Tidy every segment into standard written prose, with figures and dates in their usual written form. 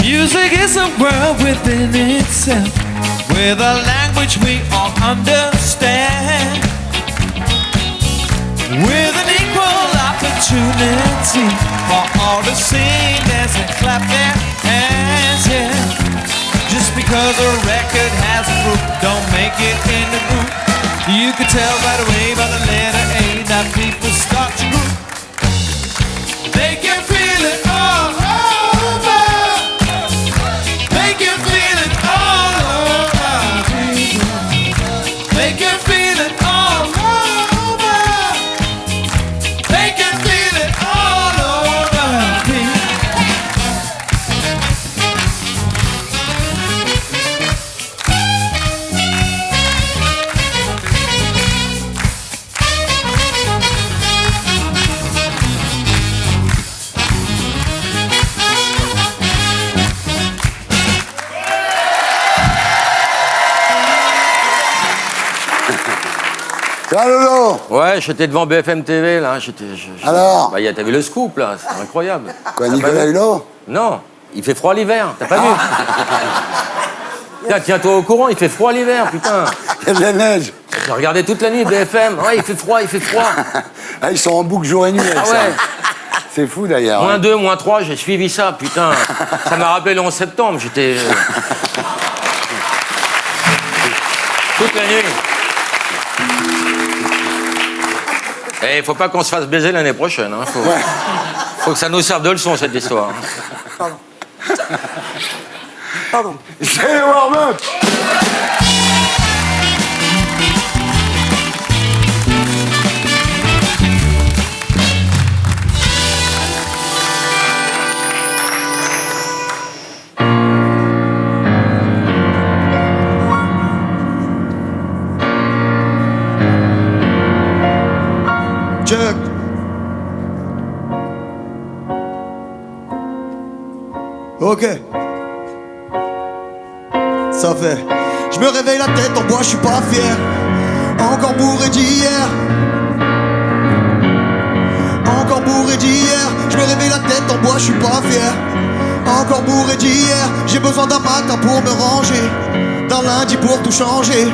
Music is a world within itself, with a language we all understand, with an equal opportunity for all to sing, dance and clap their hands, yeah. Just because a record has a group, don't make it in the group. You can tell right away by the letter A that people start to group. They can feel it all over. They can feel it all over. They can feel it all over. They can feel it all over. Ça, Lolo? Ouais, j'étais devant BFM TV, là. Alors? Bah, t'as vu le scoop, là, c'est incroyable. Quoi, Nicolas Hulot? Non, il fait froid l'hiver, t'as pas vu? Tiens-toi au courant, il fait froid l'hiver, putain. Il y a de la neige. J'ai regardé toute la nuit BFM, ouais, il fait froid. Ah, ils sont en boucle jour et nuit avec Ah ça. ouais. C'est fou, d'ailleurs. -2, -3, j'ai suivi ça, putain. Ça m'a rappelé le 11 septembre, j'étais... toute la nuit. Et faut pas qu'on se fasse baiser l'année prochaine. Hein. Faut que ça nous serve de leçon, cette histoire. Pardon. C'est le warm-up. Check. Ok. Ça fait. Je me réveille la tête en bois, je suis pas fier. Encore bourré d'hier. Encore bourré d'hier. Je me réveille la tête en bois, je suis pas fier. Encore bourré d'hier. J'ai besoin d'un matin pour me ranger. D'un lundi pour tout changer.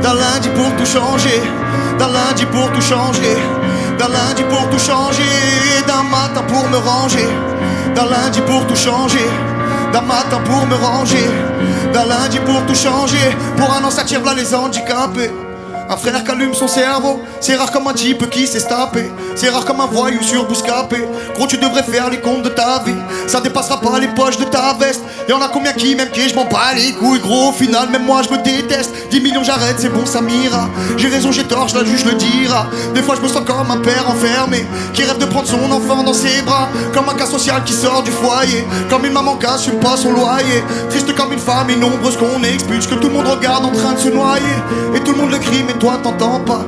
D'un lundi pour tout changer. D'un lundi pour tout changer. D'un lundi pour tout changer. D'un matin pour me ranger. D'un lundi pour tout changer. D'un matin pour me ranger. D'un lundi pour tout changer. Pour un an ça tire là les handicapés. Un frère qui allume son cerveau. C'est rare comme un type qui s'est tapé. C'est rare comme un voyou sur Bouscapé. Gros tu devrais faire les comptes de ta vie. Ça dépassera pas les poches de ta veste. Y'en a combien qui m'aiment qui je m'en bats les couilles. Gros au final même moi je me déteste. 10 millions j'arrête c'est bon ça m'ira. J'ai raison j'ai tort je la juge le dira. Des fois je me sens comme un père enfermé qui rêve de prendre son enfant dans ses bras. Comme un cas social qui sort du foyer. Comme une maman qui assume pas son loyer. Triste comme une famille nombreuse qu'on expulse. Que tout le monde regarde en train de se noyer. Et tout le monde le crie mais toi t'entends pas.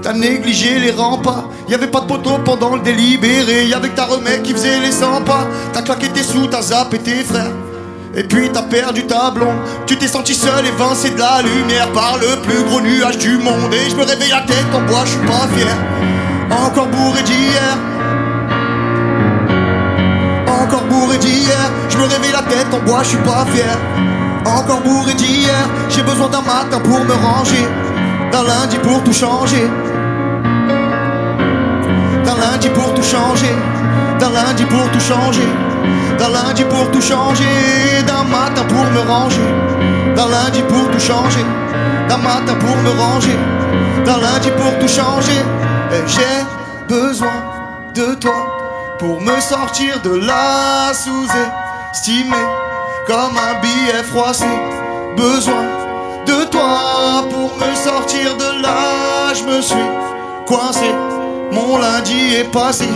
T'as négligé les remparts. Y'avait pas de poteau pendant le délibéré. Y'avait que ta remède qui faisait les 100 pas. T'as claqué tes sous, t'as zappé tes frères. Et puis t'as perdu ta blonde. Tu t'es senti seul, évincé de la lumière par le plus gros nuage du monde. Et je me réveille la tête en bois, je suis pas fier. Encore bourré d'hier. Encore bourré d'hier. Je me réveille la tête en bois, je suis pas fier. Encore bourré d'hier. J'ai besoin d'un matin pour me ranger. D'un lundi pour tout changer. D'un lundi pour tout changer. D'un lundi pour tout changer. D'un lundi pour tout changer. D'un matin pour me ranger. D'un lundi pour tout changer. D'un matin pour me ranger. D'un lundi pour tout changer. Et j'ai besoin de toi pour me sortir de là sous-estimé comme un billet froissé. Besoin de toi pour me sortir de là. Je me suis coincé. Mon lundi est passé.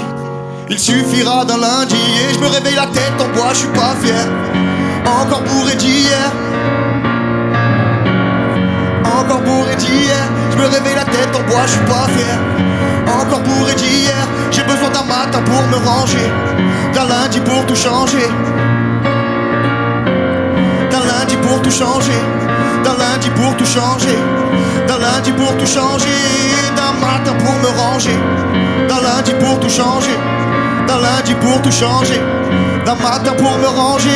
Il suffira d'un lundi et je me réveille la tête en bois, je suis pas fier. Encore bourré d'hier. Encore bourré d'hier. Je me réveille la tête en bois, je suis pas fier. Encore bourré d'hier. J'ai besoin d'un matin pour me ranger. D'un lundi pour tout changer. D'un lundi pour tout changer. D'un lundi pour tout changer. D'un lundi pour tout changer. D'un matin pour me ranger. D'un lundi pour tout changer. D'un lundi pour tout changer. d'un matin pour me ranger.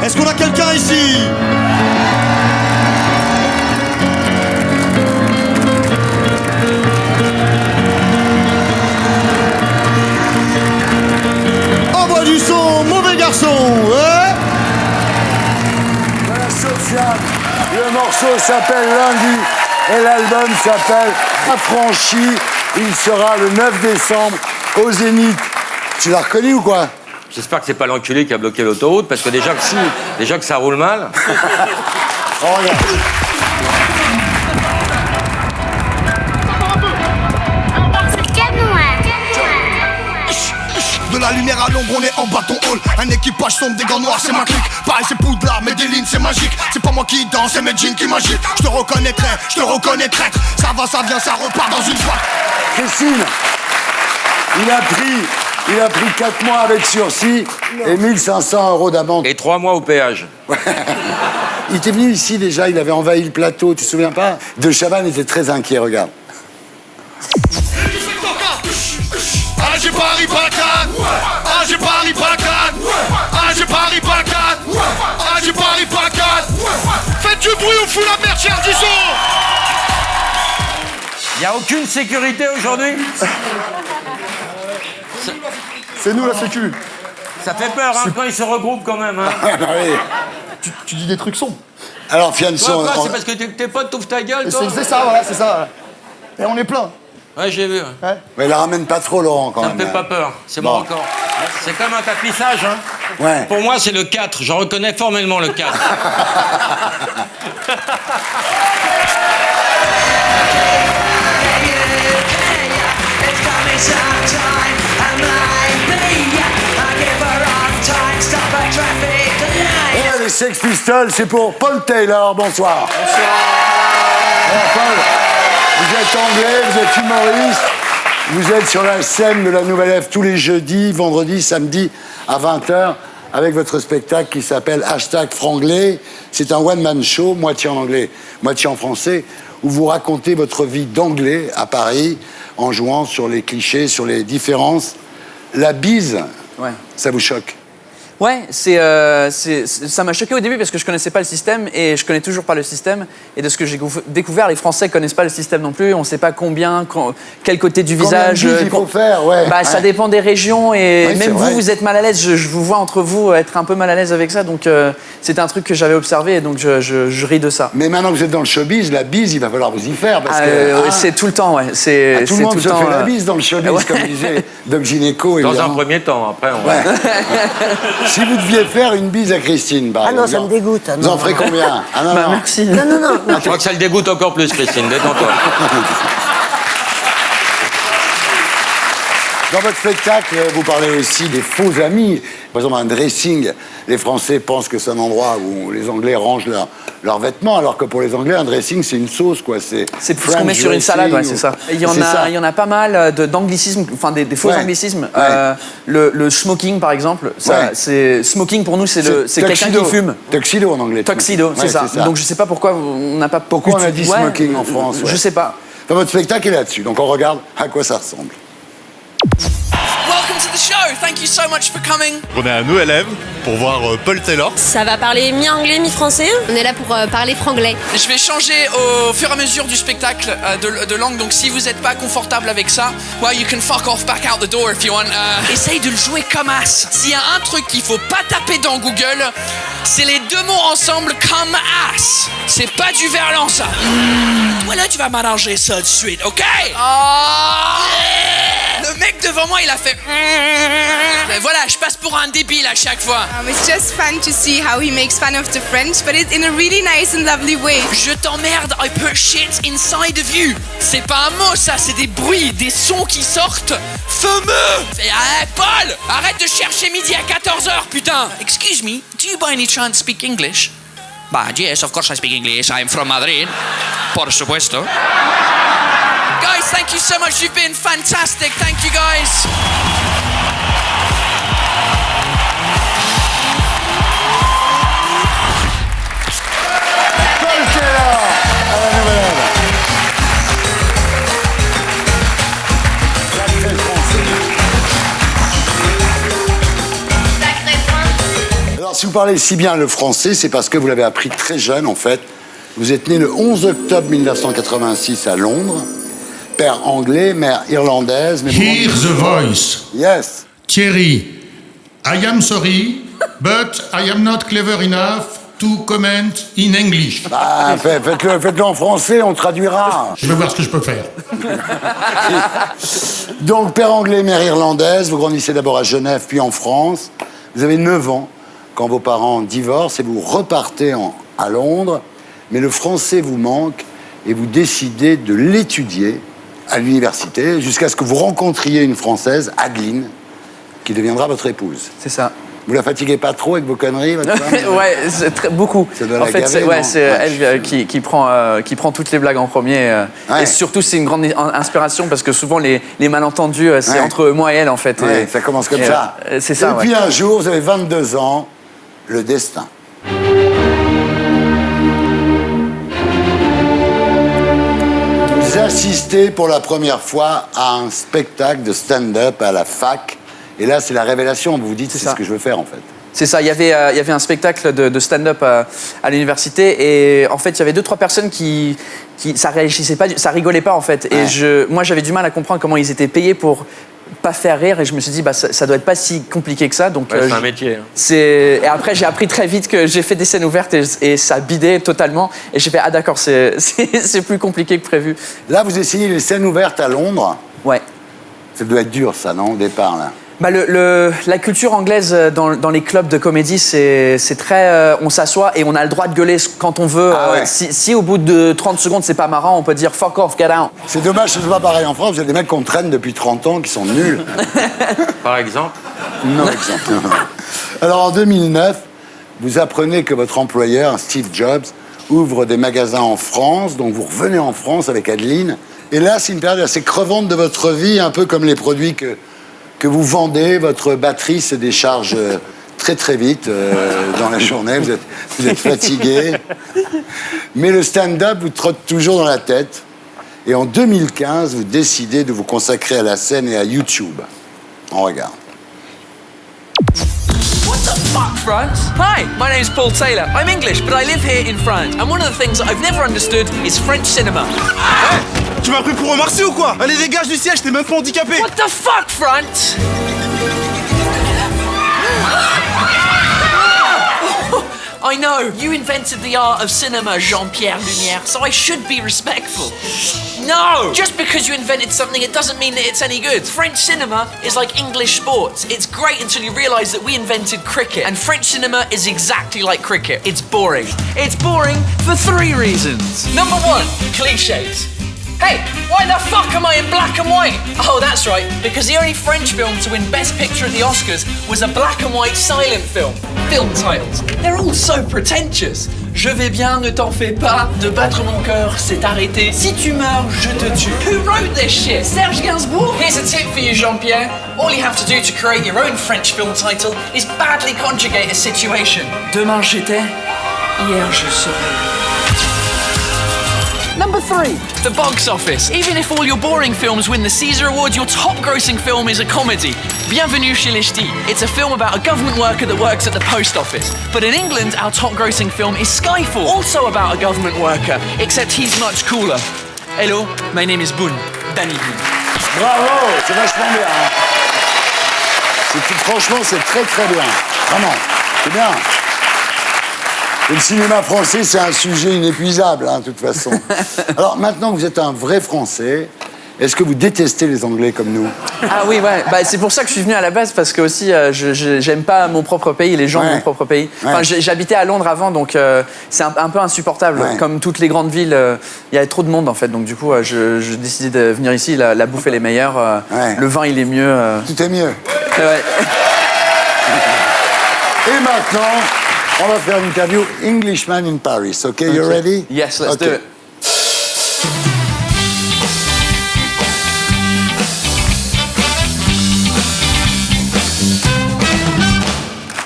Est-ce qu'on a quelqu'un ici? Envoie du son, mauvais garçon, ouais. Voilà, Sofiane. Le morceau s'appelle Lundi et l'album s'appelle Affranchi. Il sera le 9 décembre au Zénith. Tu l'as reconnu ou quoi? J'espère que c'est pas l'enculé qui a bloqué l'autoroute, parce que déjà que ça roule mal. Oh, regarde. De la lumière à l'ombre, on est en bâton hall. Un équipage sombre, des gants noirs, c'est ma clique. Pareil, c'est Poudlard, mais des lignes, c'est magique. C'est pas moi qui danse, c'est mes jeans qui m'agitent. Je te reconnais traître. Ça va, ça vient, ça repart dans une fois. Christine, il a pris 4 mois avec sursis et 1 500 € d'amende. Et 3 mois au péage. Il était venu ici déjà, il avait envahi le plateau, tu te souviens pas? De Chavannes était très inquiet, regarde. Ah, j'ai Paris Pacane. Ah, j'ai Paris Pacane. Ah, j'ai Paris Pacane. Ah, j'ai Paris Pacane. Faites du bruit ou fout la merde, cher Disson. Y a aucune sécurité aujourd'hui? C'est nous la sécu. Ça fait peur, hein, quand ils se regroupent quand même. Hein. Oui. Tu dis des trucs sombres. Alors, Fianso... Toi, c'est parce que tes potes t'ouvrent ta gueule, toi? C'est ça, voilà, c'est ça. Et on est plein. Ouais, j'ai vu. Ouais. Mais la ramène pas trop, Laurent, quand Ça même. me fait pas peur, c'est Bon. mon record. C'est comme un tapissage, hein. Ouais. Pour moi, c'est le 4, je reconnais formellement le 4. Et les Sex Pistols, c'est pour Paul Taylor. Bonsoir. Alors, Paul, vous êtes anglais, vous êtes humoriste, vous êtes sur la scène de la Nouvelle Ève tous les jeudis, vendredis, samedis à 20h avec votre spectacle qui s'appelle #Franglais. C'est un one-man show, moitié en anglais, moitié en français, où vous racontez votre vie d'anglais à Paris en jouant sur les clichés, sur les différences. La bise, Ouais. ça vous choque? Ouais, ça m'a choqué au début parce que je connaissais pas le système et je connais toujours pas le système. Et de ce que j'ai découvert, les Français connaissent pas le système non plus. On sait pas quel côté du Combien de visage. bises il faut faire, ouais. Bah, ça dépend des régions et Oui, c'est même vrai. vous êtes mal à l'aise. Je vous vois entre vous être un peu mal à l'aise avec ça. Donc c'était un truc que j'avais observé et donc je ris de ça. Mais maintenant que vous êtes dans le showbiz, la bise, il va falloir vous y faire parce que... C'est tout le temps, ouais. C'est tout le monde tout se le temps, fait la bise dans le showbiz, ouais. comme disait Doc Gynéco. Dans un évidemment. premier temps, après on va... Ouais. Si vous deviez faire une bise à Christine, par Ah non, ça exemple, me dégoûte. Ah vous non. en ferez combien? Ah non, Bah, non. merci. Non, non, non. Je crois que ça le dégoûte encore plus, Christine, détends-toi. Dans votre spectacle, vous parlez aussi des faux amis. Par exemple, un dressing. Les Français pensent que c'est un endroit où les Anglais rangent leurs vêtements, alors que pour les Anglais, un dressing, c'est une sauce, quoi. C'est C'est ce qu'on met sur une salade, ouais, c'est ça. Il y en a pas mal d'anglicismes, enfin des faux Ouais. anglicismes. Ouais. Le smoking, par exemple, ça, Ouais. c'est smoking pour nous, c'est quelqu'un qui fume. Tuxedo en anglais. Tuxedo, Ouais, c'est ça. Donc je sais pas pourquoi on n'a pas. Pourquoi on a dit smoking en France, ouais. Je sais pas. Enfin, votre spectacle est là-dessus, donc on regarde à quoi ça ressemble. Welcome to the show. Thank you so much for coming. On est à Nouvelle Ève pour voir Paul Taylor. Ça va parler mi-anglais, mi-français. On est là pour parler franglais. Je vais changer au fur et à mesure du spectacle de langue. Donc si vous n'êtes pas confortable avec ça, well, you can fuck off back out the door if you want. Essaye de le jouer comme as. S'il y a un truc qu'il faut pas taper dans Google, c'est les deux mots ensemble comme as. C'est pas du verlan ça. Toi là, tu vas m'arranger ça de suite, ok? Le mec devant moi, il a fait. Voilà, je passe pour un débile à chaque fois. It's just fun to see how he makes fun of the French, but it's in a really nice and lovely way. Je t'emmerde, I put shit inside of you. C'est pas un mot ça, c'est des bruits, des sons qui sortent. Fameux. Hey, Paul, arrête de chercher midi à 14h, putain. Excuse me, do you by any chance speak English? Bah, yes, of course I speak English. I'm from Madrid. Por supuesto. Guys, thank you so much. You've been fantastic. Thank you, guys. Paul Taylor à la Nouvelle Ève. La très française. Alors, si vous parlez si bien le français, c'est parce que vous l'avez appris très jeune, en fait. Vous êtes né le 11 octobre 1986 à Londres. Père anglais, mère irlandaise. Mais Hear the voice. Yes. Thierry, I am sorry, but I am not clever enough to comment in English. Bah, faites-le en français, on traduira. Je vais voir ce que je peux faire. Donc, père anglais, mère irlandaise. Vous grandissez d'abord à Genève, puis en France. Vous avez 9 ans quand vos parents divorcent et vous repartez à Londres. Mais le français vous manque et vous décidez de l'étudier à l'université jusqu'à ce que vous rencontriez une Française, Adeline, qui deviendra votre épouse. C'est ça. Vous la fatiguez pas trop avec vos conneries, votre femme? Ouais, beaucoup. Ça doit En la fait, gaver, c'est non? elle qui prend toutes les blagues en premier. Ouais. Et surtout, c'est une grande inspiration parce que souvent, les malentendus, c'est Ouais. entre moi et elle, en fait. Ouais, Et- ça commence comme et, ça. C'est ça, Et ouais. puis un jour, vous avez 22 ans, le destin. Vous assistez pour la première fois à un spectacle de stand-up à la fac. Et là, c'est la révélation. Vous vous dites, c'est ça. ce que je veux faire, en fait. C'est ça, il y avait un spectacle de stand-up à l'université et en fait il y avait 2-3 personnes qui ça réagissait pas, ça rigolait pas en fait. Ouais. Et moi j'avais du mal à comprendre comment ils étaient payés pour pas faire rire et je me suis dit bah ça doit être pas si compliqué que ça. Donc Ouais, c'est un métier. hein. et après j'ai appris très vite que j'ai fait des scènes ouvertes et ça bidait totalement et j'ai fait ah d'accord c'est plus compliqué que prévu. Là, vous essayez les scènes ouvertes à Londres. Ouais. Ça doit être dur, ça, non, au départ, là? Bah la culture anglaise dans les clubs de comédie, c'est très... on s'assoit et on a le droit de gueuler quand on veut. Ah ouais. Si au bout de 30 secondes, c'est pas marrant, on peut dire « fuck off, get out C'est dommage que ce soit pas pareil en France. Vous avez des mecs qu'on traîne depuis 30 ans qui sont nuls. Par exemple. Non, exemple. Alors, en 2009, vous apprenez que votre employeur, Steve Jobs, ouvre des magasins en France. Donc, vous revenez en France avec Adeline. Et là, c'est une période assez crevante de votre vie, un peu comme les produits que vous vendez. Votre batterie se décharge très, très vite dans la journée. Vous êtes fatigué. Mais le stand-up vous trotte toujours dans la tête. Et en 2015, vous décidez de vous consacrer à la scène et à YouTube. On regarde. What the fuck, France? Hi, my name's Paul Taylor. I'm English, but I live here in France. And one of the things that I've never understood is French cinema. Tu m'as pris pour un Marseille ou quoi? Allez, dégage du siège, t'es même pas handicapé. What the fuck, France? I know, you invented the art of cinema, Jean-Pierre Lumière, so I should be respectful. No! Just because you invented something, it doesn't mean that it's any good. French cinema is like English sports. It's great until you realize that we invented cricket. And French cinema is exactly like cricket. It's boring. It's boring for 3 reasons. Number 1, cliches. Hey, why the fuck am I in black and white? Oh, that's right, because the only French film to win Best Picture at the Oscars was a black and white silent film. Film titles. They're all so pretentious. Je vais bien, ne t'en fais pas. De battre mon cœur, c'est arrêté. Si tu meurs, je te tue. Who wrote this shit? Serge Gainsbourg? Here's a tip for you, Jean-Pierre. All you have to do to create your own French film title is badly conjugate a situation. Demain j'étais, hier je serai. Number 3, the box office. Even if all your boring films win the Caesar Award, your top-grossing film is a comedy. Bienvenue chez les Ch'tis. It's a film about a government worker that works at the post office. But in England, our top-grossing film is Skyfall, also about a government worker, except he's much cooler. Hello, my name is Boone, Danny Boone. Bravo, c'est vachement bien. Hein. Franchement, c'est très très bien. Vraiment, c'est bien. Et le cinéma français, c'est un sujet inépuisable, hein, de toute façon. Alors maintenant que vous êtes un vrai Français, est-ce que vous détestez les Anglais comme nous? Ah oui, ouais. Bah, c'est pour ça que je suis venu à la base, parce que aussi, j'aime pas mon propre pays, les gens de mon propre pays. Enfin, Ouais. j'habitais à Londres avant, donc c'est un peu insupportable. Ouais. Comme toutes les grandes villes, il y avait trop de monde, en fait. Donc du coup, je décidé de venir ici. La bouffe, elle est meilleure. Ouais. Le vin, il est mieux. Tout est mieux. Ouais. Et maintenant, on va faire une interview Englishman in Paris. Okay, you ready? Yes, let's do it.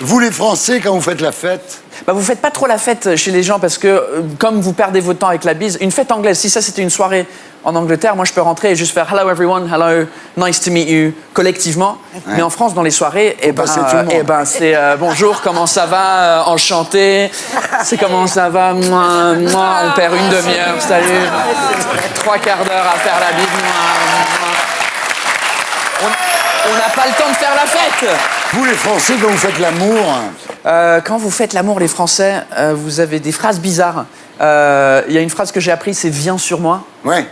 Vous les Français, quand vous faites la fête, Bah, vous faites pas trop la fête chez les gens parce que, comme vous perdez votre temps avec la bise, une fête anglaise, si ça c'était une soirée en Angleterre, moi je peux rentrer et juste faire hello everyone, hello, nice to meet you, collectivement. Mais en France, dans les soirées, c'est bonjour, comment ça va, enchanté, c'est comment ça va, mouah, mouah, on perd une demi-heure, salut, 3 quarts d'heure à faire la bise, mouah, mouah. On n'a pas le temps de faire la fête. Vous, les Français, quand vous faites l'amour... Quand vous faites l'amour, les Français, vous avez des phrases bizarres. Il y a une phrase que j'ai apprise, c'est « viens sur moi ». Ouais.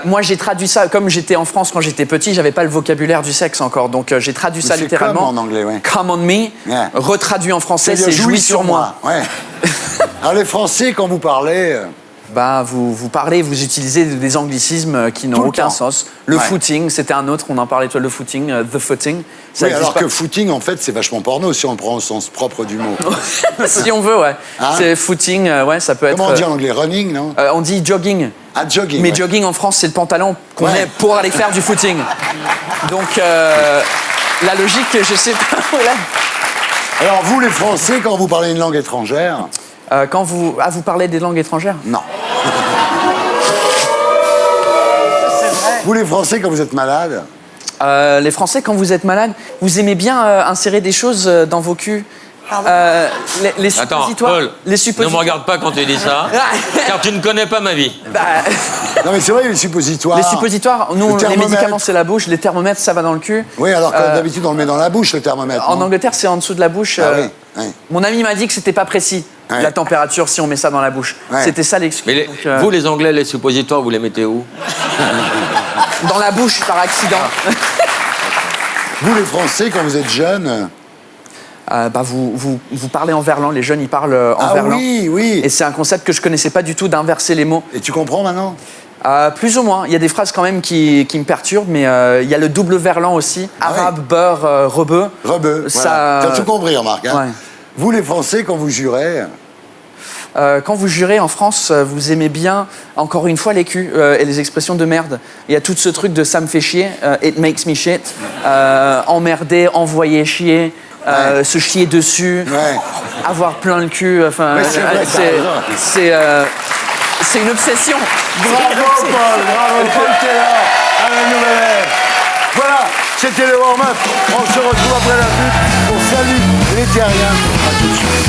Moi, j'ai traduit ça, comme j'étais en France quand j'étais petit, j'avais pas le vocabulaire du sexe encore, donc j'ai traduit ça littéralement. Comme en anglais, ouais. Come on me, Yeah. retraduit en français, c'est jouis sur moi. Ouais. Alors les Français, quand vous parlez... Bah, vous parlez, vous utilisez des anglicismes qui n'ont aucun sens. Le footing, c'était un autre, on en parlait, toi, le footing, the footing. Ça oui, alors pas. que footing, en fait, c'est vachement porno si on le prend au sens propre du mot. Si on veut, ouais. Hein? C'est footing, ouais, ça peut être... Comment on dit en anglais? Running, non? On dit jogging. Ah, jogging. Mais ouais. jogging en France, c'est le pantalon qu'on met pour aller faire du footing. Donc, la logique, je sais pas. Alors, vous, les Français, quand vous parlez une langue étrangère... Quand vous parlez des langues étrangères? Non. Vous, les Français, quand vous êtes malade? Les Français, quand vous êtes malade, vous aimez bien insérer des choses dans vos culs. Les suppositoires. Attends, Paul, les suppositoires. ne me regarde pas quand tu dis ça, car tu ne connais pas ma vie. Non, mais c'est vrai, les suppositoires. Les suppositoires, nous, les médicaments, c'est la bouche, les thermomètres, ça va dans le cul. Oui, alors que d'habitude, on le met dans la bouche, le thermomètre. En non? Angleterre, c'est en dessous de la bouche. Ah oui, oui. Mon ami m'a dit que c'était pas précis, la température, si on met ça dans la bouche. Ouais. C'était ça l'excuse. Mais vous, les Anglais, les suppositoires, vous les mettez où? Dans la bouche, par accident. Vous, les Français, quand vous êtes jeunes... vous parlez en verlan, les jeunes ils parlent en verlan. Ah oui, oui. Et c'est un concept que je connaissais pas du tout, d'inverser les mots. Et tu comprends maintenant? Plus ou moins. Il y a des phrases quand même qui me perturbent, mais il y a le double verlan aussi. Arabe, beurre, rebeu. Rebeu, ça... voilà. T'as tout compris, remarque. Hein. Ouais. Vous, les Français, quand vous jurez... Quand vous jurez en France, vous aimez bien, encore une fois, les culs et les expressions de merde. Il y a tout ce truc de « ça me fait chier »,« it makes me shit »,« emmerder »,« envoyer chier », se chier dessus, avoir plein le cul, enfin, c'est une obsession. Bravo Paul, bravo Paul Taylor à la nouvelle ère. Voilà, c'était le warm-up. On se retrouve après la pub. On salue les terriens. À tout de suite.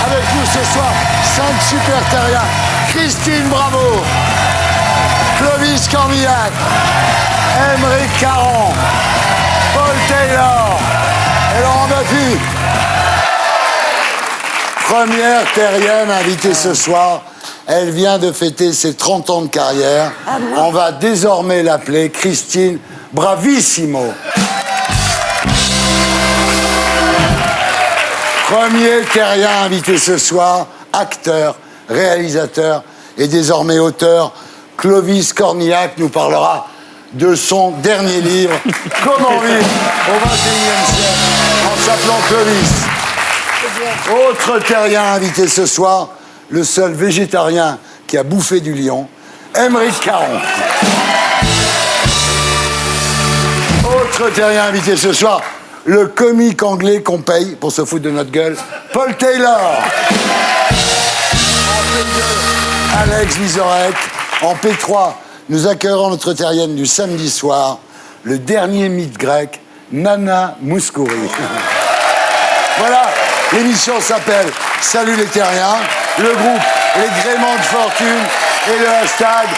Avec nous ce soir, 5 super terriens. Christine Bravo, Clovis Cornillac, Aymeric Caron, Paul Taylor et Laurent Baffy. Première terrienne invitée ce soir. Elle vient de fêter ses 30 ans de carrière. On va désormais l'appeler Christine Bravissimo. Premier terrien invité ce soir, acteur, réalisateur et désormais auteur, Clovis Cornillac nous parlera de son dernier livre, Comment vivre au XXIe siècle en s'appelant Clovis. Autre terrien invité ce soir, le seul végétarien qui a bouffé du lion, Aymeric Caron. Autre terrien invité ce soir, le comique anglais qu'on paye pour se foutre de notre gueule, Paul Taylor. En P2, Alex Vizorek. En P3, nous accueillerons notre terrienne du samedi soir, le dernier mythe grec, Nana Mouskouri. Voilà, l'émission s'appelle Salut les terriens, le groupe Les Gréments de Fortune et le hashtag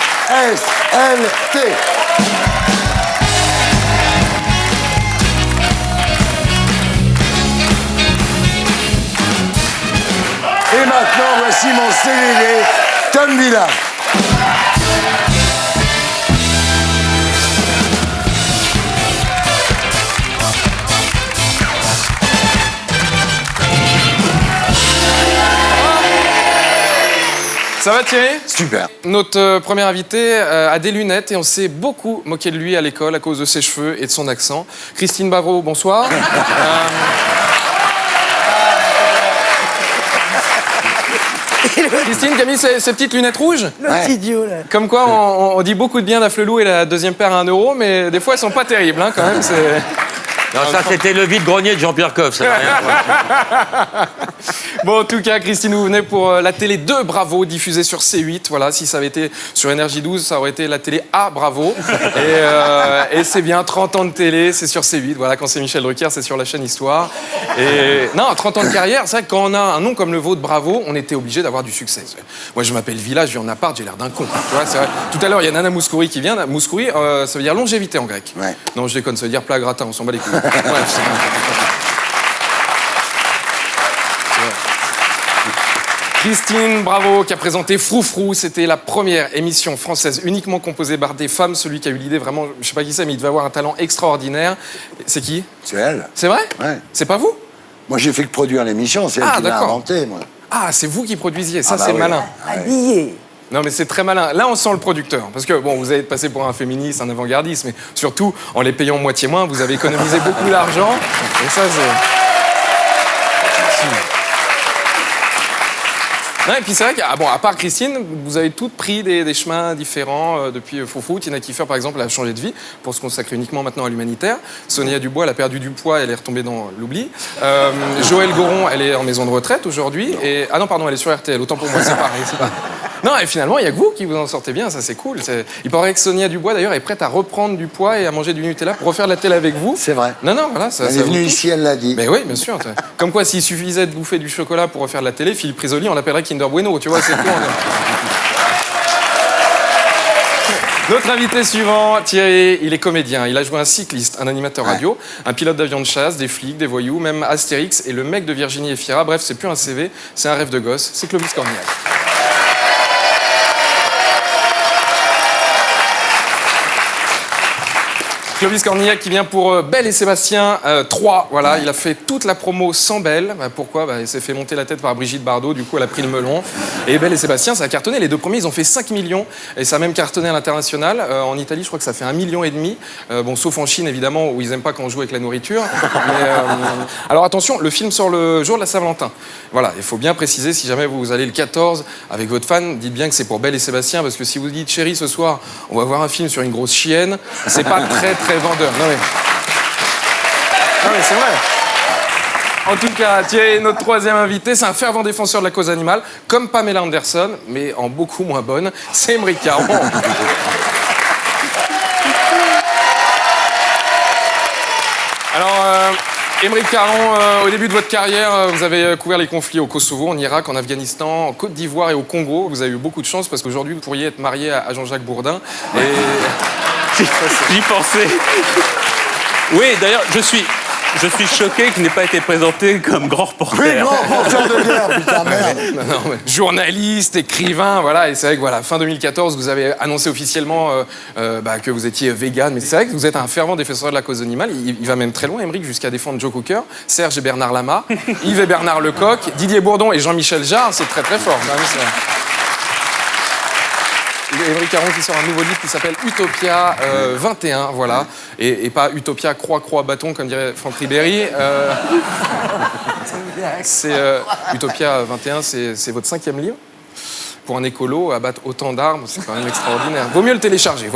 SLT. Voici mon CDD, Tom Villa. Ça va Thierry ? Super. Notre premier invité a des lunettes et on s'est beaucoup moqué de lui à l'école à cause de ses cheveux et de son accent. Christine Bavro, bonsoir. Christine qui a mis ses petites lunettes rouges. L'autre idiot, là. Comme quoi, on dit beaucoup de bien d'Afflelou et la deuxième paire à 1 euro, mais des fois, elles sont pas terribles, hein, quand même. Non, ça, c'était le vide-grenier de Jean-Pierre Coff, ça n'a rien à voir. Bon, en tout cas, Christine, vous venez pour la télé 2 Bravo, diffusée sur C8. Voilà, si ça avait été sur Énergie 12, ça aurait été la télé A Bravo. Et c'est bien, 30 ans de télé, c'est sur C8. Voilà, quand c'est Michel Drucker, c'est sur la chaîne Histoire. Et non, 30 ans de carrière, c'est vrai que quand on a un nom comme le vôtre, Bravo, on était obligé d'avoir du succès. Moi, je m'appelle Villa, je vis en appart, j'ai l'air d'un con. Tu vois, c'est vrai. Tout à l'heure, il y a Nana Mouskouri qui vient. Mouskouri, ça veut dire longévité en grec. Ouais. Non, je déconne, ça veut dire plat gratin, on s'en bat les couilles. Bref, c'est bon. Christine Bravo qui a présenté Froufrou, c'était la première émission française uniquement composée par des femmes. Celui qui a eu l'idée, vraiment, je sais pas qui c'est, mais il devait avoir un talent extraordinaire. C'est qui ? C'est elle. C'est vrai ? Ouais. C'est pas vous ? Moi, j'ai fait que produire l'émission, c'est elle qui l'a d'accord. inventé, moi. Ah, c'est vous qui produisiez, ça Ah bah c'est oui. malin. Habillé. Non mais c'est très malin. Là on sent le producteur. Parce que bon, vous avez passé pour un féministe, un avant-gardiste, mais surtout, en les payant moitié moins, vous avez économisé beaucoup d'argent. Et ça c'est... Non, et puis c'est vrai qu'à bon, à part Christine, vous avez toutes pris des chemins différents depuis Froufrou. Tina Kiefer, par exemple, a changé de vie pour se consacrer uniquement maintenant à l'humanitaire. Sonia Dubois, elle a perdu du poids, elle est retombée dans l'oubli. Joëlle Goron, elle est en maison de retraite aujourd'hui. Et... Ah non, pardon, elle est sur RTL, autant pour moi, c'est pareil. Non, et finalement, il n'y a que vous qui vous en sortez bien, ça c'est cool. Il paraît que Sonia Dubois, d'ailleurs, est prête à reprendre du poids et à manger du Nutella pour refaire de la télé avec vous. C'est vrai. Non, voilà. Ça, Elle est venue ici, elle l'a dit. Mais oui, bien sûr. Comme quoi, s'il suffisait de bouffer du chocolat pour refaire de la télé, Philippe Risoli, on l'appellerait Kinder Bueno, tu vois, c'est con. Notre invité suivant, Thierry, il est comédien. Il a joué un cycliste, un animateur radio, un pilote d'avion de chasse, des flics, des voyous, même Astérix et le mec de Virginie Efira. Bref, c'est plus un CV, c'est un rêve de gosse. C'est Clovis Cornillac. Clovis Cornillac qui vient pour Belle et Sébastien 3. Voilà, il a fait toute la promo sans Belle. Pourquoi ? Il s'est fait monter la tête par Brigitte Bardot, du coup elle a pris le melon. Et Belle et Sébastien, ça a cartonné. Les 2 premiers, ils ont fait 5 millions. Et ça a même cartonné à l'international. En Italie, je crois que ça fait 1,5 million. Bon, sauf en Chine, évidemment, où ils n'aiment pas quand on joue avec la nourriture. Mais, alors attention, le film sort le jour de la Saint-Valentin. Voilà, il faut bien préciser, si jamais vous allez le 14 avec votre fan, dites bien que c'est pour Belle et Sébastien, parce que si vous dites, chérie, ce soir, on va voir un film sur une grosse chienne, c'est pas très vendeur. Non mais c'est vrai. En tout cas, Thierry, notre 3e invité, c'est un fervent défenseur de la cause animale, comme Pamela Anderson, mais en beaucoup moins bonne, c'est Émeric Caron. Alors, Émeric Caron, au début de votre carrière, vous avez couvert les conflits au Kosovo, en Irak, en Afghanistan, en Côte d'Ivoire et au Congo. Vous avez eu beaucoup de chance parce qu'aujourd'hui, vous pourriez être marié à Jean-Jacques Bourdin. Et... J'y pensais. Oui, d'ailleurs, je suis choqué qu'il n'ait pas été présenté comme grand reporter. Oui, grand reporter de guerre, putain, merde. Non, mais journaliste, écrivain, voilà. Et c'est vrai que voilà, fin 2014, vous avez annoncé officiellement que vous étiez vegan. Mais c'est vrai que vous êtes un fervent défenseur de la cause animale. Il va même très loin, Émeric, jusqu'à défendre Joe Cooker, Serge et Bernard Lama, Yves et Bernard Lecoq, Didier Bourdon et Jean-Michel Jarre. C'est très très fort. Émeric Caron qui sort un nouveau livre qui s'appelle Utopia 21, voilà. Et pas Utopia croix bâton comme dirait Franck Ribéry. Utopia 21, c'est votre 5e livre. Pour un écolo, abattre autant d'arbres, c'est quand même extraordinaire. Vaut mieux le télécharger.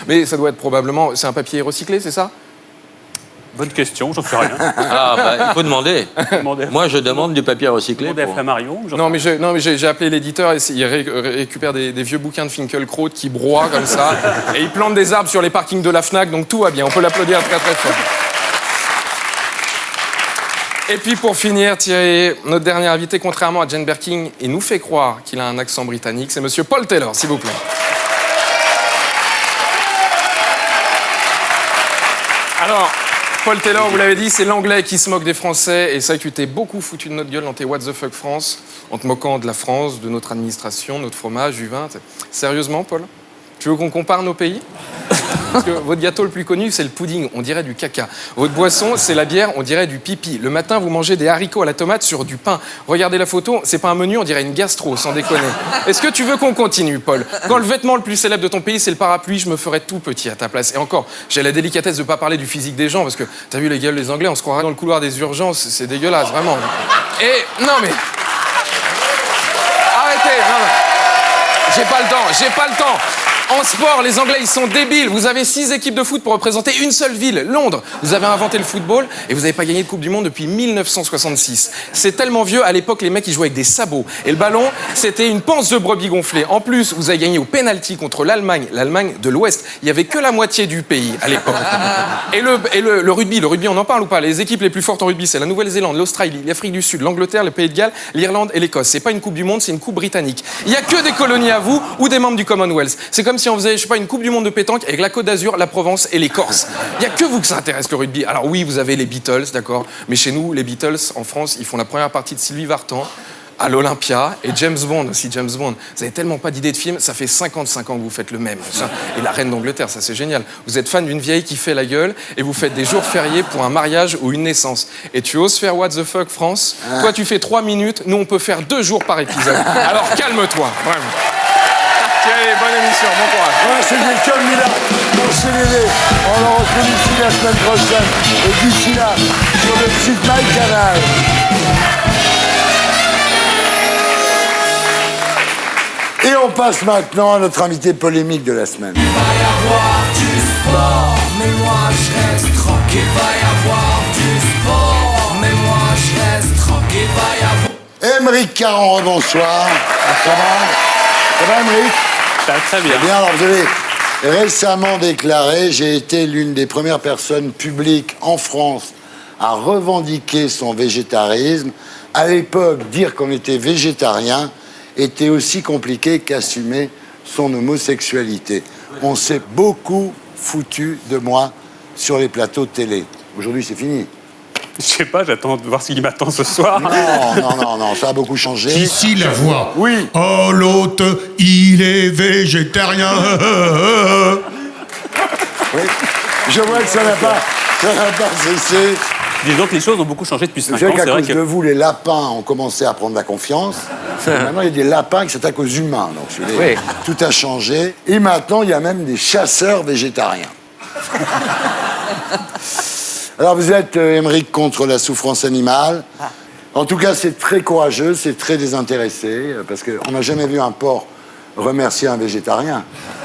Mais ça doit être probablement... C'est un papier recyclé, c'est ça ? Bonne question, j'en sais rien. Il faut demander. Moi, je demande du papier recyclé. Frère Marion. Non, mais j'ai appelé l'éditeur et il récupère des vieux bouquins de Finkielkraut qui broient comme ça. Et il plante des arbres sur les parkings de la Fnac, donc tout va bien. On peut l'applaudir très très fort. Et puis pour finir, Thierry, notre dernier invité, contrairement à Jane Birkin, il nous fait croire qu'il a un accent britannique. C'est monsieur Paul Taylor, s'il vous plaît. Alors... Paul Taylor, vous l'avez dit, c'est l'anglais qui se moque des Français. Et ça, tu t'es beaucoup foutu de notre gueule dans tes What the fuck France, en te moquant de la France, de notre administration, notre fromage, du vin. Sérieusement, Paul? Tu veux qu'on compare nos pays? Parce que votre gâteau le plus connu, c'est le pudding, on dirait du caca. Votre boisson, c'est la bière, on dirait du pipi. Le matin, vous mangez des haricots à la tomate sur du pain. Regardez la photo, c'est pas un menu, on dirait une gastro, sans déconner. Est-ce que tu veux qu'on continue, Paul? Quand le vêtement le plus célèbre de ton pays, c'est le parapluie, je me ferais tout petit à ta place. Et encore, j'ai la délicatesse de pas parler du physique des gens, parce que t'as vu les gueules des Anglais, on se croirait dans le couloir des urgences, c'est dégueulasse, vraiment. Et, non mais... Arrêtez, non. J'ai pas le temps. En sport, les Anglais, ils sont débiles. Vous avez 6 équipes de foot pour représenter une seule ville, Londres. Vous avez inventé le football et vous n'avez pas gagné de Coupe du Monde depuis 1966. C'est tellement vieux, à l'époque, les mecs, ils jouaient avec des sabots. Et le ballon, c'était une panse de brebis gonflée. En plus, vous avez gagné au pénalty contre l'Allemagne de l'Ouest. Il n'y avait que la moitié du pays à l'époque. Et le rugby, on en parle ou pas? Les équipes les plus fortes en rugby, c'est la Nouvelle-Zélande, l'Australie, l'Afrique du Sud, l'Angleterre, le Pays de Galles, l'Irlande et l'Écosse. C'est pas une Coupe du Monde, c'est une Coupe britannique. Il n'y a que des colonies à vous ou des membres du Commonwealth. C'est comme si on faisait, je sais pas, une Coupe du Monde de pétanque avec la Côte d'Azur, la Provence et les Corses. Il n'y a que vous que ça intéresse, le rugby. Alors oui, vous avez les Beatles, d'accord, mais chez nous, les Beatles, en France, ils font la première partie de Sylvie Vartan à l'Olympia, et James Bond aussi, James Bond. Vous avez tellement pas d'idée de film, ça fait 55 ans que vous faites le même. Et la reine d'Angleterre, ça c'est génial. Vous êtes fan d'une vieille qui fait la gueule, et vous faites des jours fériés pour un mariage ou une naissance. Et tu oses faire What the fuck, France? Toi, tu fais 3 minutes, nous on peut faire 2 jours par épisode. Alors calme-toi, vraiment. Allez, bonne émission, bon courage. Ouais, c'est Michael Mila, mon CDD. On le retrouve ici la semaine prochaine. Et d'ici là, sur le site MyCanal. Et on passe maintenant à notre invité polémique de la semaine. Il va y avoir du sport, mais moi je reste tranquille. Il va y avoir du sport, mais moi je reste tranquille. Il va y avoir... Aymeric Caron, bonsoir. Ça va, Aymeric? Ça va très bien. Bien, alors vous avez récemment déclaré: j'ai été l'une des premières personnes publiques en France à revendiquer son végétarisme. À l'époque, dire qu'on était végétarien était aussi compliqué qu'assumer son homosexualité. On s'est beaucoup foutu de moi sur les plateaux de télé. Aujourd'hui, c'est fini. Je sais pas, j'attends de voir ce qui m'attend ce soir. Non, ça a beaucoup changé. Ici la voix. Oui. Oh, l'autre, il est végétarien. Oui. Je vois que ça n'a pas cessé. Disons que les choses ont beaucoup changé depuis 5 ans. C'est vrai qu'à vrai cause de vous, les lapins ont commencé à prendre la confiance. Maintenant, il y a des lapins qui s'attaquent aux humains. Donc, Oui. Tout a changé. Et maintenant, il y a même des chasseurs végétariens. Alors, vous êtes, Aymeric, contre la souffrance animale. En tout cas, c'est très courageux, c'est très désintéressé, parce qu'on n'a jamais vu un porc remercier un végétarien.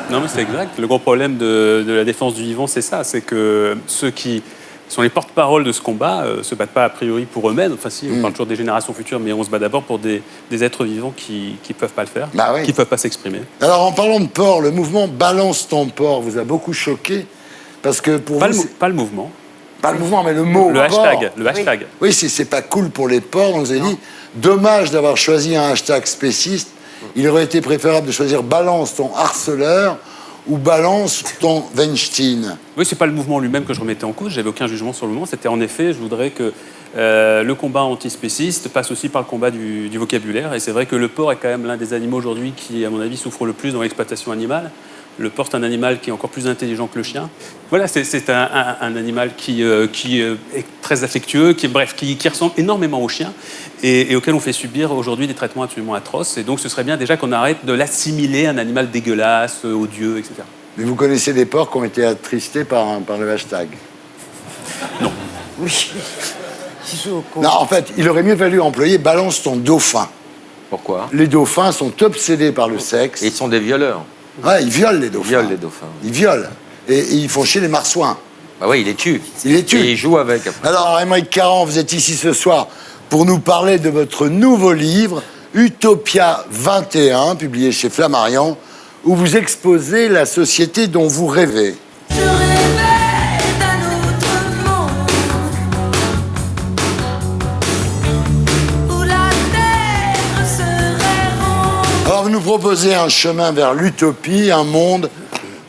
Non, mais c'est exact. Le gros problème de la défense du vivant, c'est ça. C'est que ceux qui sont les porte-parole de ce combat se battent pas a priori pour eux-mêmes. Enfin, si, on parle toujours des générations futures, mais on se bat d'abord pour des êtres vivants qui peuvent pas le faire, qui peuvent pas s'exprimer. Alors, en parlant de porc, le mouvement Balance ton porc vous a beaucoup choqué, parce que pour vous... Pas le mouvement. Pas le mouvement, mais le mot. Le hashtag. Porc. Le hashtag. Oui, c'est pas cool pour les porcs. Donc vous avez dit, dommage d'avoir choisi un hashtag spéciste. Il aurait été préférable de choisir balance ton harceleur ou balance ton Weinstein. Oui, c'est pas le mouvement lui-même que je remettais en cause. J'avais aucun jugement sur le mouvement. C'était en effet, je voudrais que le combat antispéciste passe aussi par le combat du vocabulaire. Et c'est vrai que le porc est quand même l'un des animaux aujourd'hui qui, à mon avis, souffre le plus dans l'exploitation animale. Le porc, c'est un animal qui est encore plus intelligent que le chien. Voilà, c'est un animal qui est très affectueux, qui ressemble énormément au chien et auquel on fait subir aujourd'hui des traitements absolument atroces. Et donc, ce serait bien déjà qu'on arrête de l'assimiler à un animal dégueulasse, odieux, etc. Mais vous connaissez des porcs qui ont été attristés par le hashtag? Non. Oui. Non, en fait, il aurait mieux fallu employer balance ton dauphin. Pourquoi? Les dauphins sont obsédés par le sexe. Et ils sont des violeurs. Ouais, ils violent les dauphins. Ils violent les dauphins. Ils violent. Et ils font chier les marsouins. Bah oui, ils les tuent. Ils les tuent. Et ils jouent avec. Alors, Aymeric Caron, vous êtes ici ce soir pour nous parler de votre nouveau livre, Utopia 21, publié chez Flammarion, où vous exposez la société dont vous rêvez. Alors, vous nous proposez un chemin vers l'utopie, un monde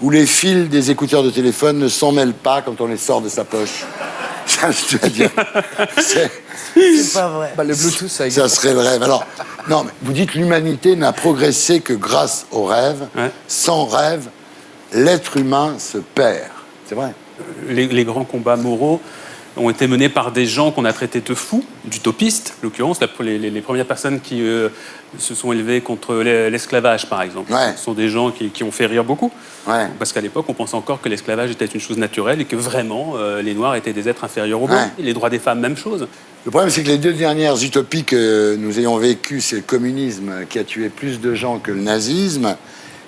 où les fils des écouteurs de téléphone ne s'en mêlent pas quand on les sort de sa poche. Ça, je dois dire. C'est pas vrai. Bah, le Bluetooth, ça existe. Ça serait le rêve. Alors, non, mais vous dites l'humanité n'a progressé que grâce au rêve. Ouais. Sans rêve, l'être humain se perd. C'est vrai. Les grands combats moraux ont été menés par des gens qu'on a traités de fous, d'utopistes, en l'occurrence, les premières personnes qui se sont élevées contre l'esclavage, par exemple. Ouais. Ce sont des gens qui ont fait rire beaucoup, Ouais. parce qu'à l'époque, on pensait encore que l'esclavage était une chose naturelle et que vraiment, les Noirs étaient des êtres inférieurs aux Blancs. Ouais. Et les droits des femmes, même chose. Le problème, c'est que les 2 dernières utopies que nous ayons vécues, c'est le communisme qui a tué plus de gens que le nazisme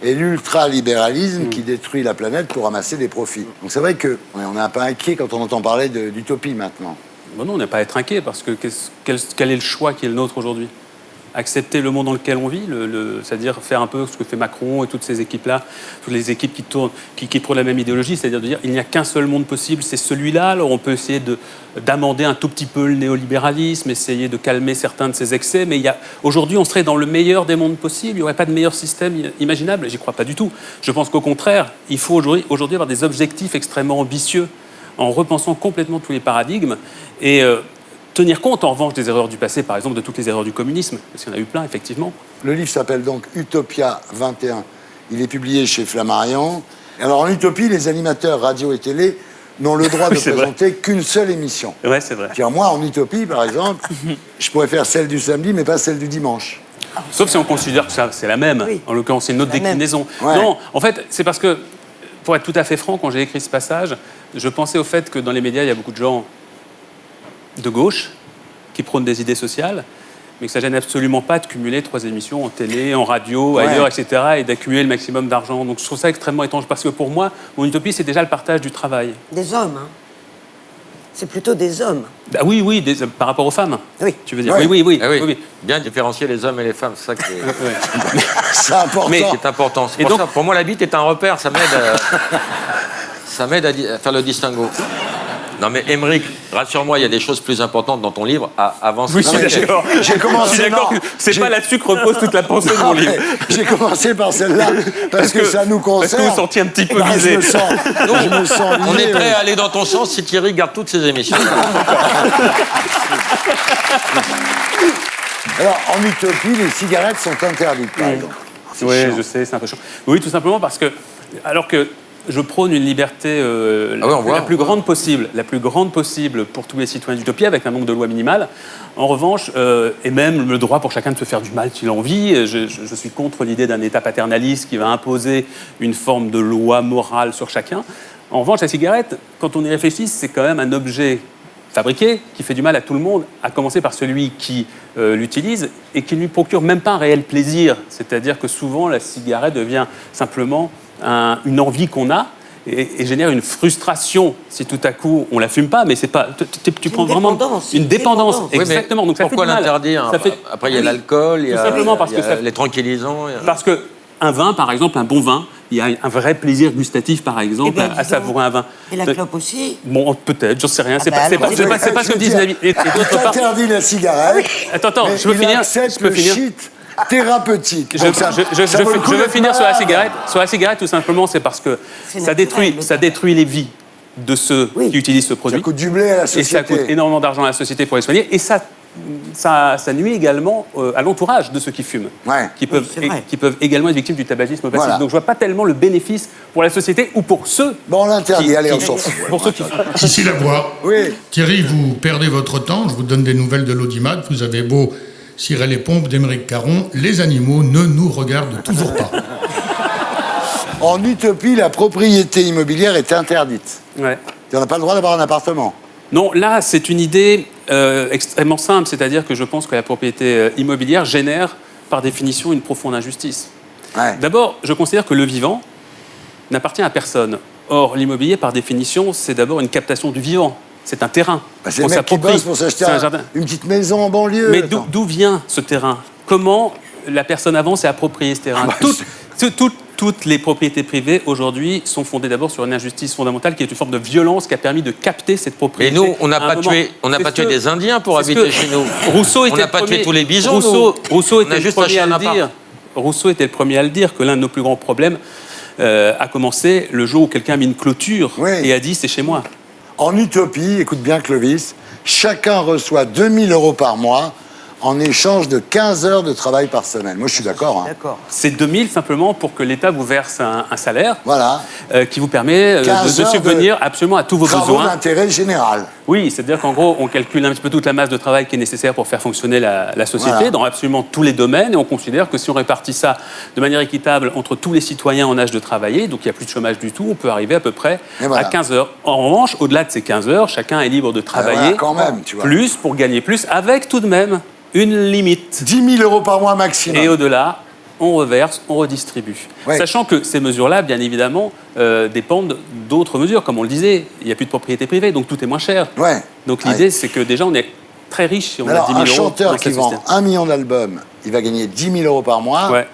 et l'ultralibéralisme qui détruit la planète pour ramasser des profits. Donc c'est vrai qu'on est un peu inquiet quand on entend parler d'utopie maintenant. Bon, non, on n'a pas à être inquiet, parce que quel est le choix qui est le nôtre aujourd'hui ? Accepter le monde dans lequel on vit, c'est-à-dire faire un peu ce que fait Macron et toutes ces équipes-là, toutes les équipes qui tournent, qui prônent la même idéologie, c'est-à-dire de dire il n'y a qu'un seul monde possible, c'est celui-là. Alors on peut essayer d'amender un tout petit peu le néolibéralisme, essayer de calmer certains de ses excès, mais aujourd'hui on serait dans le meilleur des mondes possibles, il n'y aurait pas de meilleur système imaginable, j'y crois pas du tout. Je pense qu'au contraire, il faut aujourd'hui avoir des objectifs extrêmement ambitieux, en repensant complètement tous les paradigmes, et tenir compte, en revanche, des erreurs du passé, par exemple, de toutes les erreurs du communisme, parce qu'il y en a eu plein, effectivement. Le livre s'appelle donc Utopia 21. Il est publié chez Flammarion. Alors, en utopie, les animateurs radio et télé n'ont le droit de présenter qu'une seule émission. Ouais, c'est vrai. C'est-à-dire, moi, en utopie, par exemple, je pourrais faire celle du samedi, mais pas celle du dimanche. Sauf si on considère que c'est la même. Oui. En l'occurrence, c'est une autre déclinaison. Ouais. Non, en fait, c'est parce que, pour être tout à fait franc, quand j'ai écrit ce passage, je pensais au fait que dans les médias, il y a beaucoup de gens de gauche qui prônent des idées sociales, mais que ça gêne absolument pas de cumuler 3 émissions en télé, en radio, ailleurs, etc., et d'accumuler le maximum d'argent. Donc je trouve ça extrêmement étrange, parce que pour moi, mon utopie, c'est déjà le partage du travail. Des hommes, hein. C'est plutôt des hommes. Ah oui, par rapport aux femmes. Oui. Tu veux dire Ouais. Oui. Ah oui. oui. Bien différencier les hommes et les femmes, c'est ça qui est, C'est important. c'est important. C'est Et pour donc- ça, pour moi, la bite est un repère, ça m'aide à faire le distinguo. Non mais Émeric, rassure-moi, il y a des choses plus importantes dans ton livre. Avance. Oui, je suis d'accord. J'ai commencé, Je suis d'accord non. que c'est pas là-dessus que repose toute la pensée de mon Non, livre. mais j'ai commencé par celle-là parce que ça nous concerne. Parce que vous vous sentiez un petit peu Bah, visé. Je me sens On visé, est prêt oui. à aller dans ton sens si Thierry garde toutes ses émissions. Alors, en utopie, les cigarettes sont interdites, par exemple. C'est Oui, chiant. je sais, c'est un peu chiant. Oui, tout simplement parce que, alors que je prône une liberté la plus grande possible pour tous les citoyens d'Utopie, avec un nombre de lois minimales. En revanche, et même le droit pour chacun de se faire du mal s'il en envie, je suis contre l'idée d'un État paternaliste qui va imposer une forme de loi morale sur chacun. En revanche, la cigarette, quand on y réfléchit, c'est quand même un objet fabriqué, qui fait du mal à tout le monde, à commencer par celui qui l'utilise et qui ne lui procure même pas un réel plaisir. C'est-à-dire que souvent, la cigarette devient simplement une envie qu'on a et génère une frustration si tout à coup on la fume pas, mais c'est pas. Tu prends vraiment une dépendance. Oui, mais Exactement. Donc ça pourquoi fait du mal. l'interdire Ça fait- Après, il y a l'alcool, il y Tout a, simplement parce il y a que ça- les tranquillisants. Parce que un vin, par exemple, un bon vin, il y a un vrai plaisir gustatif, par exemple, Eh ben, dis à savourer un vin. Et la clope aussi. Bon, peut-être, j'en sais rien. C'est bah pas, c'est alors, pas, c'est pas- c'est pas ce que me disent les amis. Et d'autre part, interdit la cigarette. Attends, mais je peux il finir. accepte Je peux le finir. shit thérapeutique. Je Donc ça vaut le coup veux d'être finir sur la malade. cigarette. Sur la cigarette, tout simplement, c'est parce que C'est ça naturel, détruit les vies de ceux qui utilisent ce Ça produit. coûte du blé à la Et ça société. coûte énormément d'argent à la société pour les soigner. Et ça nuit également à l'entourage de ceux qui fument, qui peuvent également être victimes du tabagisme passif. Voilà. Donc je vois pas tellement le bénéfice pour la société ou pour ceux. Bon, on l'interdit, allez, on s'en fout. Pour ceux qui Ici la voix. Oui. Thierry, vous perdez votre temps. Je vous donne des nouvelles de l'audimat. Vous avez beau cirer les pompes d'Émeric Caron, les animaux ne nous regardent toujours pas. En utopie, la propriété immobilière est interdite. Ouais. On n'a pas le droit d'avoir un appartement. Non, là, c'est une idée extrêmement simple, c'est-à-dire que je pense que la propriété immobilière génère, par définition, une profonde injustice. Ouais. D'abord, je considère que le vivant n'appartient à personne. Or, l'immobilier, par définition, c'est d'abord une captation du vivant. C'est un terrain. Bah, c'est qu'on le mec qui s'approprie. bosse pour s'acheter C'est un jardin. une petite maison en banlieue. Mais attends. d'où vient ce terrain? Comment la personne avant s'est approprié ce terrain? Toutes les propriétés privées aujourd'hui sont fondées d'abord sur une injustice fondamentale qui est une forme de violence qui a permis de capter cette propriété. Et nous, on n'a à un pas moment. tué des Indiens pour c'est ce habiter que chez nous. Rousseau On était n'a le pas tué premier- tous les bisons. Rousseau On a était le juste premier acheté à un le appart. dire. Rousseau était le premier à le dire que l'un de nos plus grands problèmes a commencé le jour où quelqu'un a mis une clôture et a dit c'est chez moi. En utopie, écoute bien Clovis, chacun reçoit 2 000 € par mois en échange de 15 heures de travail par semaine. Moi, je suis d'accord. Hein. D'accord. C'est 2000 simplement pour que l'État vous verse un salaire Voilà. qui vous permet de 15 heures subvenir absolument à tous vos Travaux besoins. d'intérêt général. Oui, c'est-à-dire qu'en gros, on calcule un petit peu toute la masse de travail qui est nécessaire pour faire fonctionner la société Voilà. dans absolument tous les domaines. Et on considère que si on répartit ça de manière équitable entre tous les citoyens en âge de travailler, donc il n'y a plus de chômage du tout, on peut arriver à peu près Et voilà. à 15 heures. En revanche, au-delà de ces 15 heures, chacun est libre de travailler voilà, quand même, tu vois. plus pour gagner plus, avec tout de même une limite. 10 000 € par mois maximum. Et au-delà, on reverse, on redistribue. Ouais. Sachant que ces mesures-là, bien évidemment, dépendent d'autres mesures. Comme on le disait, il n'y a plus de propriété privée, donc tout est moins cher. Ouais. Donc l'idée, c'est que déjà, on est très riche si on Mais a alors, 10 000 un euros chanteur dans qui cette vend société. 1 million d'albums, il va gagner 10 000 € par mois. Ouais.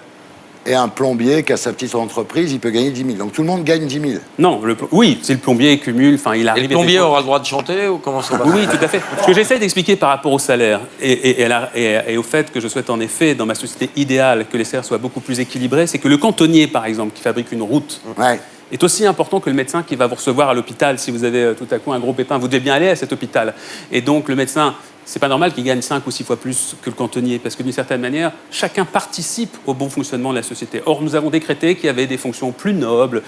Et un plombier qui a sa petite entreprise, il peut gagner 10 000. Donc tout le monde gagne 10 000. Non, oui, si le plombier cumule, enfin, il Et arrive... le plombier effectivement- aura le droit de chanter ou comment ça va? Oui, tout à fait. Ce que j'essaie d'expliquer par rapport au salaire et au fait que je souhaite en effet, dans ma société idéale, que les salaires soient beaucoup plus équilibrés, c'est que le cantonnier, par exemple, qui fabrique une route, Ouais. est aussi important que le médecin qui va vous recevoir à l'hôpital. Si vous avez tout à coup un gros pépin, vous devez bien aller à cet hôpital. Et donc le médecin, c'est pas normal qu'il gagne 5 ou 6 fois plus que le cantonnier, parce que d'une certaine manière, chacun participe au bon fonctionnement de la société. Or, nous avons décrété qu'il y avait des fonctions plus nobles,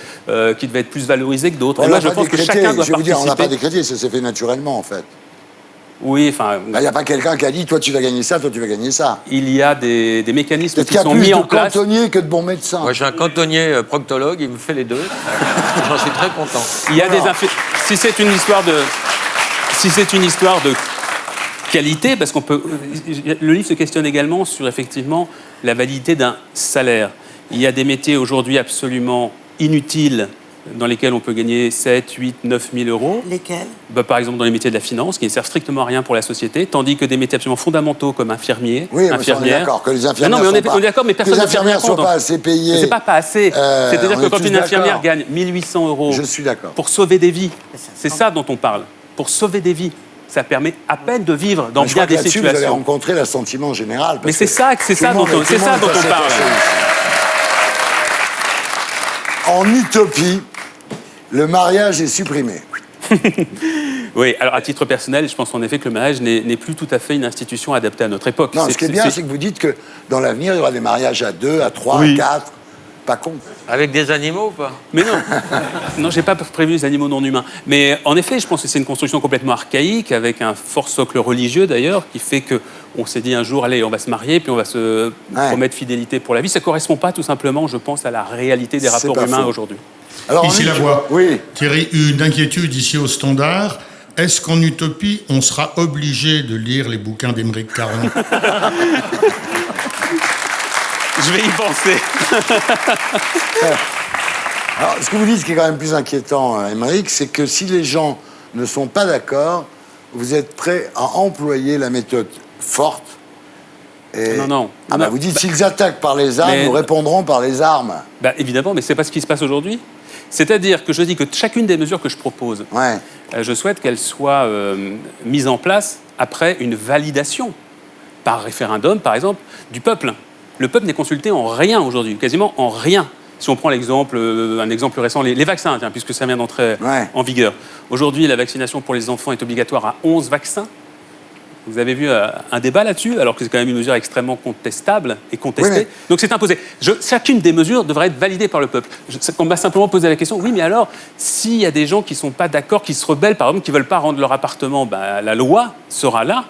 qui devaient être plus valorisées que d'autres. On Et moi, l'a je pas pense que décrété. chacun doit Je vais vous dire, on l'a participer. pas décrété, ça s'est fait naturellement en fait. Oui, enfin, Il n'y a pas quelqu'un qui a dit, toi tu vas gagner ça, toi tu vas gagner ça. il y a des mécanismes Peut-être qui qu'il y a sont plus mis de en place. cantonniers que de bons médecins. Moi, j'ai un cantonnier proctologue, il me fait les deux. J'en suis très content. Il y a si c'est une histoire de qualité, parce qu'on peut. Le livre se questionne également sur effectivement la validité d'un salaire. Il y a des métiers aujourd'hui absolument inutiles dans lesquels on peut gagner 7, 8, 9 000 euros. Lesquels? Par exemple, dans les métiers de la finance, qui ne servent strictement à rien pour la société, tandis que des métiers absolument fondamentaux comme infirmier, Oui, mais ça, on est infirmière. d'accord, que les infirmières Non, mais sont on est d'accord, mais personne que les ne fait rien infirmières sont contre. pas assez payées. C'est pas assez. C'est-à-dire on que est quand tous une infirmière d'accord. gagne 1 800 euros Je suis d'accord. pour sauver des vies, c'est ça dont on parle. Pour sauver des vies, ça permet à peine de vivre dans Mais je bien crois que des là-dessus, vous avez situations. rencontré l'assentiment général. parce Mais c'est que ça, tout le monde c'est ça dont est on parle. passé ici. En utopie, le mariage est supprimé. Oui, alors à titre personnel, je pense en effet que le mariage n'est plus tout à fait une institution adaptée à notre époque. Non, ce qui est bien, c'est que vous dites que dans l'avenir, il y aura des mariages à 2, à 3, Oui. à 4. Pas con. Avec des animaux ou pas? Mais non, non, j'ai pas prévu les animaux non humains. Mais en effet, je pense que c'est une construction complètement archaïque, avec un fort socle religieux d'ailleurs, qui fait que on s'est dit un jour, allez, on va se marier, puis on va se promettre fidélité pour la vie. Ça correspond pas tout simplement, je pense, à la réalité des rapports pas humains faux. aujourd'hui. Alors, Ici la voix. Oui. Thierry, une inquiétude ici au Standard. Est-ce qu'en utopie, on sera obligé de lire les bouquins d'Émeric Caron? Je vais y penser. Alors, ce que vous dites, ce qui est quand même plus inquiétant, Émeric, c'est que si les gens ne sont pas d'accord, vous êtes prêt à employer la méthode forte. Et... Non. Ah bah, vous dites, s'ils attaquent par les armes, Mais- nous répondrons par les armes. Bah, évidemment, mais c'est pas ce qui se passe aujourd'hui. C'est-à-dire que je dis que chacune des mesures que je propose, je souhaite qu'elles soient mises en place après une validation par référendum, par exemple, du peuple. Le peuple n'est consulté en rien aujourd'hui, quasiment en rien. Si on prend l'exemple, un exemple récent, les vaccins, tiens, puisque ça vient d'entrer en vigueur. Aujourd'hui, la vaccination pour les enfants est obligatoire à 11 vaccins. Vous avez vu un débat là-dessus, alors que c'est quand même une mesure extrêmement contestable et contestée. Oui, mais- Donc c'est imposé. Chacune des mesures devrait être validée par le peuple. On m'a simplement posé la question, oui, mais alors, s'il y a des gens qui ne sont pas d'accord, qui se rebellent, par exemple, qui ne veulent pas rendre leur appartement, la loi sera là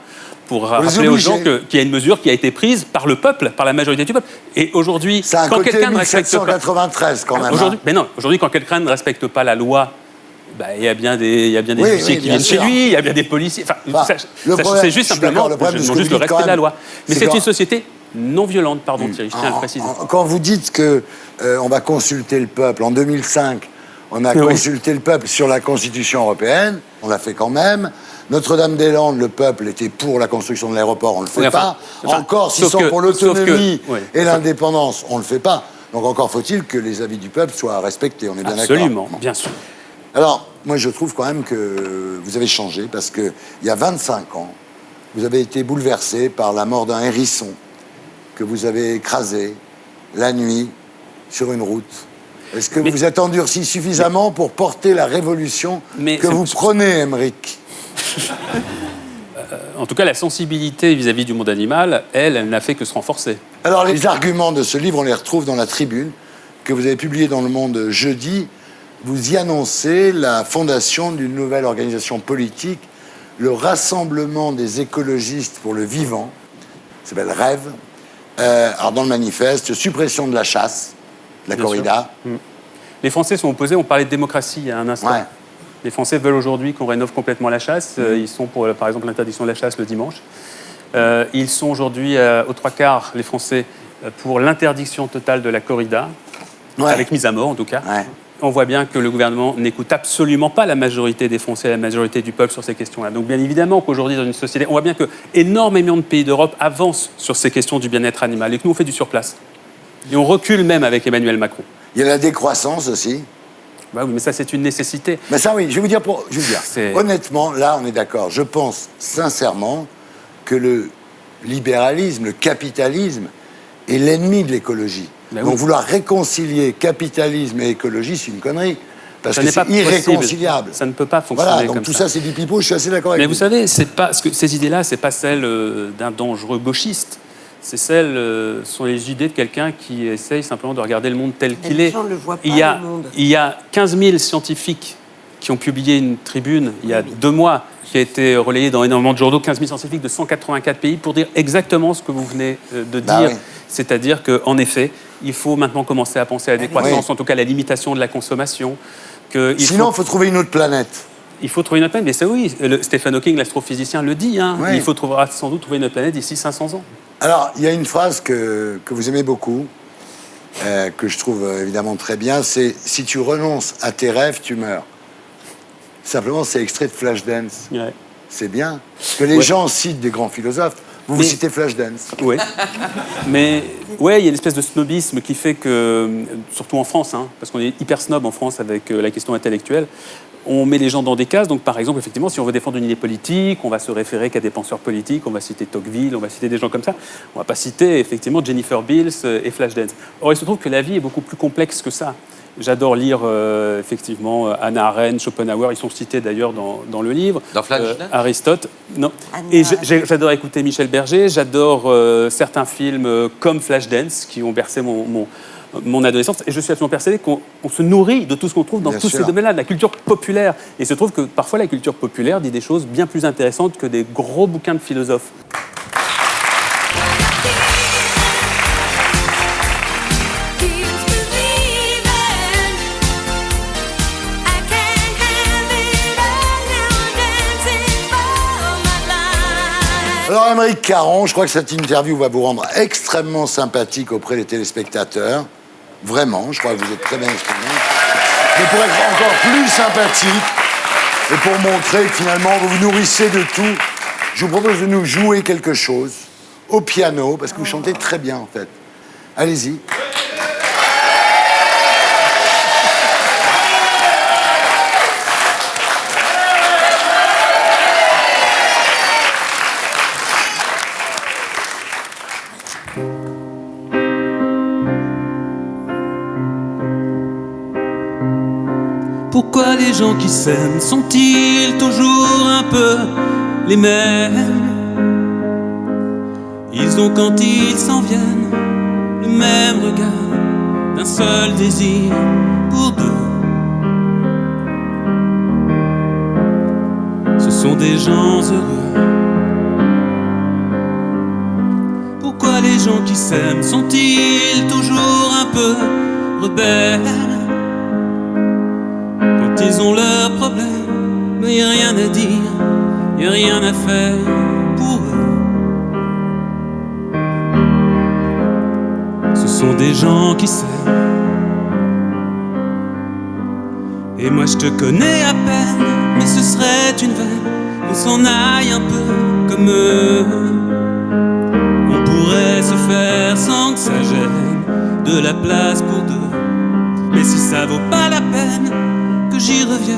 pour les rappeler aux obliger. gens qu'il y a une mesure qui a été prise par le peuple, par la majorité du peuple. Et aujourd'hui, C'est un quand côté quelqu'un ne respecte pas... 1793 quand même. Aujourd'hui, mais non, aujourd'hui, quand quelqu'un ne respecte pas la loi, il y a bien des Oui, huissiers oui, qui bien viennent chez sûr. lui, il y a bien des policiers. Bah, le problème- c'est je juste suis simplement d'accord, le problème de ce que juste vous le dites quand respect de la même, loi. Mais c'est c'est quand- une société non violente, pardon Thierry, je tiens à le préciser. Quand vous dites que on va consulter le peuple, en 2005, on a Oui. consulté le peuple sur la Constitution européenne, on l'a fait quand même. Notre-Dame-des-Landes, le peuple était pour la construction de l'aéroport, on ne le fait Oui, pas. enfin, Encore, s'ils sauf sont que- pour sauf que- l'autonomie oui. et l'indépendance, on ne le fait pas. Donc encore faut-il que les avis du peuple soient respectés, on est bien d'accord. Absolument, bien sûr. Alors, moi, je trouve quand même que vous avez changé parce qu'il y a 25 ans, vous avez été bouleversé par la mort d'un hérisson que vous avez écrasé la nuit sur une route. Est-ce que vous êtes endurci suffisamment pour porter la révolution que vous prenez, Émeric? En tout cas, la sensibilité vis-à-vis du monde animal, elle n'a fait que se renforcer. Alors, les arguments de ce livre, on les retrouve dans la Tribune, que vous avez publié dans Le Monde jeudi. Vous y annoncez la fondation d'une nouvelle organisation politique, le Rassemblement des écologistes pour le vivant, ça s'appelle REV. Alors, dans le manifeste, suppression de la chasse, de la corrida. Les Français sont opposés, on parlait de démocratie il y a un instant. Ouais. Les Français veulent aujourd'hui qu'on rénove complètement la chasse. Ils sont pour, par exemple, l'interdiction de la chasse le dimanche. Ils sont aujourd'hui, aux 3/4, les Français, pour l'interdiction totale de la corrida, avec mise à mort en tout cas. Ouais. On voit bien que le gouvernement n'écoute absolument pas la majorité des Français, la majorité du peuple sur ces questions-là. Donc bien évidemment qu'aujourd'hui, dans une société, on voit bien que énormément de pays d'Europe avancent sur ces questions du bien-être animal et que nous, on fait du surplace. Et on recule même avec Emmanuel Macron. Il y a la décroissance aussi. Bah oui, mais ça, c'est une nécessité. Mais ça, oui, je vais vous dire, honnêtement, là, on est d'accord. Je pense sincèrement que le libéralisme, le capitalisme est l'ennemi de l'écologie. Ben Donc oui. vouloir réconcilier capitalisme et écologie, c'est une connerie. Parce Ça que n'est pas c'est irréconciliable. possible. Ça ne peut pas fonctionner Voilà, donc comme tout ça. ça, c'est du pipeau, je suis assez d'accord avec Mais vous. vous savez, c'est pas, ces idées-là, c'est pas celles d'un dangereux gauchiste. C'est celles, sont les idées de quelqu'un qui essaye simplement de regarder le monde tel qu'il les est. gens ne le voient pas, il y a, le monde. il y a 15 000 scientifiques qui ont publié une tribune il y a 2 mois, qui a été relayée dans énormément de journaux, 15 000 scientifiques de 184 pays, pour dire exactement ce que vous venez de dire. Bah oui. C'est-à-dire qu'en effet, il faut maintenant commencer à penser à la décroissance, en tout cas à la limitation de la consommation. Sinon, il faut trouver une autre planète. Il faut trouver une autre planète, mais ça oui, Stephen Hawking, l'astrophysicien, le dit. Hein. Oui. Il faut sans doute trouver une autre planète d'ici 500 ans. Alors, il y a une phrase que vous aimez beaucoup, que je trouve évidemment très bien, c'est « Si tu renonces à tes rêves, tu meurs ». Simplement, c'est extrait de Flashdance. Ouais. C'est bien. Parce que les gens citent des grands philosophes. Vous citez Flashdance. Oui. Mais ouais, il y a une espèce de snobisme qui fait que, surtout en France, hein, parce qu'on est hyper snob en France avec la question intellectuelle, on met les gens dans des cases. Donc, par exemple, effectivement, si on veut défendre une idée politique, on va se référer qu'à des penseurs politiques, on va citer Tocqueville, on va citer des gens comme ça. On va pas citer, effectivement, Jennifer Beals et Flashdance. Or, il se trouve que la vie est beaucoup plus complexe que ça. J'adore lire, effectivement, Hannah Arendt, Schopenhauer, ils sont cités d'ailleurs dans le livre. Dans Flashdance Aristote, non. Et j'adore écouter Michel Berger, j'adore certains films comme Flashdance, qui ont bercé mon adolescence, et je suis absolument persuadé qu'on se nourrit de tout ce qu'on trouve dans Bien tous sûr. ces domaines-là, de la culture populaire. Et il se trouve que parfois la culture populaire dit des choses bien plus intéressantes que des gros bouquins de philosophes. Alors, Émeric Caron, je crois que cette interview va vous rendre extrêmement sympathique auprès des téléspectateurs. Vraiment, je crois que vous êtes très bien exprimé. Mais pour être encore plus sympathique, et pour montrer que finalement vous vous nourrissez de tout, je vous propose de nous jouer quelque chose au piano, parce que vous chantez très bien en fait. Allez-y. Pourquoi les gens qui s'aiment sont-ils toujours un peu les mêmes? Ils ont quand ils s'en viennent le même regard, d'un seul désir pour deux. Ce sont des gens heureux. Pourquoi les gens qui s'aiment sont-ils toujours un peu rebelles? Ils ont leurs problèmes, mais y a rien à dire, y a rien à faire pour eux. Ce sont des gens qui s'aiment. Et moi je te connais à peine, mais ce serait une veine qu'on s'en aille un peu comme eux. On pourrait se faire sans que ça gêne, de la place pour deux. Mais si ça vaut pas la peine que j'y revienne,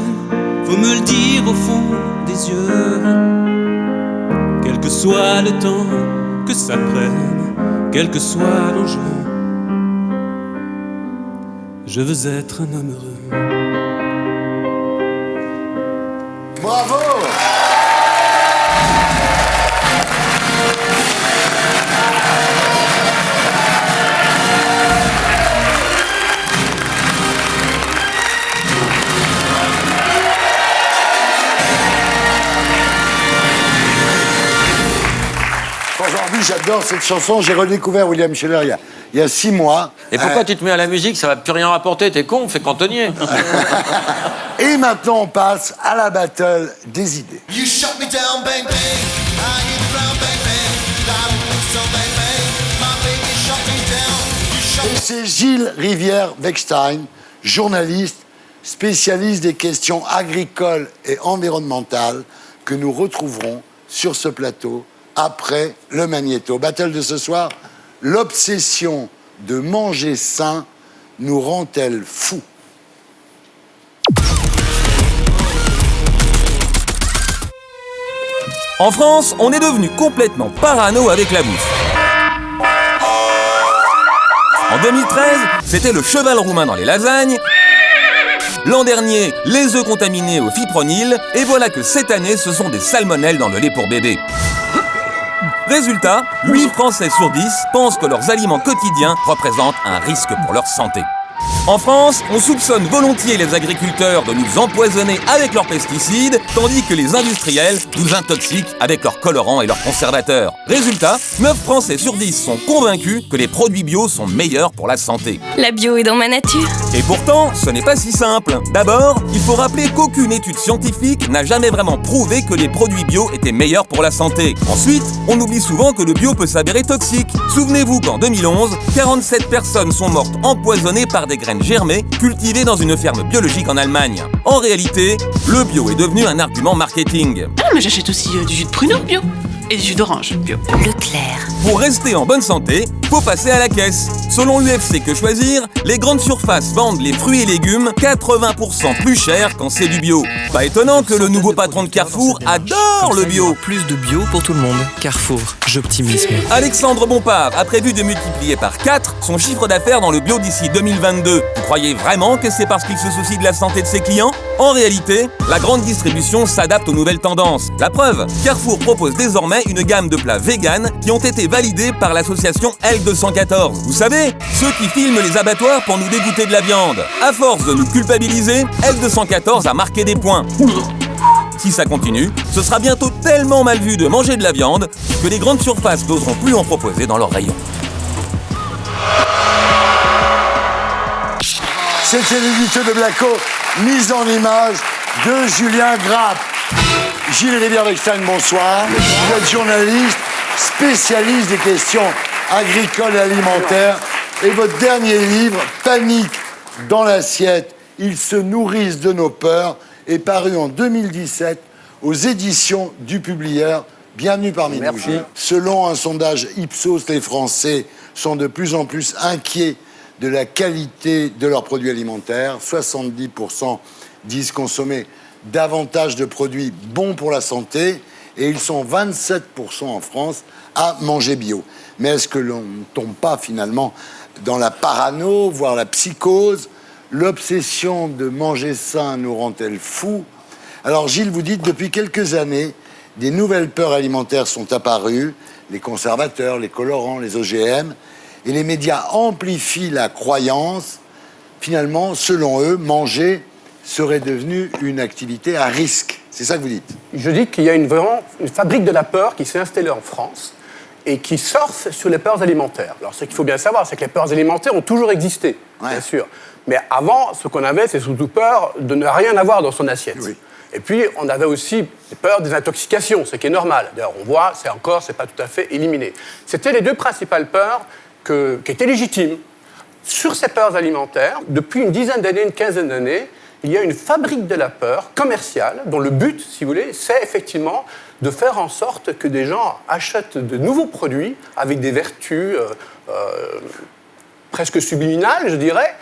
faut me le dire au fond des yeux. Quel que soit le temps que ça prenne, quel que soit l'enjeu. je veux être un homme heureux. Bravo! Aujourd'hui, j'adore cette chanson. J'ai redécouvert William Scheller il y a 6 mois. Et pourquoi tu te mets à la musique? Ça va plus rien rapporter, t'es con, fais cantonnier. Et maintenant, on passe à la battle des idées. You shot me down, bang bang. I hit the ground, bang bang. I don't think so, bang bang. My baby shot me down. You shot Et c'est Gilles Rivière-Wechstein, journaliste, spécialiste des questions agricoles et environnementales, que nous retrouverons sur ce plateau après le magnéto. Battle de ce soir, l'obsession de manger sain nous rend-elle fous? En France, on est devenu complètement parano avec la bouffe. En 2013, c'était le cheval roumain dans les lasagnes. L'an dernier, les œufs contaminés au fipronil. Et voilà que cette année, ce sont des salmonelles dans le lait pour bébé. Résultat, 8 Français sur 10 pensent que leurs aliments quotidiens représentent un risque pour leur santé. En France, on soupçonne volontiers les agriculteurs de nous empoisonner avec leurs pesticides, tandis que les industriels nous intoxiquent avec leurs colorants et leurs conservateurs. Résultat, 9 Français sur 10 sont convaincus que les produits bio sont meilleurs pour la santé. La bio est dans ma nature. Et pourtant, ce n'est pas si simple. D'abord, il faut rappeler qu'aucune étude scientifique n'a jamais vraiment prouvé que les produits bio étaient meilleurs pour la santé. Ensuite, on oublie souvent que le bio peut s'avérer toxique. Souvenez-vous qu'en 2011, 47 personnes sont mortes empoisonnées par des graines germées cultivées dans une ferme biologique en Allemagne. En réalité, le bio est devenu un argument marketing. Ah, mais j'achète aussi du jus de pruneau bio et du jus d'orange bio. Leclerc. Pour rester en bonne santé, faut passer à la caisse. Selon l'UFC Que Choisir, les grandes surfaces vendent les fruits et légumes 80% plus cher quand c'est du bio. Pas étonnant que le nouveau patron de Carrefour adore le bio. Plus de bio pour tout le monde. Carrefour, j'optimisme. Alexandre Bompard a prévu de multiplier par 4 son chiffre d'affaires dans le bio d'ici 2022. Vous croyez vraiment que c'est parce qu'il se soucie de la santé de ses clients? En réalité, la grande distribution s'adapte aux nouvelles tendances. La preuve, Carrefour propose désormais une gamme de plats véganes qui ont été validés par l'association L214. Vous savez, ceux qui filment les abattoirs pour nous dégoûter de la viande. À force de nous culpabiliser, L214 a marqué des points. Si ça continue, ce sera bientôt tellement mal vu de manger de la viande que les grandes surfaces n'oseront plus en proposer dans leurs rayons. C'était l'édito de Blacko, mise en image de Julien Grappe. Gilles Rivière-Wechstein, bonsoir. Vous êtes journaliste, spécialiste des questions agricoles et alimentaires. Et votre dernier livre, Panique dans l'assiette, ils se nourrissent de nos peurs, est paru en 2017 aux éditions du Publieur. Bienvenue parmi nous, Gilles. Selon un sondage Ipsos, les Français sont de plus en plus inquiets de la qualité de leurs produits alimentaires. 70% disent consommer davantage de produits bons pour la santé et ils sont 27% en France à manger bio. Mais est-ce que l'on ne tombe pas finalement dans la parano, voire la psychose? L'obsession de manger sain nous rend-elle fous? Alors Gilles, vous dites depuis quelques années, des nouvelles peurs alimentaires sont apparues, les conservateurs, les colorants, les OGM, et les médias amplifient la croyance. Finalement, selon eux, manger serait devenu une activité à risque. C'est ça que vous dites? Je dis qu'il y a vraiment une fabrique de la peur qui s'est installée en France et qui surfe sur les peurs alimentaires. Alors, ce qu'il faut bien savoir, c'est que les peurs alimentaires ont toujours existé, bien sûr. Mais avant, ce qu'on avait, c'est surtout peur de ne rien avoir dans son assiette. Oui. Et puis, on avait aussi peur des intoxications, ce qui est normal. D'ailleurs, on voit, c'est pas tout à fait éliminé. C'était les deux principales peurs qui étaient légitimes. Sur ces peurs alimentaires, depuis une dizaine d'années, une quinzaine d'années, il y a une fabrique de la peur commerciale dont le but, si vous voulez, c'est effectivement de faire en sorte que des gens achètent de nouveaux produits avec des vertus presque subliminale, je dirais,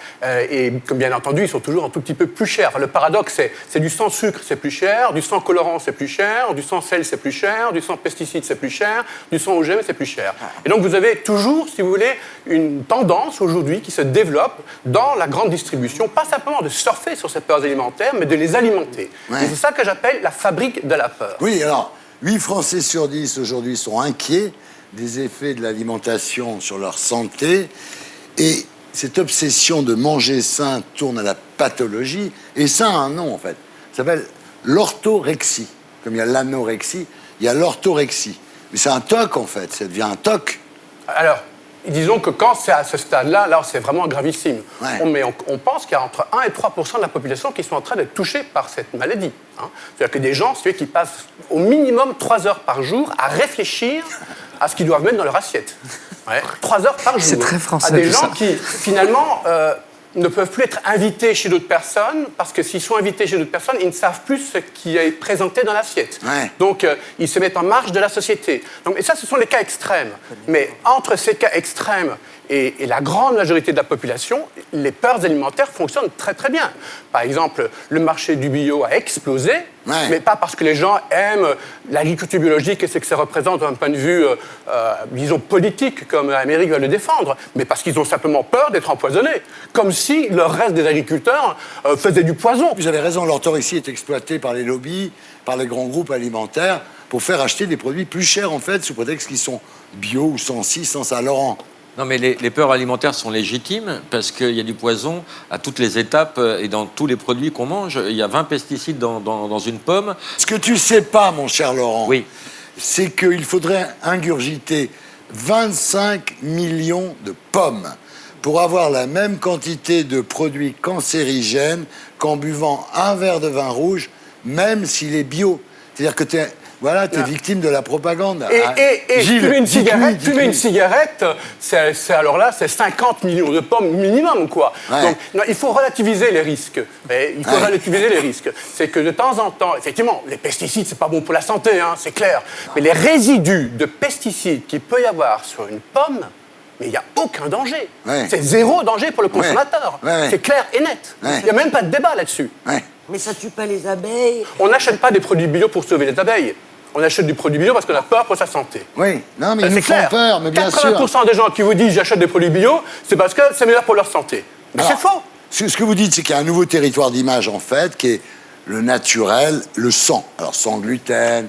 et comme bien entendu, ils sont toujours un tout petit peu plus chers. Le paradoxe, c'est du sans sucre, c'est plus cher, du sans colorant, c'est plus cher, du sans sel, c'est plus cher, du sans pesticide, c'est plus cher, du sans OGM, c'est plus cher. Et donc vous avez toujours, si vous voulez, une tendance aujourd'hui qui se développe dans la grande distribution, pas simplement de surfer sur ces peurs alimentaires, mais de les alimenter. Ouais. Et c'est ça que j'appelle la fabrique de la peur. Oui, alors, 8 Français sur 10 aujourd'hui sont inquiets des effets de l'alimentation sur leur santé. Et cette obsession de manger sain tourne à la pathologie. Et ça a un nom, en fait. Ça s'appelle l'orthorexie. Comme il y a l'anorexie, il y a l'orthorexie. Mais c'est un TOC, en fait. Ça devient un TOC. Alors, disons que quand c'est à ce stade-là, là, c'est vraiment gravissime. Ouais. On pense qu'il y a entre 1 et 3% de la population qui sont en train d'être touchés par cette maladie. Hein. C'est-à-dire que des gens, c'est qui passent au minimum 3 heures par jour à réfléchir à ce qu'ils doivent mettre dans leur assiette. Ouais. 3 heures par jour. C'est très français, à des tout gens ça. qui, finalement, ne peuvent plus être invités chez d'autres personnes, parce que s'ils sont invités chez d'autres personnes, ils ne savent plus ce qui est présenté dans l'assiette. Ouais. Donc, ils se mettent en marge de la société. Donc, et ça, ce sont les cas extrêmes. Mais entre ces cas extrêmes et la grande majorité de la population, les peurs alimentaires fonctionnent très très bien. Par exemple, le marché du bio a explosé, mais pas parce que les gens aiment l'agriculture biologique et ce que ça représente d'un point de vue, disons, politique, comme l'Amérique va le défendre, mais parce qu'ils ont simplement peur d'être empoisonnés, comme si le reste des agriculteurs faisaient du poison. Vous avez raison, l'orthorexie est exploitée par les lobbies, par les grands groupes alimentaires, pour faire acheter des produits plus chers, en fait, sous prétexte qu'ils sont bio ou sans ci, sans ça. Laurent? Non, mais les peurs alimentaires sont légitimes parce qu'il y a du poison à toutes les étapes et dans tous les produits qu'on mange. Il y a 20 pesticides dans une pomme. Ce que tu sais pas, mon cher Laurent, oui, c'est qu'il faudrait ingurgiter 25 millions de pommes pour avoir la même quantité de produits cancérigènes qu'en buvant un verre de vin rouge, même s'il est bio. C'est-à-dire que tu es... Voilà, t'es victime de la propagande. Et Gilles, fumer une cigarette, dis-lui. alors là, c'est 50 millions de pommes minimum, quoi. Ouais. Donc, non, il faut relativiser les risques. Il faut relativiser les risques. C'est que de temps en temps, effectivement, les pesticides, c'est pas bon pour la santé, hein, c'est clair. Mais les résidus de pesticides qu'il peut y avoir sur une pomme, mais il n'y a aucun danger. Ouais. C'est zéro danger pour le consommateur. Ouais. C'est clair et net. Il n'y a même pas de débat là-dessus. Mais ça tue pas les abeilles. On n'achète pas des produits bio pour sauver les abeilles. On achète du produit bio parce qu'on a peur pour sa santé. Oui, non, mais ils C'est nous font clair. peur, mais bien 80% sûr. des gens qui vous disent j'achète des produits bio, c'est parce que c'est meilleur pour leur santé. Mais Alors, c'est faux. Ce que vous dites, c'est qu'il y a un nouveau territoire d'image, en fait, qui est le naturel, le sans. Alors, sans gluten,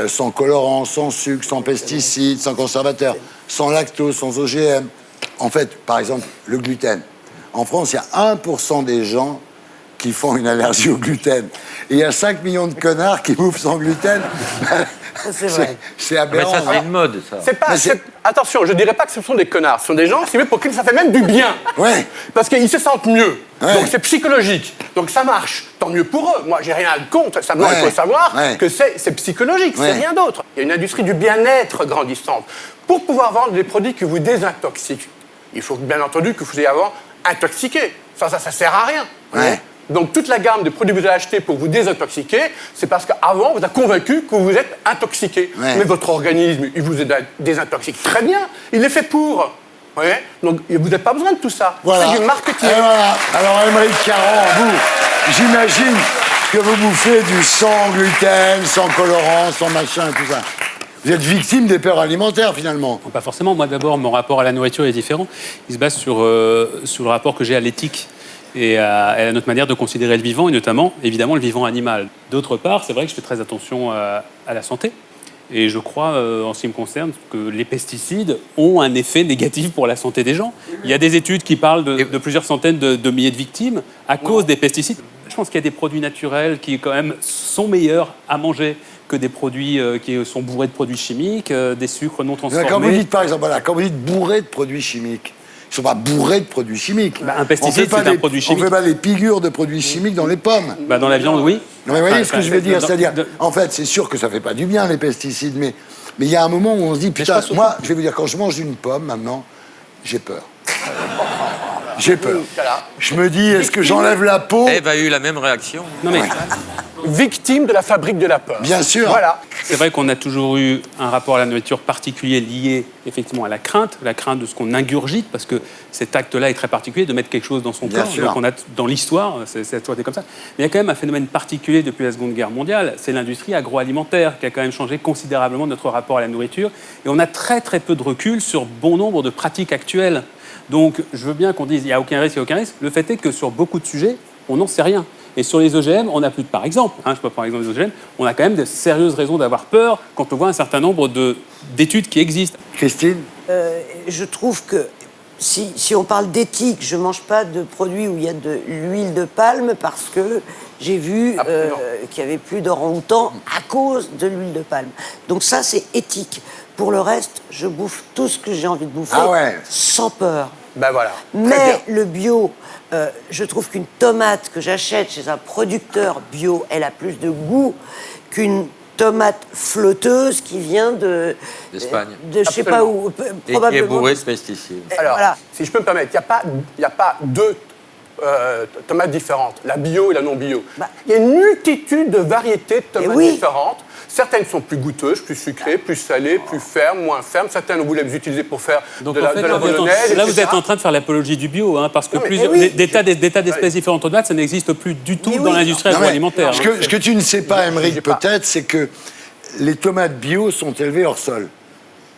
sans colorant, sans sucre, sans pesticides, sans conservateurs, sans lactose, sans OGM. En fait, par exemple, le gluten. En France, il y a 1% des gens qui font une allergie au gluten. Et il y a 5 millions de connards qui bouffent sans gluten. C'est vrai. C'est aberrant. Mais ça, c'est une mode, ça. Attention, je ne dirais pas que ce sont des connards. Ce sont des gens, si vous voulez, pour qui ça fait même du bien. Ouais. Parce qu'ils se sentent mieux. Ouais. Donc c'est psychologique. Donc ça marche. Tant mieux pour eux. Moi, j'ai rien contre. Simplement, il faut savoir que c'est psychologique. C'est rien d'autre. Il y a une industrie du bien-être grandissante. Pour pouvoir vendre des produits qui vous désintoxiquent, il faut bien entendu que vous ayez avant intoxiqué. Ça sert à rien. Ouais. Donc toute la gamme de produits que vous avez achetés pour vous désintoxiquer, c'est parce qu'avant, on vous a convaincu que vous êtes intoxiqué. Ouais. Mais votre organisme, il vous désintoxique très bien. Il est fait pour. Ouais. Donc vous n'avez pas besoin de tout ça. Voilà. C'est du marketing. Et voilà. Alors, Aymeric Caron, vous, j'imagine que vous bouffez du sans gluten, sans colorant, sans machin et tout ça. Vous êtes victime des peurs alimentaires, finalement. Pas forcément. Moi, d'abord, mon rapport à la nourriture est différent. Il se base sur le rapport que j'ai à l'éthique et à notre manière de considérer le vivant, et notamment, évidemment, le vivant animal. D'autre part, c'est vrai que je fais très attention à la santé. Et je crois, en ce qui me concerne, que les pesticides ont un effet négatif pour la santé des gens. Il y a des études qui parlent de plusieurs centaines de milliers de victimes à cause des pesticides. Je pense qu'il y a des produits naturels qui, quand même, sont meilleurs à manger que des produits qui sont bourrés de produits chimiques, des sucres non transformés. Quand vous dites, par exemple, quand vous dites bourré de produits chimiques, ils ne sont pas bourrés de produits chimiques. Un pesticide, c'est un produit chimique. On ne fait pas des piqûres de produits chimiques dans les pommes. Dans la viande, oui. Non, mais vous voyez ce que je veux dire, c'est-à-dire, en fait, c'est sûr que ça ne fait pas du bien, les pesticides, mais il y a un moment où on se dit, putain, moi, je vais vous dire, quand je mange une pomme, maintenant, j'ai peur. J'ai peur. Je me dis, est-ce que j'enlève la peau? Ève a eu la même réaction. Non, mais victimes de la fabrique de la peur. Bien sûr. Voilà. C'est vrai qu'on a toujours eu un rapport à la nourriture particulier lié effectivement à la crainte de ce qu'on ingurgite, parce que cet acte-là est très particulier, de mettre quelque chose dans son Bien corps. sûr. Donc on a dans l'histoire, c'est toujours été comme ça. Mais il y a quand même un phénomène particulier depuis la Seconde Guerre mondiale, c'est l'industrie agroalimentaire qui a quand même changé considérablement notre rapport à la nourriture. Et on a très très peu de recul sur bon nombre de pratiques actuelles. Donc je veux bien qu'on dise il n'y a aucun risque, il n'y a aucun risque. Le fait est que sur beaucoup de sujets, on n'en sait rien. Et sur les OGM, on a plus, par exemple, je peux prendre l'exemple des OGM, on a quand même de sérieuses raisons d'avoir peur quand on voit un certain nombre d'études qui existent. Christine ? Je trouve que si on parle d'éthique, je ne mange pas de produits où il y a de l'huile de palme parce que j'ai vu qu'il n'y avait plus d'orang-outan à cause de l'huile de palme. Donc ça, c'est éthique. Pour le reste, je bouffe tout ce que j'ai envie de bouffer sans peur. Ben voilà. Mais le bio, je trouve qu'une tomate que j'achète chez un producteur bio, elle a plus de goût qu'une tomate flotteuse qui vient d'Espagne. De je sais pas où, probablement. Et qui est bourrée de pesticides. Alors, si je peux me permettre, il n'y a pas deux tomates différentes, la bio et la non bio. Il y a une multitude de variétés de tomates différentes. Certaines sont plus goûteuses, plus sucrées, plus salées, plus fermes, moins fermes. Certaines, vous les utilisez pour faire de la bolognaise. Là, vous êtes en train de faire l'apologie du bio, parce que des tas d'espèces différentes de tomates, ça n'existe plus du tout dans l'industrie agroalimentaire. Ce que tu ne sais pas, Émeric, peut-être, c'est que les tomates bio sont élevées hors sol.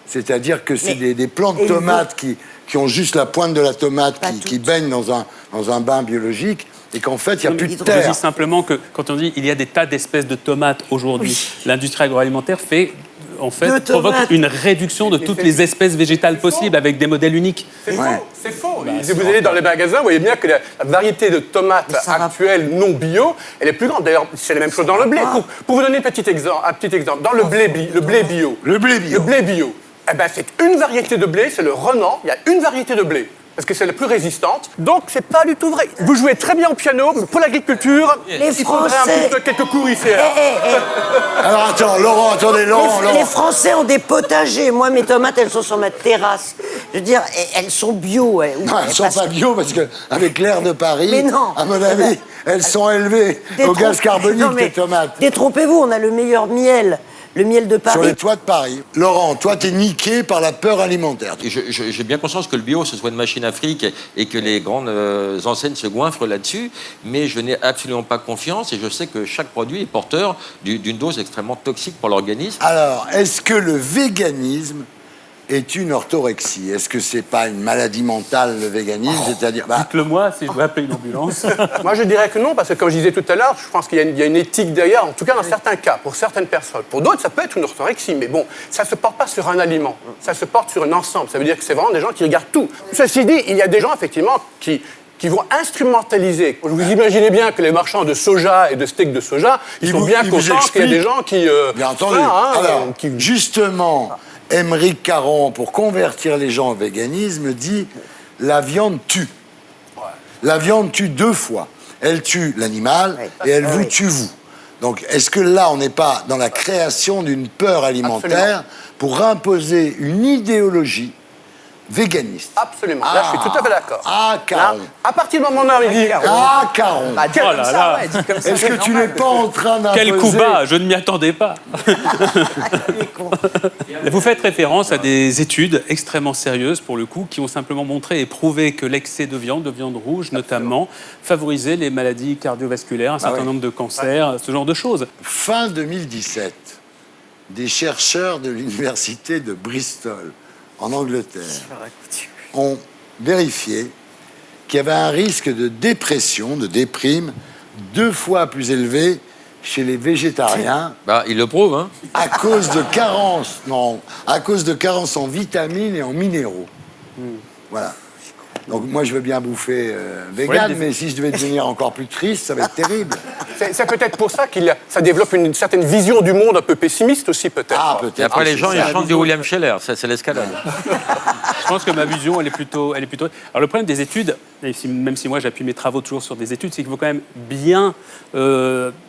C'est-à-dire que c'est des plants de tomates qui ont juste la pointe de la tomate qui baignent dans un bain biologique. Et qu'en fait, il n'y a plus de terre. Je dis simplement que quand on dit il y a des tas d'espèces de tomates aujourd'hui, l'industrie agroalimentaire provoque une réduction de toutes les espèces végétales possibles avec des modèles uniques. C'est faux. Si vous allez dans les magasins, vous voyez bien que la variété de tomates actuelles non bio, elle est plus grande. D'ailleurs, c'est la même chose dans le blé. Pour vous donner un petit exemple, dans le blé bio, c'est une variété de blé, c'est le Renan. Il y a une variété de blé. Parce que c'est la plus résistante. Donc, c'est pas du tout vrai. Vous jouez très bien au piano, mais pour l'agriculture, il faudrait un petit peu quelques cours ici. Alors, attends, Laurent, attendez, Laurent. Les Français ont des potagers. Moi, mes tomates, elles sont sur ma terrasse. Je veux dire, elles sont bio. Non, elles ne sont pas bio parce qu'avec l'air de Paris, à mon avis, elles sont élevées au gaz carbonique, les tomates. Détrompez-vous, on a le meilleur miel. Le miel de Paris. Sur les toits de Paris. Laurent, toi, t'es niqué par la peur alimentaire. J'ai bien conscience que le bio, ce soit une machine à fric et que les grandes enseignes se goinfrent là-dessus, mais je n'ai absolument pas confiance et je sais que chaque produit est porteur d'une dose extrêmement toxique pour l'organisme. Alors, est-ce que le véganisme est une orthorexie? Est-ce que c'est pas une maladie mentale, le véganisme? C'est-à-dire, dites-le-moi si je dois appeler une ambulance. Moi, je dirais que non, parce que comme je disais tout à l'heure, je pense qu'il y a une éthique derrière, en tout cas dans certains cas, pour certaines personnes. Pour d'autres, ça peut être une orthorexie, mais bon, ça ne se porte pas sur un aliment, ça se porte sur un ensemble. Ça veut dire que c'est vraiment des gens qui regardent tout. Ceci dit, il y a des gens, effectivement, qui vont instrumentaliser. Vous imaginez bien que les marchands de soja et de steak de soja, ils sont bien contents qu'il y a des gens qui... Bien entendu. Alors, justement... Émeric Caron, pour convertir les gens au véganisme, dit « la viande tue ». La viande tue deux fois. Elle tue l'animal et elle vous tue vous. Donc, est-ce que là, on n'est pas dans la création d'une peur alimentaire pour imposer une idéologie véganiste? Absolument. Là, je suis tout à fait d'accord. Caron. À partir du moment où on dit... Caron. Est-ce que tu n'es pas en train d'imposer... Quel coup bas, je ne m'y attendais pas. Vous faites référence à des études extrêmement sérieuses, pour le coup, qui ont simplement montré et prouvé que l'excès de viande rouge notamment, favorisait les maladies cardiovasculaires, un certain nombre de cancers, ce genre de choses. Fin 2017, des chercheurs de l'université de Bristol, en Angleterre, ont vérifié qu'il y avait un risque de dépression, de déprime, 2 fois plus élevé chez les végétariens. Ils le prouvent, hein. À cause de carences en vitamines et en minéraux. Voilà. Donc moi, je veux bien bouffer vegan, mais si je devais devenir encore plus triste, ça va être terrible. C'est peut-être pour ça ça développe une certaine vision du monde un peu pessimiste aussi, peut-être. Et après, les gens, ils chantent du William Scheller. Ça, c'est l'escalade. Je pense que ma vision, elle est plutôt... Alors, le problème des études, même si moi, j'appuie mes travaux toujours sur des études, c'est qu'il faut quand même bien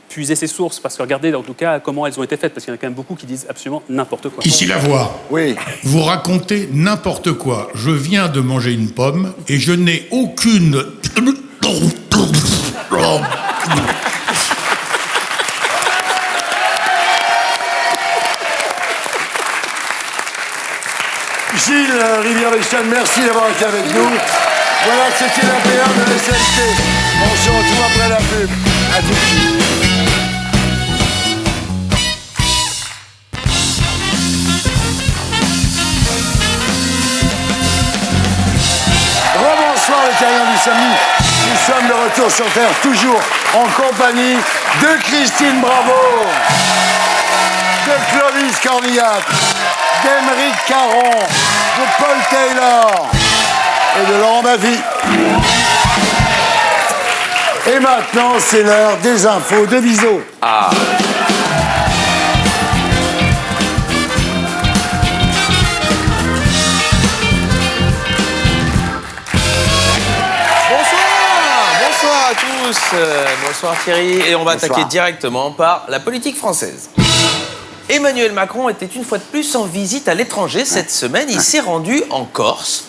puiser ses sources, parce que regardez, en tout cas, comment elles ont été faites, parce qu'il y en a quand même beaucoup qui disent absolument n'importe quoi. Ici la voix. Oui. Vous racontez n'importe quoi. Je viens de manger une pomme et je n'ai aucune... Gilles Rivière-Bechtel, merci d'avoir été avec nous. Voilà, c'était la PR de la SNT. On se retrouve après la pub. À tout de suite. Rebonsoir les terriens du samedi. Nous sommes de retour sur Terre, toujours en compagnie de Christine Bravo, de Clovis Cornillac, d'Émeric Caron, de Paul Taylor et de Laurent Baffy. Et maintenant, c'est l'heure des infos de Viso. Ah. Bonsoir à tous, bonsoir Thierry, et on va attaquer directement par la politique française. Emmanuel Macron était une fois de plus en visite à l'étranger cette semaine. Il s'est rendu en Corse.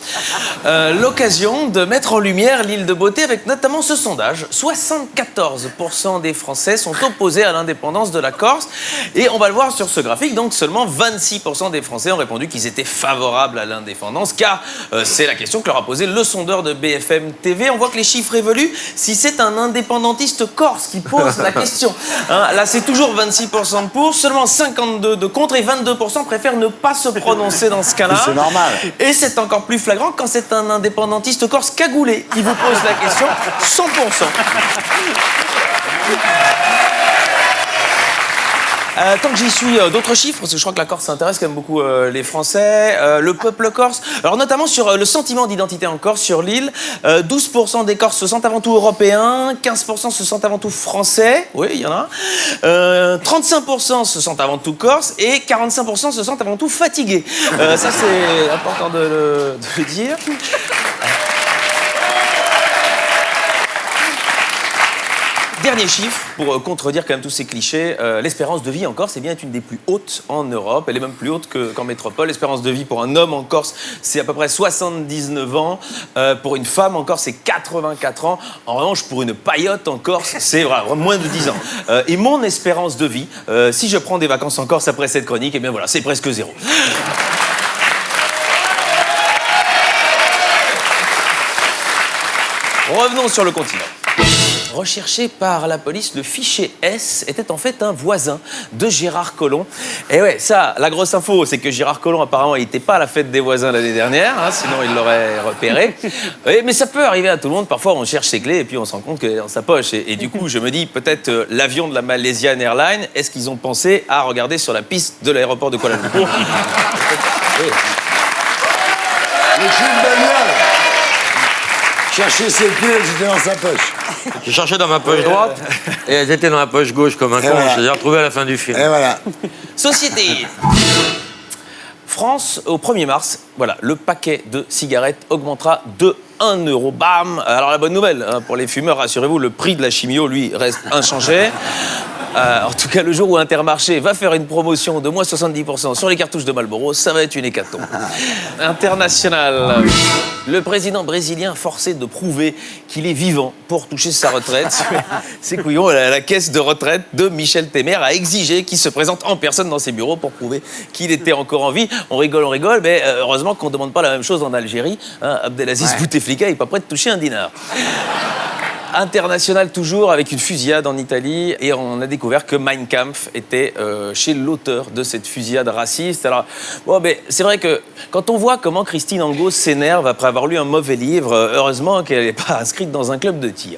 L'occasion de mettre en lumière l'île de beauté avec notamment ce sondage. 74% des Français sont opposés à l'indépendance de la Corse. Et on va le voir sur ce graphique. Donc seulement 26% des Français ont répondu qu'ils étaient favorables à l'indépendance. Car c'est la question que leur a posée le sondeur de BFM TV. On voit que les chiffres évoluent. Si c'est un indépendantiste corse qui pose la question, hein, là c'est toujours 26% pour, seulement 52% de contre et 22% préfèrent ne pas se prononcer dans ce cas-là. C'est normal. Et c'est encore plus flagrant quand c'est un indépendantiste corse cagoulé qui vous pose la question. 100%. Tant que j'y suis, d'autres chiffres, parce que je crois que la Corse intéresse quand même beaucoup les Français, le peuple corse. Alors notamment sur le sentiment d'identité en Corse, sur l'île, 12% des Corses se sentent avant tout européens, 15% se sentent avant tout français, oui, il y en a, 35% se sentent avant tout corse et 45% se sentent avant tout fatigués. Ça, c'est important de le dire. Dernier chiffre, pour contredire quand même tous ces clichés, l'espérance de vie en Corse est une des plus hautes en Europe. Elle est même plus haute qu'en métropole. L'espérance de vie pour un homme en Corse, c'est à peu près 79 ans. Pour une femme en Corse, c'est 84 ans. En revanche, pour une paillote en Corse, c'est vraiment moins de 10 ans. Et mon espérance de vie, si je prends des vacances en Corse après cette chronique, eh bien voilà, c'est presque zéro. Revenons sur le continent. Recherché par la police, le fichier S était en fait un voisin de Gérard Collomb. Et ouais, ça, la grosse info, c'est que Gérard Collomb, apparemment, il n'était pas à la fête des voisins l'année dernière, hein, sinon il l'aurait repéré. Oui, mais ça peut arriver à tout le monde. Parfois, on cherche ses clés et puis on se rend compte qu'elle est dans sa poche. Et du coup, je me dis, peut-être l'avion de la Malaysian Airlines, est-ce qu'ils ont pensé à regarder sur la piste de l'aéroport de Kuala Lumpur? Le chien de bagnole. Chercher ses clés, elles étaient dans sa poche. J'ai cherché dans ma poche droite et elles étaient dans ma poche gauche comme un con. Voilà. Je les ai retrouvées à la fin du film. Et voilà. Société. France, au 1er mars, voilà, le paquet de cigarettes augmentera de 1 euro. Bam! Alors la bonne nouvelle, hein, pour les fumeurs, rassurez-vous, le prix de la chimio, lui, reste inchangé. En tout cas, le jour où Intermarché va faire une promotion de moins 70% sur les cartouches de Marlboro, ça va être une hécatombe. International. Le président brésilien forcé de prouver qu'il est vivant pour toucher sa retraite. C'est couillon, la caisse de retraite de Michel Temer a exigé qu'il se présente en personne dans ses bureaux pour prouver qu'il était encore en vie. On rigole, mais heureusement qu'on ne demande pas la même chose en Algérie. Hein, Abdelaziz Bouteflika n'est pas prêt de toucher un dinar. International toujours, avec une fusillade en Italie, et on a découvert que Mein Kampf était chez l'auteur de cette fusillade raciste. Alors, bon, mais c'est vrai que quand on voit comment Christine Angot s'énerve après avoir lu un mauvais livre, heureusement qu'elle n'est pas inscrite dans un club de tir.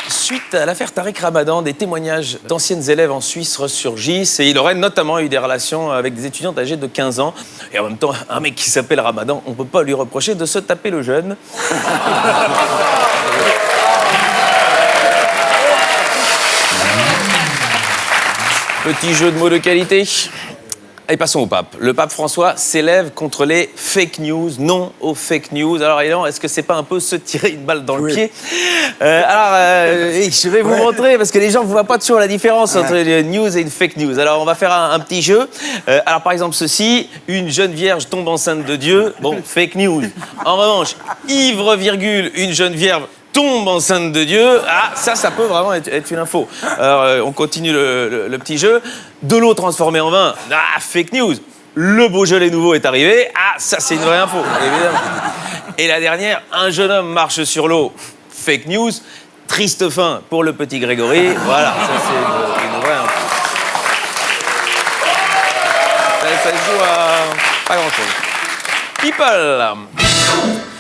Suite à l'affaire Tariq Ramadan, des témoignages d'anciennes élèves en Suisse ressurgissent et il aurait notamment eu des relations avec des étudiantes âgées de 15 ans. Et en même temps, un mec qui s'appelle Ramadan, on ne peut pas lui reprocher de se taper le jeune. Petit jeu de mots de qualité. Et passons au pape. Le pape François s'élève contre les fake news, non aux fake news. Alors évidemment, est-ce que c'est pas un peu se tirer une balle dans le pied? Je vais vous montrer, parce que les gens ne voient pas toujours la différence entre une news et une fake news. Alors on va faire un petit jeu. Alors par exemple ceci, une jeune vierge tombe enceinte de Dieu, bon, fake news. En revanche, ivre, virgule, une jeune vierge tombe enceinte de Dieu. Ah, ça peut vraiment être une info. Alors, on continue le petit jeu. De l'eau transformée en vin. Ah, fake news. Le Beaujolais nouveau est arrivé. Ah, ça, c'est une vraie info, évidemment. Et la dernière, un jeune homme marche sur l'eau. Fake news. Triste fin pour le petit Grégory. Voilà, ça, c'est une vraie info. Ça se joue à pas grand-chose. People.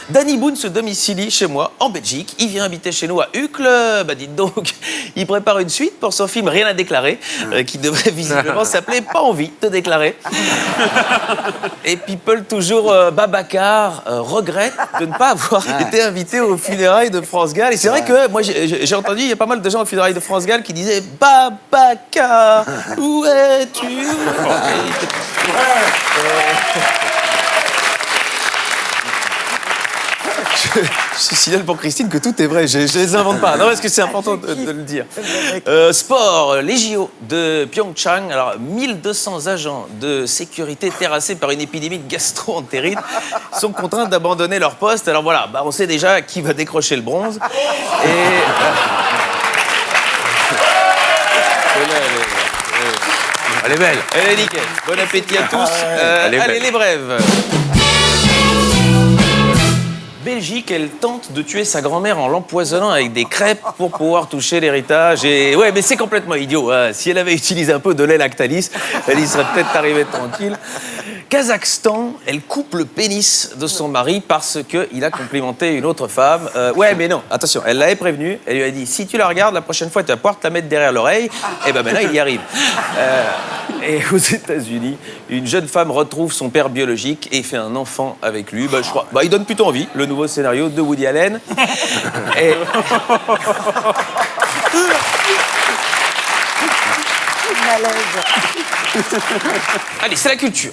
Danny Boone se domicilie chez moi, en Belgique. Il vient habiter chez nous à Uccle. Bah dites donc, il prépare une suite pour son film Rien à déclarer, qui devrait visiblement s'appeler Pas envie de déclarer. Et People, toujours Babacar, regrette de ne pas avoir été invité aux funérailles de France Gall. Et c'est vrai que moi, j'ai entendu, il y a pas mal de gens aux funérailles de France Gall qui disaient « Babacar, où es-tu » Je signale pour Christine que tout est vrai, je les invente pas. Non, parce que c'est important de le dire. Sport, les JO de Pyeongchang. Alors, 1200 agents de sécurité terrassés par une épidémie de gastro-entérite sont contraints d'abandonner leur poste. Alors voilà, on sait déjà qui va décrocher le bronze. Elle est belle. Elle est nickel. Bon appétit à tous. Allez, les brèves. Belgique, elle tente de tuer sa grand-mère en l'empoisonnant avec des crêpes pour pouvoir toucher l'héritage. Et ouais, mais c'est complètement idiot. Hein. Si elle avait utilisé un peu de lait Lactalis, elle y serait peut-être arrivée tranquille. Kazakhstan, elle coupe le pénis de son mari parce qu'il a complimenté une autre femme. Ouais, mais non, attention, elle l'avait prévenue. Elle lui a dit, si tu la regardes, la prochaine fois, tu vas pouvoir te la mettre derrière l'oreille. Et ben maintenant, il y arrive. Et aux États-Unis, une jeune femme retrouve son père biologique et fait un enfant avec lui. Je crois, il donne plutôt envie, le nouveau scénario de Woody Allen. Et... Allez, c'est la culture.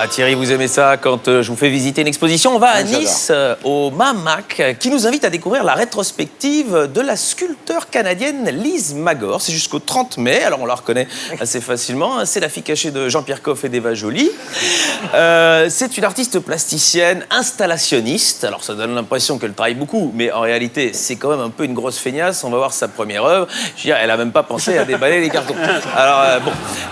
Ah Thierry, vous aimez ça quand je vous fais visiter une exposition. On va à Nice, au MAMAC, qui nous invite à découvrir la rétrospective de la sculpteure canadienne Lise Magor. C'est jusqu'au 30 mai, alors on la reconnaît assez facilement. C'est la fille cachée de Jean-Pierre Coff et d'Eva Joly. C'est une artiste plasticienne, installationniste. Alors ça donne l'impression qu'elle travaille beaucoup, mais en réalité, c'est quand même un peu une grosse feignasse. On va voir sa première œuvre. Je veux dire, elle a même pas pensé à déballer les cartons. Alors,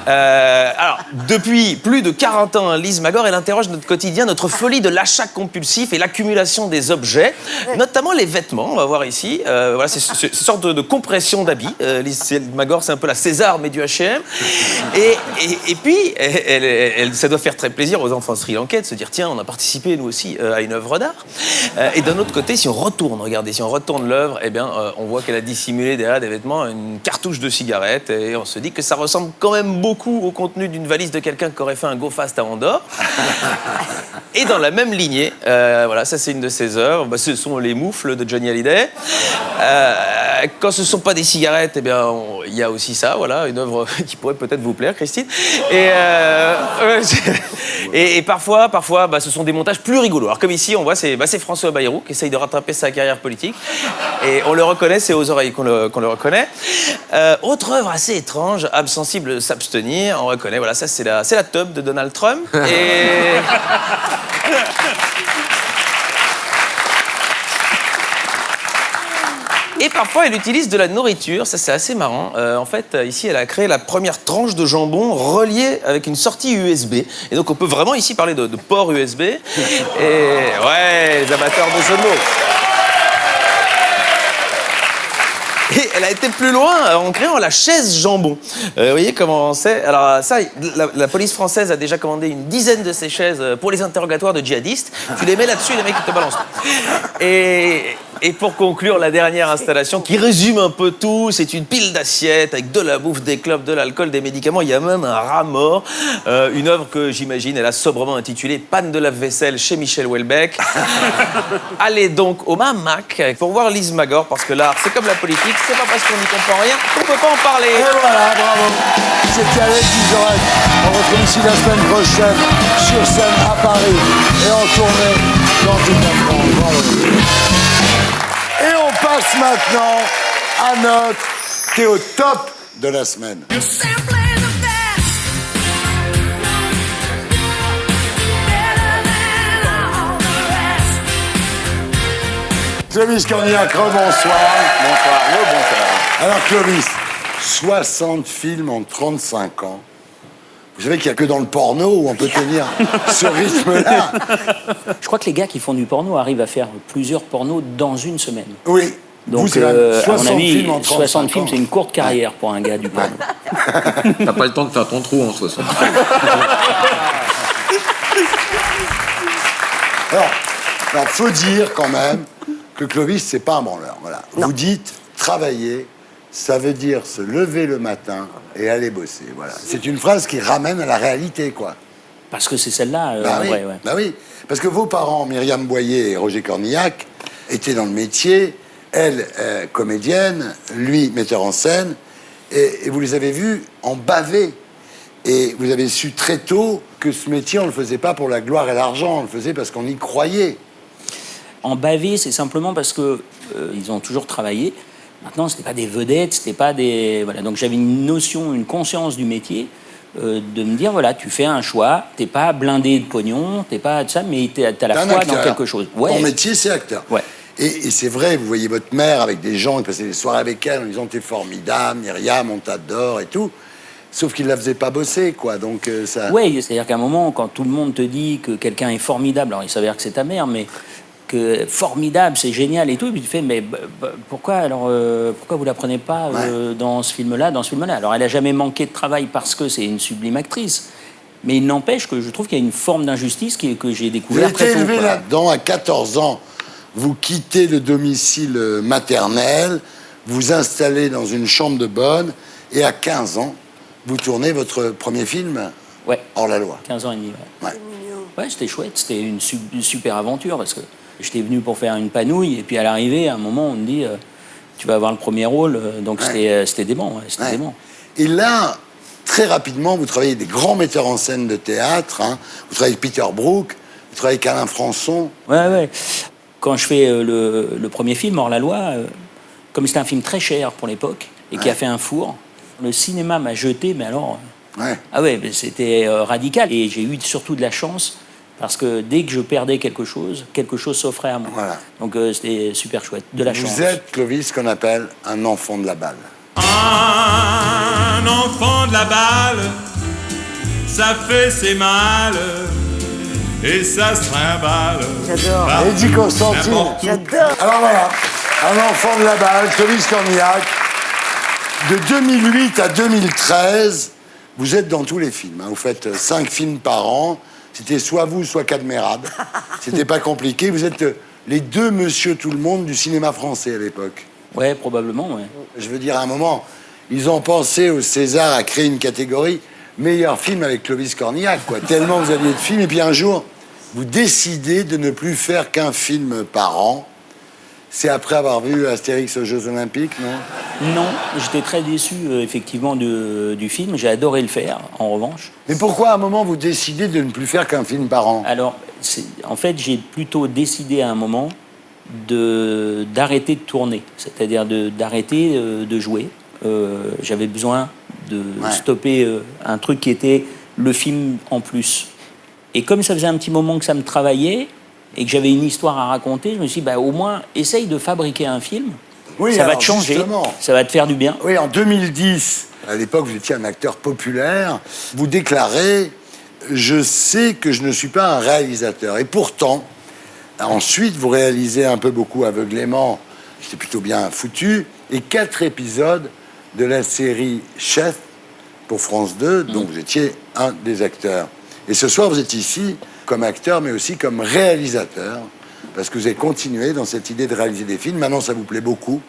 alors, depuis plus de 40 ans, Lise Magor, elle interroge notre quotidien, notre folie de l'achat compulsif et l'accumulation des objets, notamment les vêtements. On va voir ici. Voilà, c'est une sorte de compression d'habits. Lise Magor, c'est un peu la César, mais du H&M. Et puis, ça doit faire très plaisir aux enfants sri-lankais de se dire, tiens, on a participé, nous aussi, à une œuvre d'art. Et d'un autre côté, si on retourne, regardez, si on retourne l'œuvre, eh bien, on voit qu'elle a dissimulé derrière des vêtements une cartouche de cigarette, et on se dit que ça ressemble quand même beaucoup au contenu d'une valise de quelqu'un qui aurait fait un go fast à Andorre. Et dans la même lignée, voilà, ça c'est une de ses œuvres, ce sont les moufles de Johnny Hallyday. Quand ce ne sont pas des cigarettes, eh bien, il y a aussi ça, voilà, une œuvre qui pourrait peut-être vous plaire, Christine. Et parfois, ce sont des montages plus rigolos. Alors comme ici, on voit, c'est François Bayrou qui essaye de rattraper sa carrière politique. Et on le reconnaît, c'est aux oreilles qu'on le reconnaît. Autre œuvre assez étrange, âme sensible s'abstenir, on reconnaît, voilà, ça c'est la tub de Donald Trump. Et parfois, elle utilise de la nourriture, ça c'est assez marrant. En fait, ici, elle a créé la première tranche de jambon reliée avec une sortie USB. Et donc, on peut vraiment ici parler de port USB. Et ouais, les amateurs de jeux de mots. Et elle a été plus loin en créant la chaise jambon. Vous voyez comment c'est. Alors ça, la police française a déjà commandé une dizaine de ces chaises pour les interrogatoires de djihadistes. Tu les mets là-dessus, les mecs ils te balancent. Et pour conclure, la dernière installation qui résume un peu tout, c'est une pile d'assiettes avec de la bouffe, des clopes, de l'alcool, des médicaments. Il y a même un rat mort. Une œuvre que j'imagine, elle a sobrement intitulée Panne de lave-vaisselle chez Michel Houellebecq. Allez donc au MAMAC pour voir Lise Magor, parce que l'art, c'est comme la politique, c'est pas parce qu'on n'y comprend rien qu'on peut pas en parler. Et voilà, bravo. C'était Alex Vizorek. On retrouve ici la semaine prochaine sur scène à Paris et en tournée dans toute la France. Bravo. Et on passe maintenant à notre qui est au top de la semaine. Clovis Cornillac, rebonsoir. Bonsoir, bonsoir. Alors Clovis, 60 films en 35 ans. Vous savez qu'il n'y a que dans le porno où on peut tenir ce rythme-là. Je crois que les gars qui font du porno arrivent à faire plusieurs pornos dans une semaine. Oui. Donc, vous, c'est à mon 60 avis, films en 35 60 films, ans. c'est une courte carrière pour un gars du porno. T'as pas le temps de faire ton trou en 60. Alors, faut dire quand même que Clovis, c'est pas un branleur. Voilà. Vous dites travailler, ça veut dire se lever le matin et aller bosser. Voilà. C'est une phrase qui ramène à la réalité, quoi. Parce que c'est celle-là, Bah en oui, vrai, ouais. bah oui. Parce que vos parents, Myriam Boyer et Roger Cornillac, étaient dans le métier. Elle, comédienne, lui, metteur en scène. Et vous les avez vus en baver. Et vous avez su très tôt que ce métier, on ne le faisait pas pour la gloire et l'argent, on le faisait parce qu'on y croyait. En bavé, c'est simplement parce que ils ont toujours travaillé. Maintenant, c'était pas des vedettes, c'était pas des... Voilà. Donc j'avais une notion, une conscience du métier, de me dire, voilà, tu fais un choix, t'es pas blindé de pognon, t'es pas de ça, mais t'as la foi dans quelque chose. Ouais. Ton métier, c'est acteur. Ouais. Et c'est vrai, vous voyez votre mère avec des gens, ils passaient des soirées avec elle en disant t'es formidable, Myriam, on t'adore et tout. Sauf qu'ils la faisaient pas bosser, quoi. Donc ça. Oui, c'est-à-dire qu'à un moment, quand tout le monde te dit que quelqu'un est formidable, alors il s'avère que c'est ta mère, mais que formidable, c'est génial et tout, et puis tu fais, mais pourquoi alors, pourquoi vous la prenez pas dans ce film-là, dans ce film-là? Alors elle a jamais manqué de travail parce que c'est une sublime actrice. Mais il n'empêche que je trouve qu'il y a une forme d'injustice que j'ai Vous découvert êtes très tôt. élevé quoi. là-dedans à 14 ans. Vous quittez le domicile maternel, vous installez dans une chambre de bonne, et à 15 ans, vous tournez votre premier film hors la loi. 15 ans et demi, ouais. Ouais, c'était chouette, c'était une super aventure, parce que j'étais venu pour faire une panouille, et puis à l'arrivée, à un moment, on me dit, tu vas avoir le premier rôle, donc c'était dément, c'était dément. Et là, très rapidement, vous travaillez avec des grands metteurs en scène de théâtre, hein. Vous travaillez avec Peter Brook, vous travaillez avec Alain Françon. Ouais. Quand je fais le premier film, Hors la loi, comme c'était un film très cher pour l'époque, et qui a fait un four, le cinéma m'a jeté, mais alors... Ah ouais, mais c'était radical. Et j'ai eu surtout de la chance, parce que dès que je perdais quelque chose s'offrait à moi. Voilà. Donc c'était super chouette, de la chance. Vous êtes, Clovis, ce qu'on appelle un enfant de la balle. Un enfant de la balle, ça fait ses mal et ça se trimballe. J'adore. Eddie Constantine. J'adore. Alors voilà, un enfant de la balle, Clovis Cornillac. De 2008 à 2013, vous êtes dans tous les films. Hein. Vous faites 5 films par an. C'était soit vous, soit Cadmerade. C'était pas compliqué. Vous êtes les deux Monsieur Tout-le-Monde du cinéma français à l'époque. Ouais, probablement, ouais. Je veux dire, à un moment, ils ont pensé au César à créer une catégorie meilleur film avec Clovis Cornillac, quoi. Tellement vous aviez de films. Et puis un jour, vous décidez de ne plus faire qu'un film par an. C'est après avoir vu Astérix aux Jeux Olympiques, non? Non, j'étais très déçu, effectivement, du film. J'ai adoré le faire, en revanche. Mais pourquoi, à un moment, vous décidez de ne plus faire qu'un film par an? Alors, en fait, j'ai plutôt décidé à un moment d'arrêter de tourner, c'est-à-dire d'arrêter de jouer. J'avais besoin de stopper un truc qui était le film en plus. Et comme ça faisait un petit moment que ça me travaillait, et que j'avais une histoire à raconter, je me suis dit, au moins, essaye de fabriquer un film. Oui, ça va alors, te changer, justement. ça va te faire du bien. Oui, en 2010, à l'époque, vous étiez un acteur populaire, vous déclarez « Je sais que je ne suis pas un réalisateur ». Et pourtant, ensuite, vous réalisez un peu beaucoup aveuglément, c'était plutôt bien foutu, et 4 épisodes de la série Chef pour France 2, dont vous étiez un des acteurs. Et ce soir, vous êtes ici comme acteur, mais aussi comme réalisateur, parce que vous avez continué dans cette idée de réaliser des films. Maintenant, ça vous plaît beaucoup.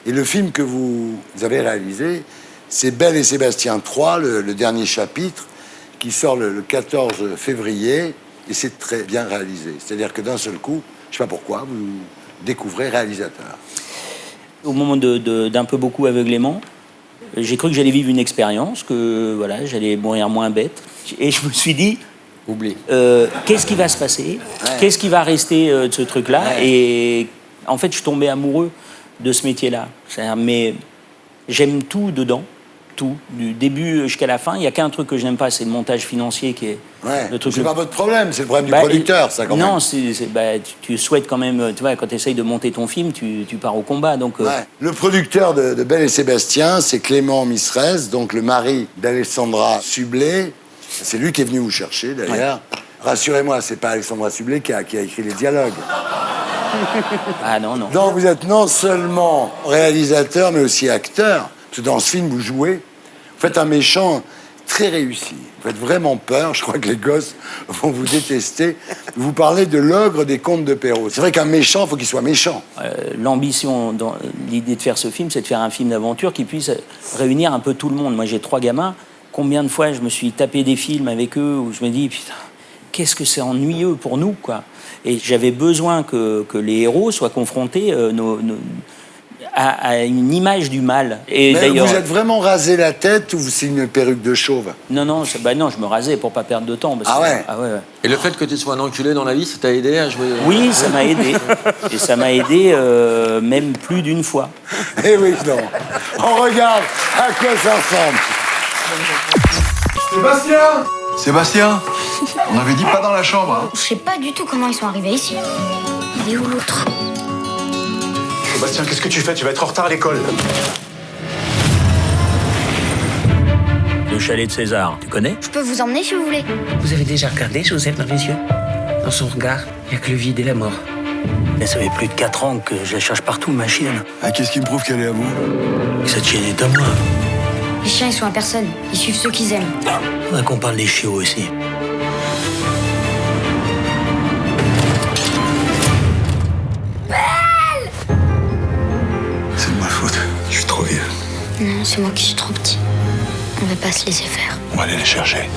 Et le film que vous avez réalisé, c'est Belle et Sébastien 3, le dernier chapitre, qui sort le 14 février, et c'est très bien réalisé. C'est-à-dire que d'un seul coup, je ne sais pas pourquoi, vous découvrez réalisateur. Au moment d'un peu beaucoup aveuglément, j'ai cru que j'allais vivre une expérience, que voilà, j'allais mourir moins bête. Et je me suis dit, qu'est-ce qui va se passer? Qu'est-ce qui va rester de ce truc-là? Et en fait, je suis tombé amoureux de ce métier-là. Mais j'aime tout dedans, tout, du début jusqu'à la fin. Il n'y a qu'un truc que je n'aime pas, c'est le montage financier qui est le truc. C'est pas votre problème, c'est le problème du producteur, ça, quand même. Non, tu souhaites quand même, tu vois, quand tu essayes de monter ton film, tu pars au combat. Donc, Le producteur de Belle et Sébastien, c'est Clément Misrez, donc le mari d'Alessandra Sublet. C'est lui qui est venu vous chercher, d'ailleurs. Rassurez-moi, c'est pas Alexandra Sublet qui a écrit les dialogues. Ah non. Donc vous êtes non seulement réalisateur, mais aussi acteur. Parce que dans ce film, vous jouez. Vous faites un méchant très réussi. Vous faites vraiment peur. Je crois que les gosses vont vous détester. Vous parlez de l'ogre des contes de Perrault. C'est vrai qu'un méchant, il faut qu'il soit méchant. L'ambition, l'idée de faire ce film, c'est de faire un film d'aventure qui puisse réunir un peu tout le monde. Moi, j'ai 3 gamins. Combien de fois je me suis tapé des films avec eux où je me dis, putain, qu'est-ce que c'est ennuyeux pour nous, quoi. Et j'avais besoin que les héros soient confrontés à une image du mal. Et mais d'ailleurs, vous êtes vraiment rasé la tête ou c'est une perruque de chauve? Non, je me rasais pour pas perdre de temps. Parce que, ouais. Et le fait que tu sois un enculé dans la vie, ça t'a aidé à jouer? Oui, ça m'a aidé. Et ça m'a aidé même plus d'une fois. Eh oui, non. On regarde à quoi ça ressemble. Sébastien, on avait dit pas dans la chambre. Hein. Je sais pas du tout comment ils sont arrivés ici. Il est où l'autre? Sébastien, qu'est-ce que tu fais? Tu vas être en retard à l'école. Le chalet de César, tu connais? Je peux vous emmener si vous voulez. Vous avez déjà regardé Joseph dans les yeux? Dans son regard, il n'y a que le vide et la mort. Mais ça fait plus de 4 ans que je la cherche partout, ma chienne. Ah, qu'est-ce qui me prouve qu'elle est à vous? Cette chienne est à moi. Les chiens, ils sont à personne. Ils suivent ceux qu'ils aiment. Faudrait qu'on parle des chiots aussi. C'est de ma faute. Je suis trop vieux. Non, c'est moi qui suis trop petit. On va pas se laisser faire. On va aller les chercher.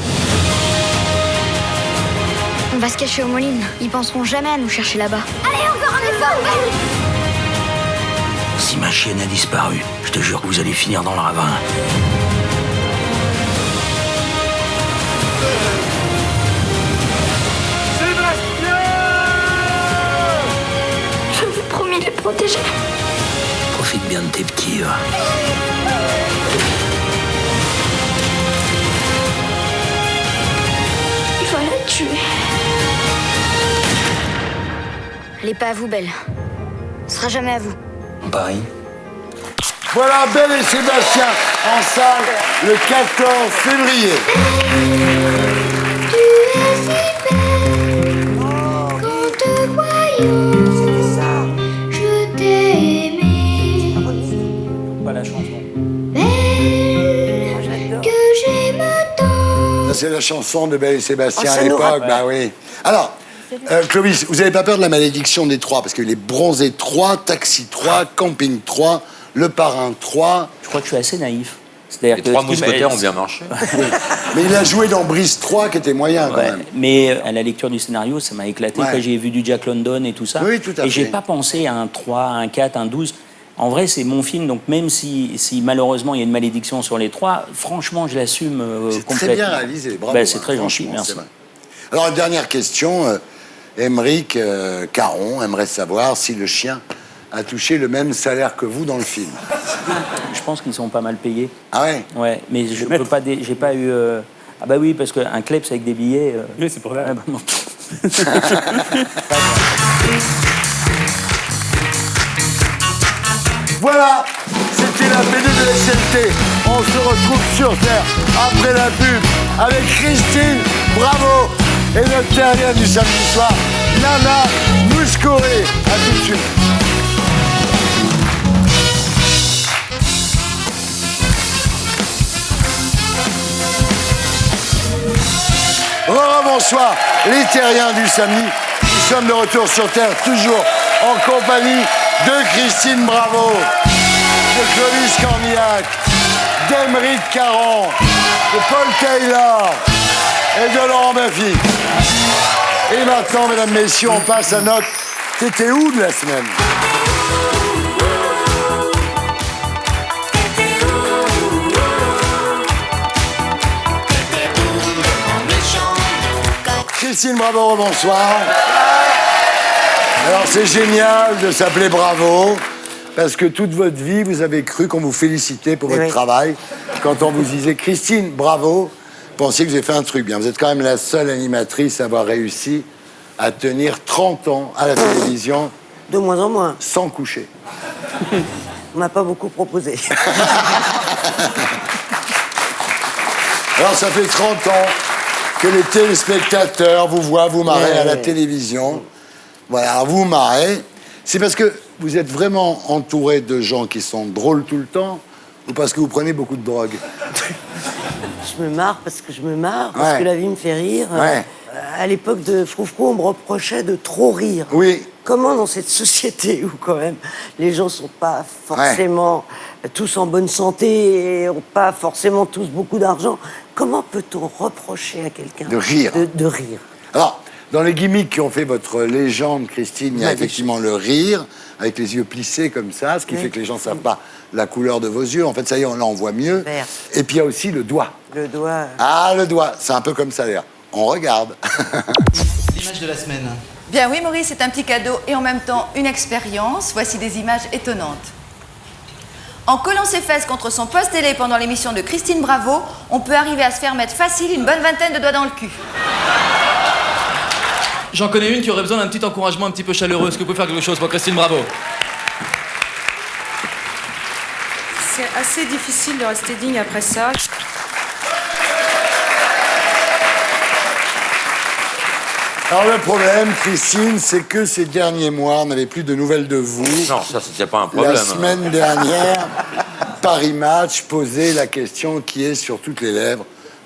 On va se cacher aux Moulines. Ils penseront jamais à nous chercher là-bas. Allez, encore un effort, Belle! Si ma chienne a disparu, je te jure que vous allez finir dans le ravin. Je vous promets de les protéger. Profite bien de tes petits, va. Il va la tuer. Elle est pas à vous, Belle. Ce sera jamais à vous. Pareil. Voilà Belle et Sébastien en salle le 14 février. Je t'ai aimé. Pas la chanson. Que j'aime tant. C'est la chanson de Belle et Sébastien Oh, ça à nous l'époque, rappelle. bah oui. Alors, Clovis, vous n'avez pas peur de la malédiction des 3? Parce que les Bronzés 3, Taxi 3, Camping 3, Le Parrain 3... Je crois que je suis assez naïf. Les 3 mousquetaires ont bien marché. Mais il a joué dans Brise 3, qui était moyen, quand même. Mais à la lecture du scénario, ça m'a éclaté. Ouais. Quand j'ai vu du Jack London et tout ça. Oui, tout à fait. Et j'ai pas pensé à un 3, un 4, un 12. En vrai, c'est mon film, donc même si malheureusement il y a une malédiction sur les 3, franchement, je l'assume complètement. C'est très bien réalisé, bravo. C'est très gentil, franchement, merci. c'est vrai. Alors, une dernière question. Émeric Caron aimerait savoir si le chien a touché le même salaire que vous dans le film. Je pense qu'ils sont pas mal payés. Ah ouais? Ouais, mais je peux pas, j'ai pas eu. Ah bah oui, parce qu'un kleps avec des billets. Oui, c'est pour ça. Voilà, c'était la BD de la SNT. On se retrouve sur Terre après la pub avec Christine Bravo et notre terrienne du samedi soir, Nana Mouskouri. À tout de suite. Bonsoir, les terriens du samedi. Nous sommes de retour sur Terre, toujours en compagnie de Christine Bravo, de Clovis Cornillac, d'Émeric Caron, de Paul Taylor et de Laurent Baffy. Et maintenant, mesdames, messieurs, on passe à notre T'étais où de la semaine? Christine Bravo, bonsoir. Alors c'est génial de s'appeler Bravo. parce que toute votre vie, vous avez cru qu'on vous félicitait pour votre travail. Quand on vous disait « Christine, bravo », pensiez que vous avez fait un truc bien. Vous êtes quand même la seule animatrice à avoir réussi à tenir 30 ans à la télévision. De moins en moins. Sans coucher. On m'a pas beaucoup proposé. Alors, ça fait 30 ans que les téléspectateurs vous voient vous marrer à la télévision. Voilà, vous marrez. C'est parce que vous êtes vraiment entouré de gens qui sont drôles tout le temps ou parce que vous prenez beaucoup de drogue? Je me marre parce que je me marre, parce que la vie me fait rire. À l'époque de Froufrou, on me reprochait de trop rire. Oui. Comment dans cette société où quand même les gens sont pas forcément tous en bonne santé et ont pas forcément tous beaucoup d'argent, comment peut-on reprocher à quelqu'un de rire? De rire. Alors, dans les gimmicks qui ont fait votre légende, Christine, il y a effectivement le rire, avec les yeux plissés comme ça, ce qui fait que les gens ne savent pas la couleur de vos yeux. En fait, ça y est, là, on voit mieux. Vert. Et puis, il y a aussi le doigt. Le doigt. Ah, le doigt. C'est un peu comme ça, d'ailleurs. On regarde. L'image de la semaine. Bien oui, Maurice, c'est un petit cadeau et en même temps une expérience. Voici des images étonnantes. En collant ses fesses contre son poste télé pendant l'émission de Christine Bravo, on peut arriver à se faire mettre facile une bonne vingtaine de doigts dans le cul. J'en connais une qui aurait besoin d'un petit encouragement un petit peu chaleureux. Est-ce que vous pouvez faire quelque chose pour Christine Bravo? C'est assez difficile de rester digne après ça. Alors le problème, Christine, c'est que ces derniers mois, on n'avait plus de nouvelles de vous. Non, ça, c'était pas un problème. La semaine dernière, Paris Match posait la question qui est sur toutes les lèvres.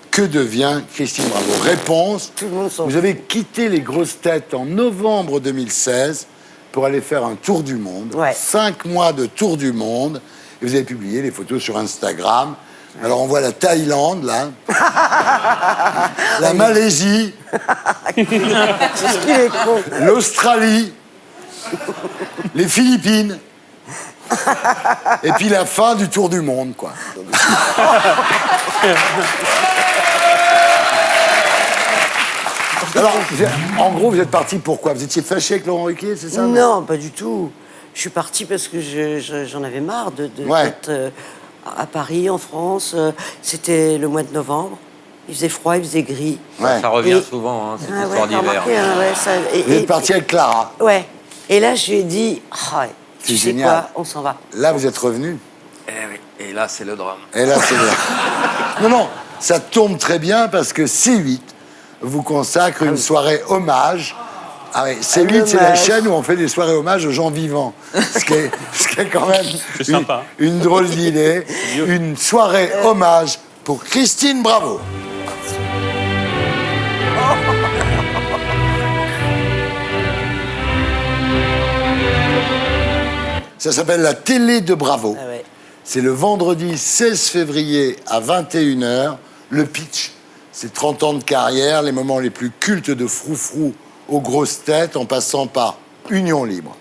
Que devient Christine Bravo? Réponse, vous avez quitté les grosses têtes en novembre 2016 pour aller faire un tour du monde. 5 mois de tour du monde. Et vous avez publié les photos sur Instagram. Alors on voit la Thaïlande, là. La Malaisie. L'Australie. Les Philippines. Et puis la fin du tour du monde, quoi. Alors, en gros, vous êtes parti pourquoi? Vous étiez fâché avec Laurent Ruquier, c'est ça? Non, pas du tout. Je suis partie parce que j'en avais marre d'être à Paris, en France. C'était le mois de novembre. Il faisait froid, il faisait gris. Ça revient souvent, hein, cette histoire d'hiver. Vous êtes parti avec Clara. Ouais. Et là, je lui ai dit, c'est tu sais génial. quoi, on s'en va. Là, vous êtes revenu. Eh oui. Et là, c'est le drame. Et là, c'est le... Non, ça tombe très bien parce que C8 vous consacre une soirée hommage. Ah oui, C8, c'est la chaîne où on fait des soirées hommage aux gens vivants. Ce qui est quand même une drôle d'idée. Une soirée hommage pour Christine Bravo. Ça s'appelle la télé de Bravo. C'est le vendredi 16 février à 21h. Le pitch, c'est 30 ans de carrière, les moments les plus cultes de Froufrou aux grosses têtes, en passant par Union Libre.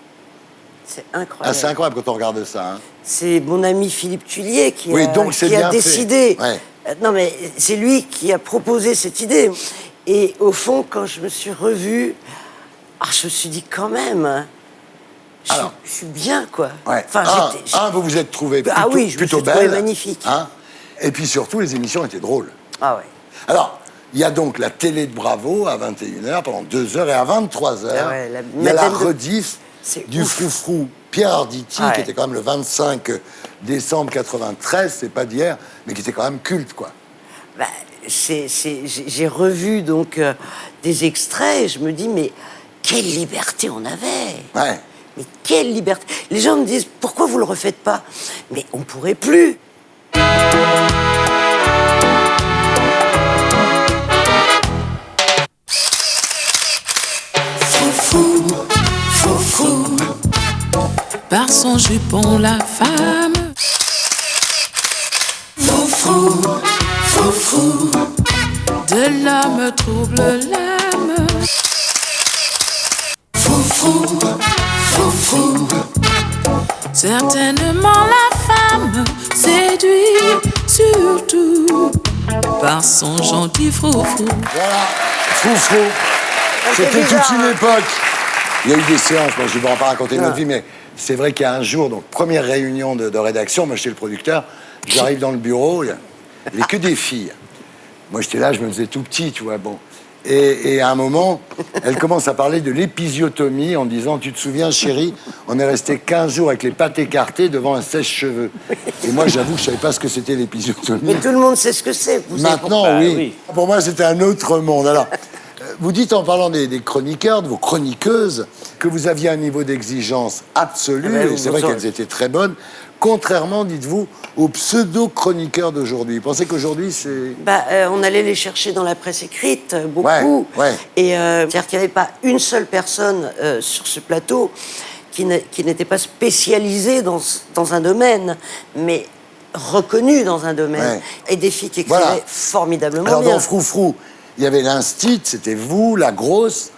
C'est incroyable. Ah, c'est incroyable quand on regarde ça. Hein. C'est mon ami Philippe Tullier qui a décidé. Ouais. Non, mais c'est lui qui a proposé cette idée. Et au fond, quand je me suis revue, je me suis dit quand même, je suis bien, quoi. Ouais. Enfin, vous vous êtes trouvé plutôt, je me suis plutôt trouvée belle. magnifique. Hein. Et puis surtout, les émissions étaient drôles. Ah ouais. Alors, il y a donc la télé de Bravo à 21h pendant 2 heures et à 23h, il y a la rediff du Froufrou Pierre Arditi, qui était quand même le 25 décembre 93, c'est pas d'hier, mais qui était quand même culte, quoi. J'ai revu donc des extraits et je me dis, mais quelle liberté on avait. Ouais. Mais quelle liberté. Les gens me disent, pourquoi vous le refaites pas? Mais on pourrait plus. Froufrou, par son jupon la femme. Froufrou, froufrou, de l'homme trouble l'âme. Froufrou, froufrou, certainement la femme séduit surtout par son gentil froufrou. Voilà, Froufrou. C'était toute une époque. Il y a eu des séances, bon, je ne vais pas raconter notre vie, mais c'est vrai qu'il y a un jour, donc première réunion de rédaction, moi j'étais le producteur, j'arrive dans le bureau, il n'y avait que des filles. Moi j'étais là, je me faisais tout petit, tu vois, bon. Et à un moment, elle commence à parler de l'épisiotomie en disant, tu te souviens chérie, on est resté 15 jours avec les pattes écartées devant un sèche-cheveux. Et moi j'avoue que je ne savais pas ce que c'était l'épisiotomie. Mais tout le monde sait ce que c'est. Vous savez Maintenant, pourquoi. oui. Pour moi, c'était un autre monde. Alors, vous dites en parlant des chroniqueurs, de vos chroniqueuses, que vous aviez un niveau d'exigence absolu, Ah ben, et c'est vrai qu'elles étaient très bonnes, contrairement, dites-vous, aux pseudo-chroniqueurs d'aujourd'hui. Vous pensez qu'aujourd'hui, c'est... On allait les chercher dans la presse écrite, beaucoup. Ouais. Et c'est-à-dire qu'il n'y avait pas une seule personne sur ce plateau qui n'était pas spécialisée dans un domaine, mais reconnue dans un domaine. Ouais. Et des filles qui écrivaient formidablement Alors, bien. dans Froufrou, il y avait l'instit, c'était vous, la grosse,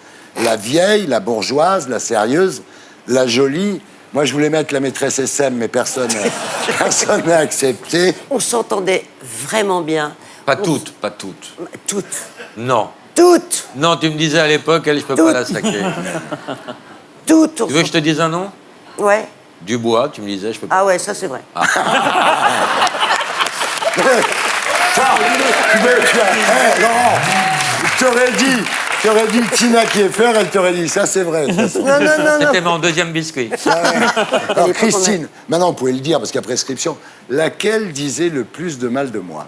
la vieille, la bourgeoise, la sérieuse, la jolie. Moi, je voulais mettre la maîtresse SM, mais personne n'a accepté. On s'entendait vraiment bien. Pas toutes, pas toutes. Toutes. Non. Toutes. Non, tu me disais à l'époque, elle, je peux pas la saquer. Toutes. Tu veux que je te dise un nom? Ouais. Dubois, tu me disais, je peux pas. Ah ouais, ça c'est vrai. Laurent, je t'aurais dit Tina Kieffer, elle t'aurait dit ça, c'est vrai. Ça, c'est vrai. Non. C'était mon deuxième biscuit. Alors, Christine, maintenant, vous pouvez le dire, parce qu'il y a prescription, laquelle disait le plus de mal de moi?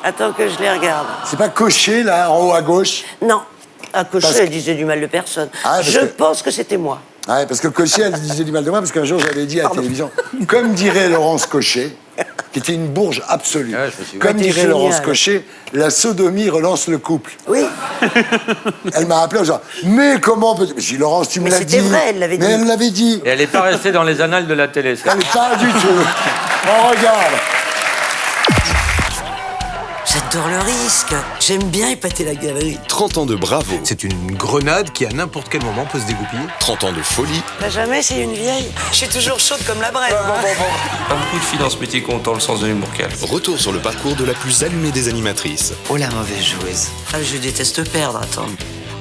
Attends que je les regarde. C'est pas Cochet, là, en haut à gauche? Non. À Cochet, Parce que- elle disait du mal de personne. Ah, parce Je que- pense que c'était moi. Ouais, parce que Cochet, elle disait du mal de moi, parce qu'un jour, j'avais dit à la télévision, comme dirait Laurence Cochet, qui était une bourge absolue, comme Ouais, t'es dirait Laurence génial. Cochet, la sodomie relance le couple. Oui. Elle m'a appelé en disant, mais comment peut... J'ai dit, Laurence, tu me Mais l'as dit. c'était vrai, elle l'avait Mais dit. elle l'avait dit. Et elle n'est pas restée dans les annales de la télé. ça. Elle n'est pas du tout. On regarde. J'adore le risque. J'aime bien épater la galerie. 30 ans de bravo. C'est une grenade qui, à n'importe quel moment, peut se dégoupiller. 30 ans de folie. T'as jamais essayé une vieille? Je suis toujours chaude comme la brette. Pas beaucoup de filles dans ce métier qui ont autant le sens de l'humour qu'elle. Retour sur le parcours de la plus allumée des animatrices. Oh la mauvaise joueuse. Ah, je déteste perdre, attends.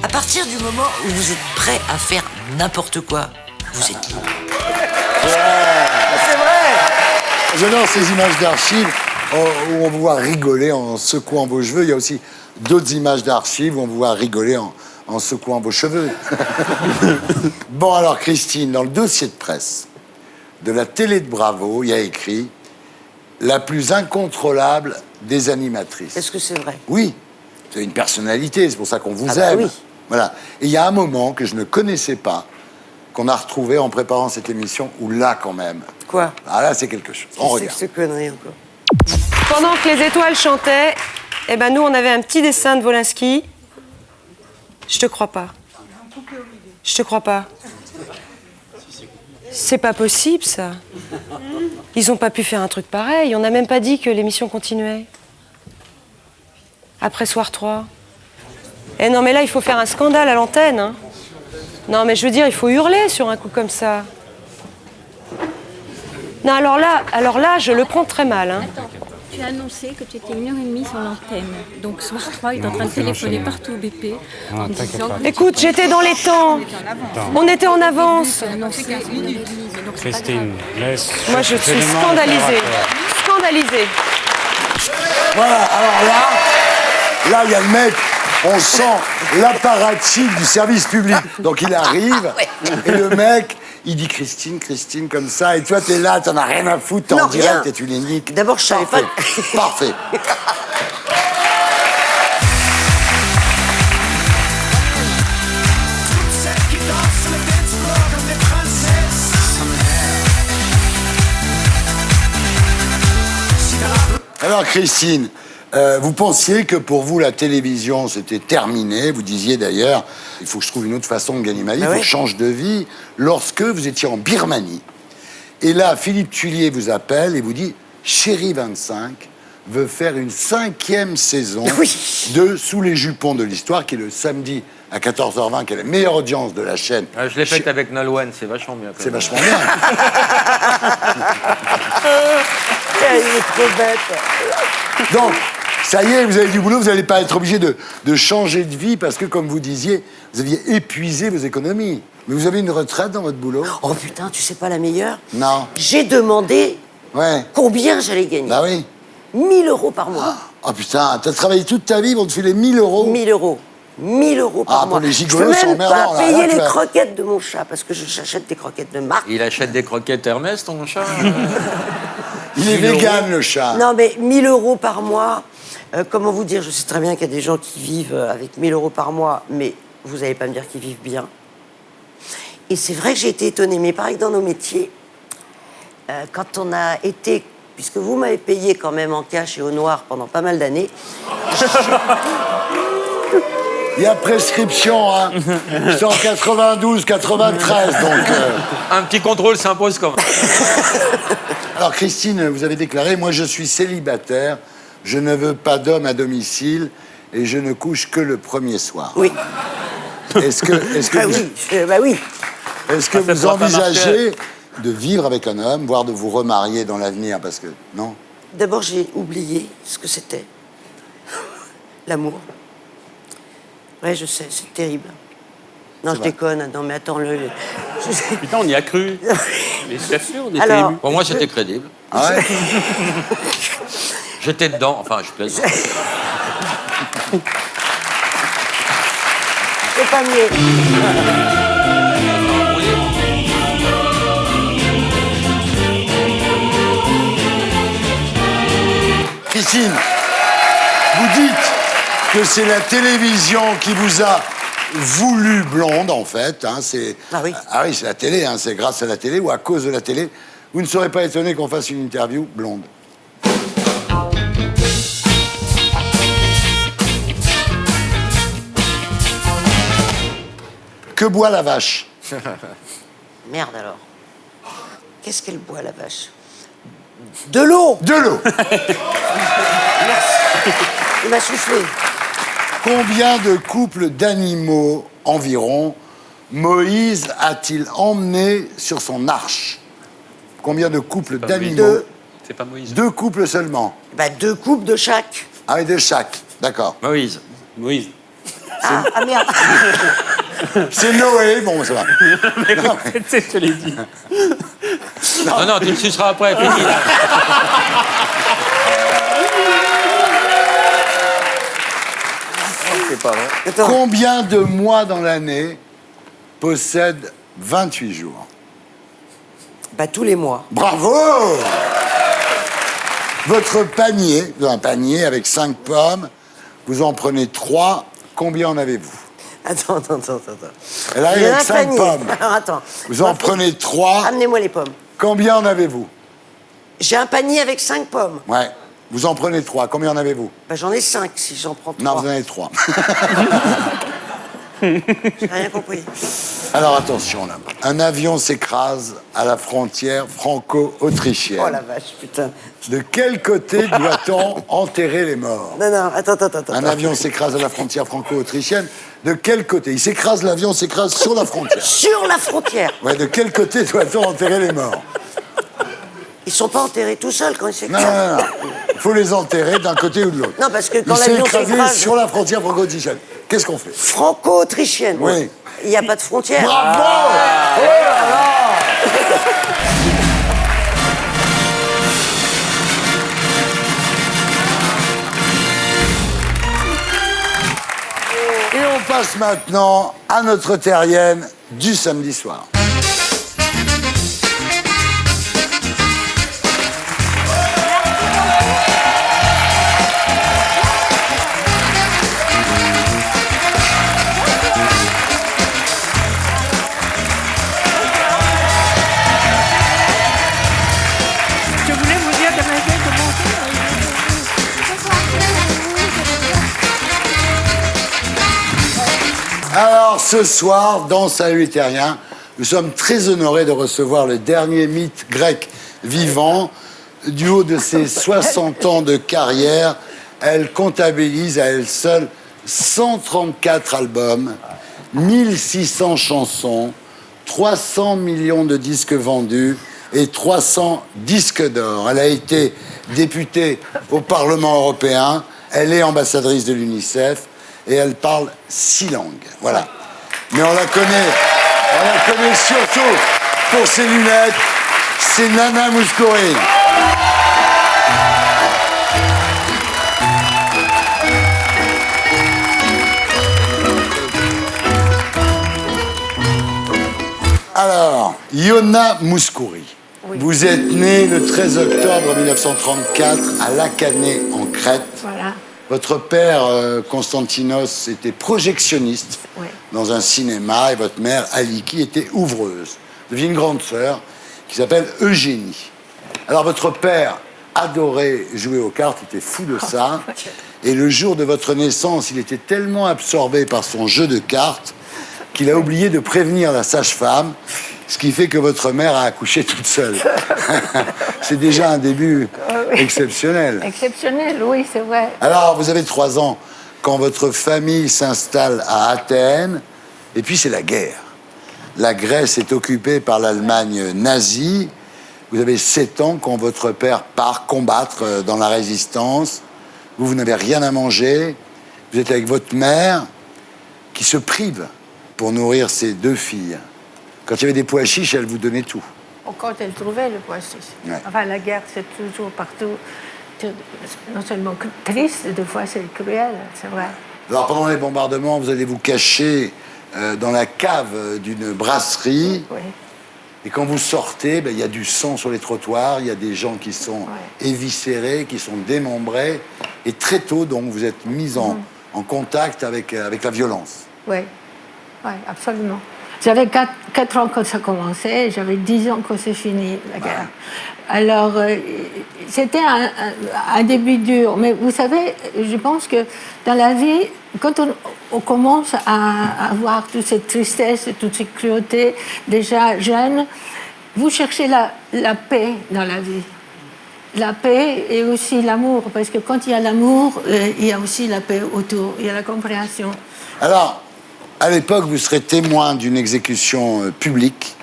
À partir du moment où vous êtes prêt à faire n'importe quoi, vous êtes libre. C'est vrai. J'adore ces images d'archives où on vous voit rigoler en secouant vos cheveux. Il y a aussi d'autres images d'archives où on vous voit rigoler en secouant vos cheveux. Bon, alors, Christine, dans le dossier de presse de la télé de Bravo, il y a écrit « La plus incontrôlable des animatrices ». Est-ce que c'est vrai? Oui, vous avez une personnalité, c'est pour ça qu'on vous Ah bah aime. oui. Voilà. Et il y a un moment que je ne connaissais pas, qu'on a retrouvé en préparant cette émission, où là, quand même... Quoi? Ah là, c'est quelque chose. On C'est regarde. que ce connerie encore. Pendant que les étoiles chantaient, eh ben nous, on avait un petit dessin de Wolinski. Je te crois pas. Je te crois pas. C'est pas possible, ça. Ils ont pas pu faire un truc pareil. On n'a même pas dit que l'émission continuait. Après Soir 3. Eh non, mais là, il faut faire un scandale à l'antenne. Hein. Non, mais je veux dire, il faut hurler sur un coup comme ça. Non, alors là, je le prends très mal. Hein. Tu as annoncé que tu étais 1h30 sur l'antenne. Donc Soir 3 est en train de téléphoner partout au BP en disant que... Écoute, j'étais dans les temps. On était en avance. Tu as annoncé 1h30. Donc c'est pas Christine, laisse. Moi, je suis scandalisée. Scandalisée. Voilà, alors là, il y a le mec, on sent l'apparatchik du service public. Donc il arrive, et le mec, il dit Christine, Christine, comme ça, et toi, t'es là, t'en as rien à foutre, t'es en direct et tu les niques. D'abord, je savais pas. Parfait. Alors, Christine, vous pensiez que pour vous, la télévision, c'était terminé. Vous disiez d'ailleurs, il faut que je trouve une autre façon de gagner ma vie, il faut que je change de vie. Lorsque vous étiez en Birmanie, et là, Philippe Tullier vous appelle et vous dit, Chérie 25 veut faire une 5e saison de Sous les jupons de l'histoire, qui est le samedi à 14h20, qui est la meilleure audience de la chaîne. Ah, je l'ai faite avec Nolwenn, c'est vachement bien. C'est vachement bien. Il est trop bête. Donc, ça y est, vous avez du boulot, vous n'allez pas être obligé de changer de vie parce que, comme vous disiez, vous aviez épuisé vos économies. Mais vous avez une retraite dans votre boulot? Oh putain, tu sais pas la meilleure? Non. J'ai demandé Ouais. combien j'allais gagner. Bah oui. 1000 euros par mois. Oh putain, t'as travaillé toute ta vie, on te filait 1000 euros? 1000 euros. 1000 euros par mois. Pour les Je gigolos, peux c'est même emmerdant, pas là. payer Là, tu les vas- croquettes de mon chat, parce que j'achète des croquettes de marque. Il achète des croquettes Hermès, ton chat? Il est 1000 euros. vegan, le chat. Non, mais 1000 euros par mois, comment vous dire? Je sais très bien qu'il y a des gens qui vivent avec 1000 euros par mois, mais vous n'allez pas me dire qu'ils vivent bien. Et c'est vrai que j'ai été étonnée, mais pareil que dans nos métiers, quand on a été, puisque vous m'avez payé quand même en cash et au noir pendant pas mal d'années, Il y a prescription, hein. C'est en 92, 93, donc... Un petit contrôle s'impose quand même. Alors, Christine, vous avez déclaré, moi, je suis célibataire, je ne veux pas d'homme à domicile et je ne couche que le premier soir. Oui. Est-ce que bah vous, oui, bah oui. est-ce que Ça vous pourra pas envisagez de vivre avec un homme, voire de vous remarier dans l'avenir? Parce que, non? D'abord, j'ai oublié ce que c'était. L'amour. Ouais, je sais, c'est terrible. Non, C'est je vrai. déconne. Non, mais attends, Putain, on y a cru. Mais je t'assure, on était Alors, émus. Pour moi, c'était crédible. Ah ouais. J'étais dedans, enfin, je plaisante. c'est pas mieux. Christine, vous dites que c'est la télévision qui vous a voulu blonde, en fait. Hein, Ah oui. Ah oui, c'est la télé, hein, c'est grâce à la télé ou à cause de la télé. Vous ne serez pas étonné qu'on fasse une interview blonde. Que boit la vache? Merde alors. Qu'est-ce qu'elle boit, la vache? De l'eau. De l'eau. Il m'a soufflé. Combien de couples d'animaux environ Moïse a-t-il emmené sur son arche? Combien de couples d'animaux? Deux. C'est pas Moïse. 2 couples seulement. Bah, 2 coupes de chaque. Ah oui, de chaque. D'accord. Moïse. Moïse. Ah merde. C'est Noé. Bon, ça va. Mais en fait, c'est ce que je l'ai dit. Non, non, tu le suceras après, fini. là. C'est pas vrai. Attends. Combien de mois dans l'année possède 28 jours? Bah, tous les mois. Bravo! Votre panier, vous avez un panier avec 5 pommes, vous en prenez 3, combien en avez-vous? Attends. Elle arrive J'ai avec un 5 panier. pommes. Alors, attends. Vous en prenez 3, Amenez-moi les pommes. combien en avez-vous? J'ai un panier avec 5 pommes. Ouais. Vous en prenez 3, combien en avez-vous? Bah, j'en ai 5 si j'en prends 3. Non, vous en avez 3. J'ai rien compris. Alors attention là. Un avion s'écrase à la frontière franco-autrichienne. Oh la vache, putain. De quel côté doit-on enterrer les morts? Non, attends. Un avion s'écrase à la frontière franco-autrichienne. De quel côté? Il s'écrase, l'avion s'écrase sur la frontière. Sur la frontière. Ouais, de quel côté doit-on enterrer les morts? Ils sont pas enterrés tout seuls quand ils s'écrasent. Non. Il faut les enterrer d'un côté ou de l'autre. Non, parce que quand Il s'est l'avion écrasé s'écrase... sur la frontière franco-autrichienne. Qu'est-ce qu'on fait? Franco-autrichienne. Oui. Il n'y a pas de frontière. Bravo! Oh là là! Et on passe maintenant à notre terrienne du samedi soir. Je voulais vous dire de m'aider de monter. Alors, ce soir, dans Salut les Terriens, nous sommes très honorés de recevoir le dernier mythe grec vivant. Du haut de ses 60 ans de carrière, elle comptabilise à elle seule 134 albums, 1600 chansons, 300 millions de disques vendus et 300 disques d'or. Elle a été députée au Parlement européen, elle est ambassadrice de l'UNICEF et elle parle 6 langues. Voilà. Mais on la connaît On la connaît surtout pour ses lunettes. C'est Nana Mouskouri. Alors, Yona Mouskouri. Oui. Vous êtes né le 13 octobre 1934 à Lacanais, en Crète. Voilà. Votre père, Constantinos, était projectionniste Ouais. dans un cinéma et votre mère, Aliki, était ouvreuse. Vous aviez une grande sœur qui s'appelle Eugénie. Alors, votre père adorait jouer aux cartes, il était fou de ça. Et le jour de votre naissance, il était tellement absorbé par son jeu de cartes qu'il a oublié de prévenir la sage-femme, ce qui fait que votre mère a accouché toute seule. C'est déjà un début exceptionnel. Exceptionnel, oui, c'est vrai. Alors, vous avez 3 ans quand votre famille s'installe à Athènes, et puis c'est la guerre. La Grèce est occupée par l'Allemagne nazie. Vous avez 7 ans quand votre père part combattre dans la résistance. Vous n'avez rien à manger. Vous êtes avec votre mère qui se prive pour nourrir ses 2 filles. Quand il y avait des pois chiches, elle vous donnait tout. Quand elle trouvait le pois chiche. Ouais. Enfin, la guerre, c'est toujours partout, non seulement triste, des fois c'est cruel, c'est vrai. Alors, pendant les bombardements, vous allez vous cacher dans la cave d'une brasserie. Oui. Et quand vous sortez, il y a du sang sur les trottoirs, il y a des gens qui sont éviscérés, qui sont démembrés. Et très tôt, donc, vous êtes mis en contact avec la violence. Oui, oui, absolument. J'avais 4 ans quand ça commençait, j'avais 10 ans quand c'est fini, la guerre. Alors, c'était un début dur. Mais vous savez, je pense que dans la vie, quand on commence à avoir toute cette tristesse, toute cette cruauté, déjà jeune, vous cherchez la paix dans la vie. La paix et aussi l'amour, parce que quand il y a l'amour, il y a aussi la paix autour, il y a la compréhension. Alors, à l'époque, vous serez témoin d'une exécution publique.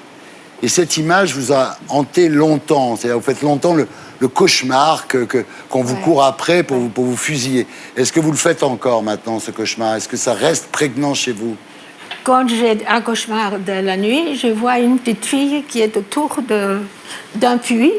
Et cette image vous a hanté longtemps. C'est-à-dire, vous faites longtemps le cauchemar qu'on vous court après pour vous fusiller. Est-ce que vous le faites encore maintenant, ce cauchemar? Est-ce que ça reste prégnant chez vous? Quand j'ai un cauchemar de la nuit, je vois une petite fille qui est autour d'un puits.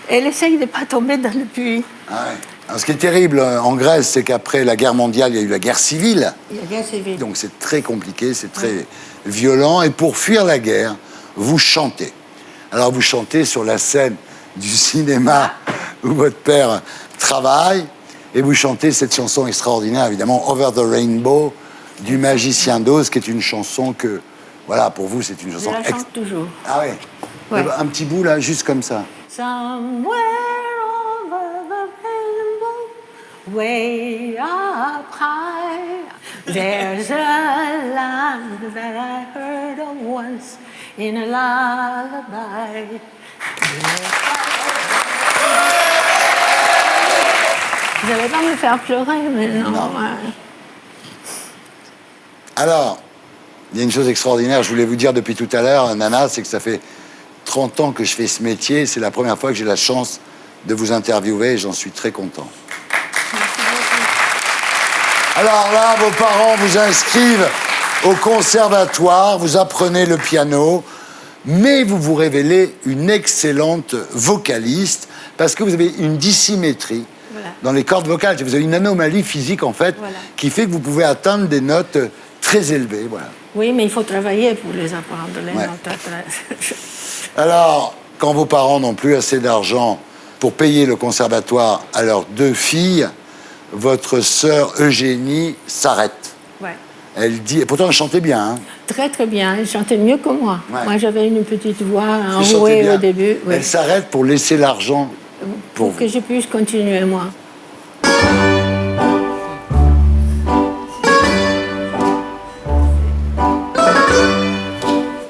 Elle essaye de ne pas tomber dans le puits. Ah ouais. Alors, ce qui est terrible en Grèce, c'est qu'après la guerre mondiale, il y a eu la guerre civile. La guerre civile. Donc c'est très compliqué, c'est très violent. Et pour fuir la guerre, vous chantez. Alors vous chantez sur la scène du cinéma où votre père travaille. Et vous chantez cette chanson extraordinaire, évidemment, Over the Rainbow, du Magicien d'Oz, qui est une chanson que, voilà, pour vous, c'est une chanson... Je la chante toujours. Ah ouais. Ouais. Un petit bout, là, juste comme ça. Somewhere over the rainbow, way up high, there's a land that I heard of once in a lullaby. Vous n'allez pas me faire pleurer, mais non. Alors, il y a une chose extraordinaire, je voulais vous dire depuis tout à l'heure, Nana, c'est que ça fait 30 ans que je fais ce métier. C'est la première fois que j'ai la chance de vous interviewer et j'en suis très content. Alors là, vos parents vous inscrivent au conservatoire, vous apprenez le piano, mais vous vous révélez une excellente vocaliste parce que vous avez une dissymétrie dans les cordes vocales. Vous avez une anomalie physique, en fait, qui fait que vous pouvez atteindre des notes très élevées. Voilà. Oui, mais il faut travailler pour les apprendre, les notes. Alors, quand vos parents n'ont plus assez d'argent pour payer le conservatoire à leurs 2 filles, votre sœur Eugénie s'arrête. Ouais. Elle dit, et pourtant elle chantait bien. Hein. Très très bien, elle chantait mieux que moi. Ouais. Moi j'avais une petite voix Elle chantait enrouée bien. au début. Oui. Elle s'arrête pour laisser l'argent pour que je puisse continuer moi.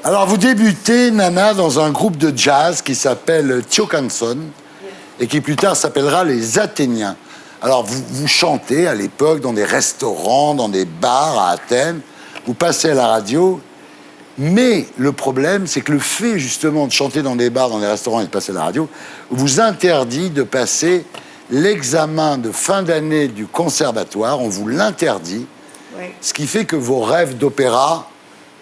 Alors vous débutez, Nana, dans un groupe de jazz qui s'appelle Tiocanson et qui plus tard s'appellera les Athéniens. Alors vous chantez à l'époque dans des restaurants, dans des bars à Athènes, vous passez à la radio, mais le problème c'est que le fait justement de chanter dans des bars, dans des restaurants et de passer à la radio vous interdit de passer l'examen de fin d'année du conservatoire, on vous l'interdit, ce qui fait que vos rêves d'opéra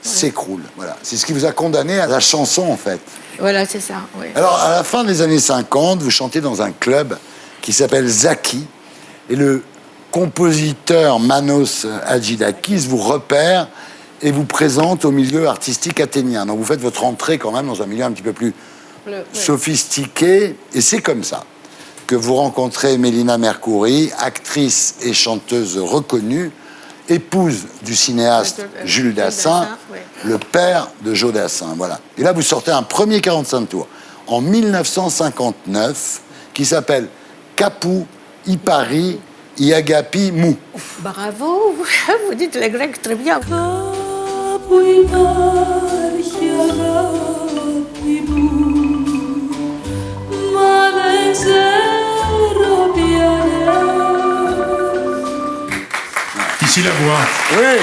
s'écroule. Voilà. C'est ce qui vous a condamné à la chanson, en fait. Voilà, c'est ça, oui. Alors, à la fin des années 50, vous chantez dans un club qui s'appelle Zaki. Et le compositeur Manos Hadjidakis vous repère et vous présente au milieu artistique athénien. Donc, vous faites votre entrée quand même dans un milieu un petit peu plus sophistiqué. Et c'est comme ça que vous rencontrez Mélina Mercouri, actrice et chanteuse reconnue, épouse du cinéaste Jules Dassin, le père de Joe Dassin. Voilà. Et là, vous sortez un premier 45 tours en 1959 qui s'appelle Kapou Ipari Iagapi Mou. Bravo, vous dites le grec très bien. Ici la voix. Oui.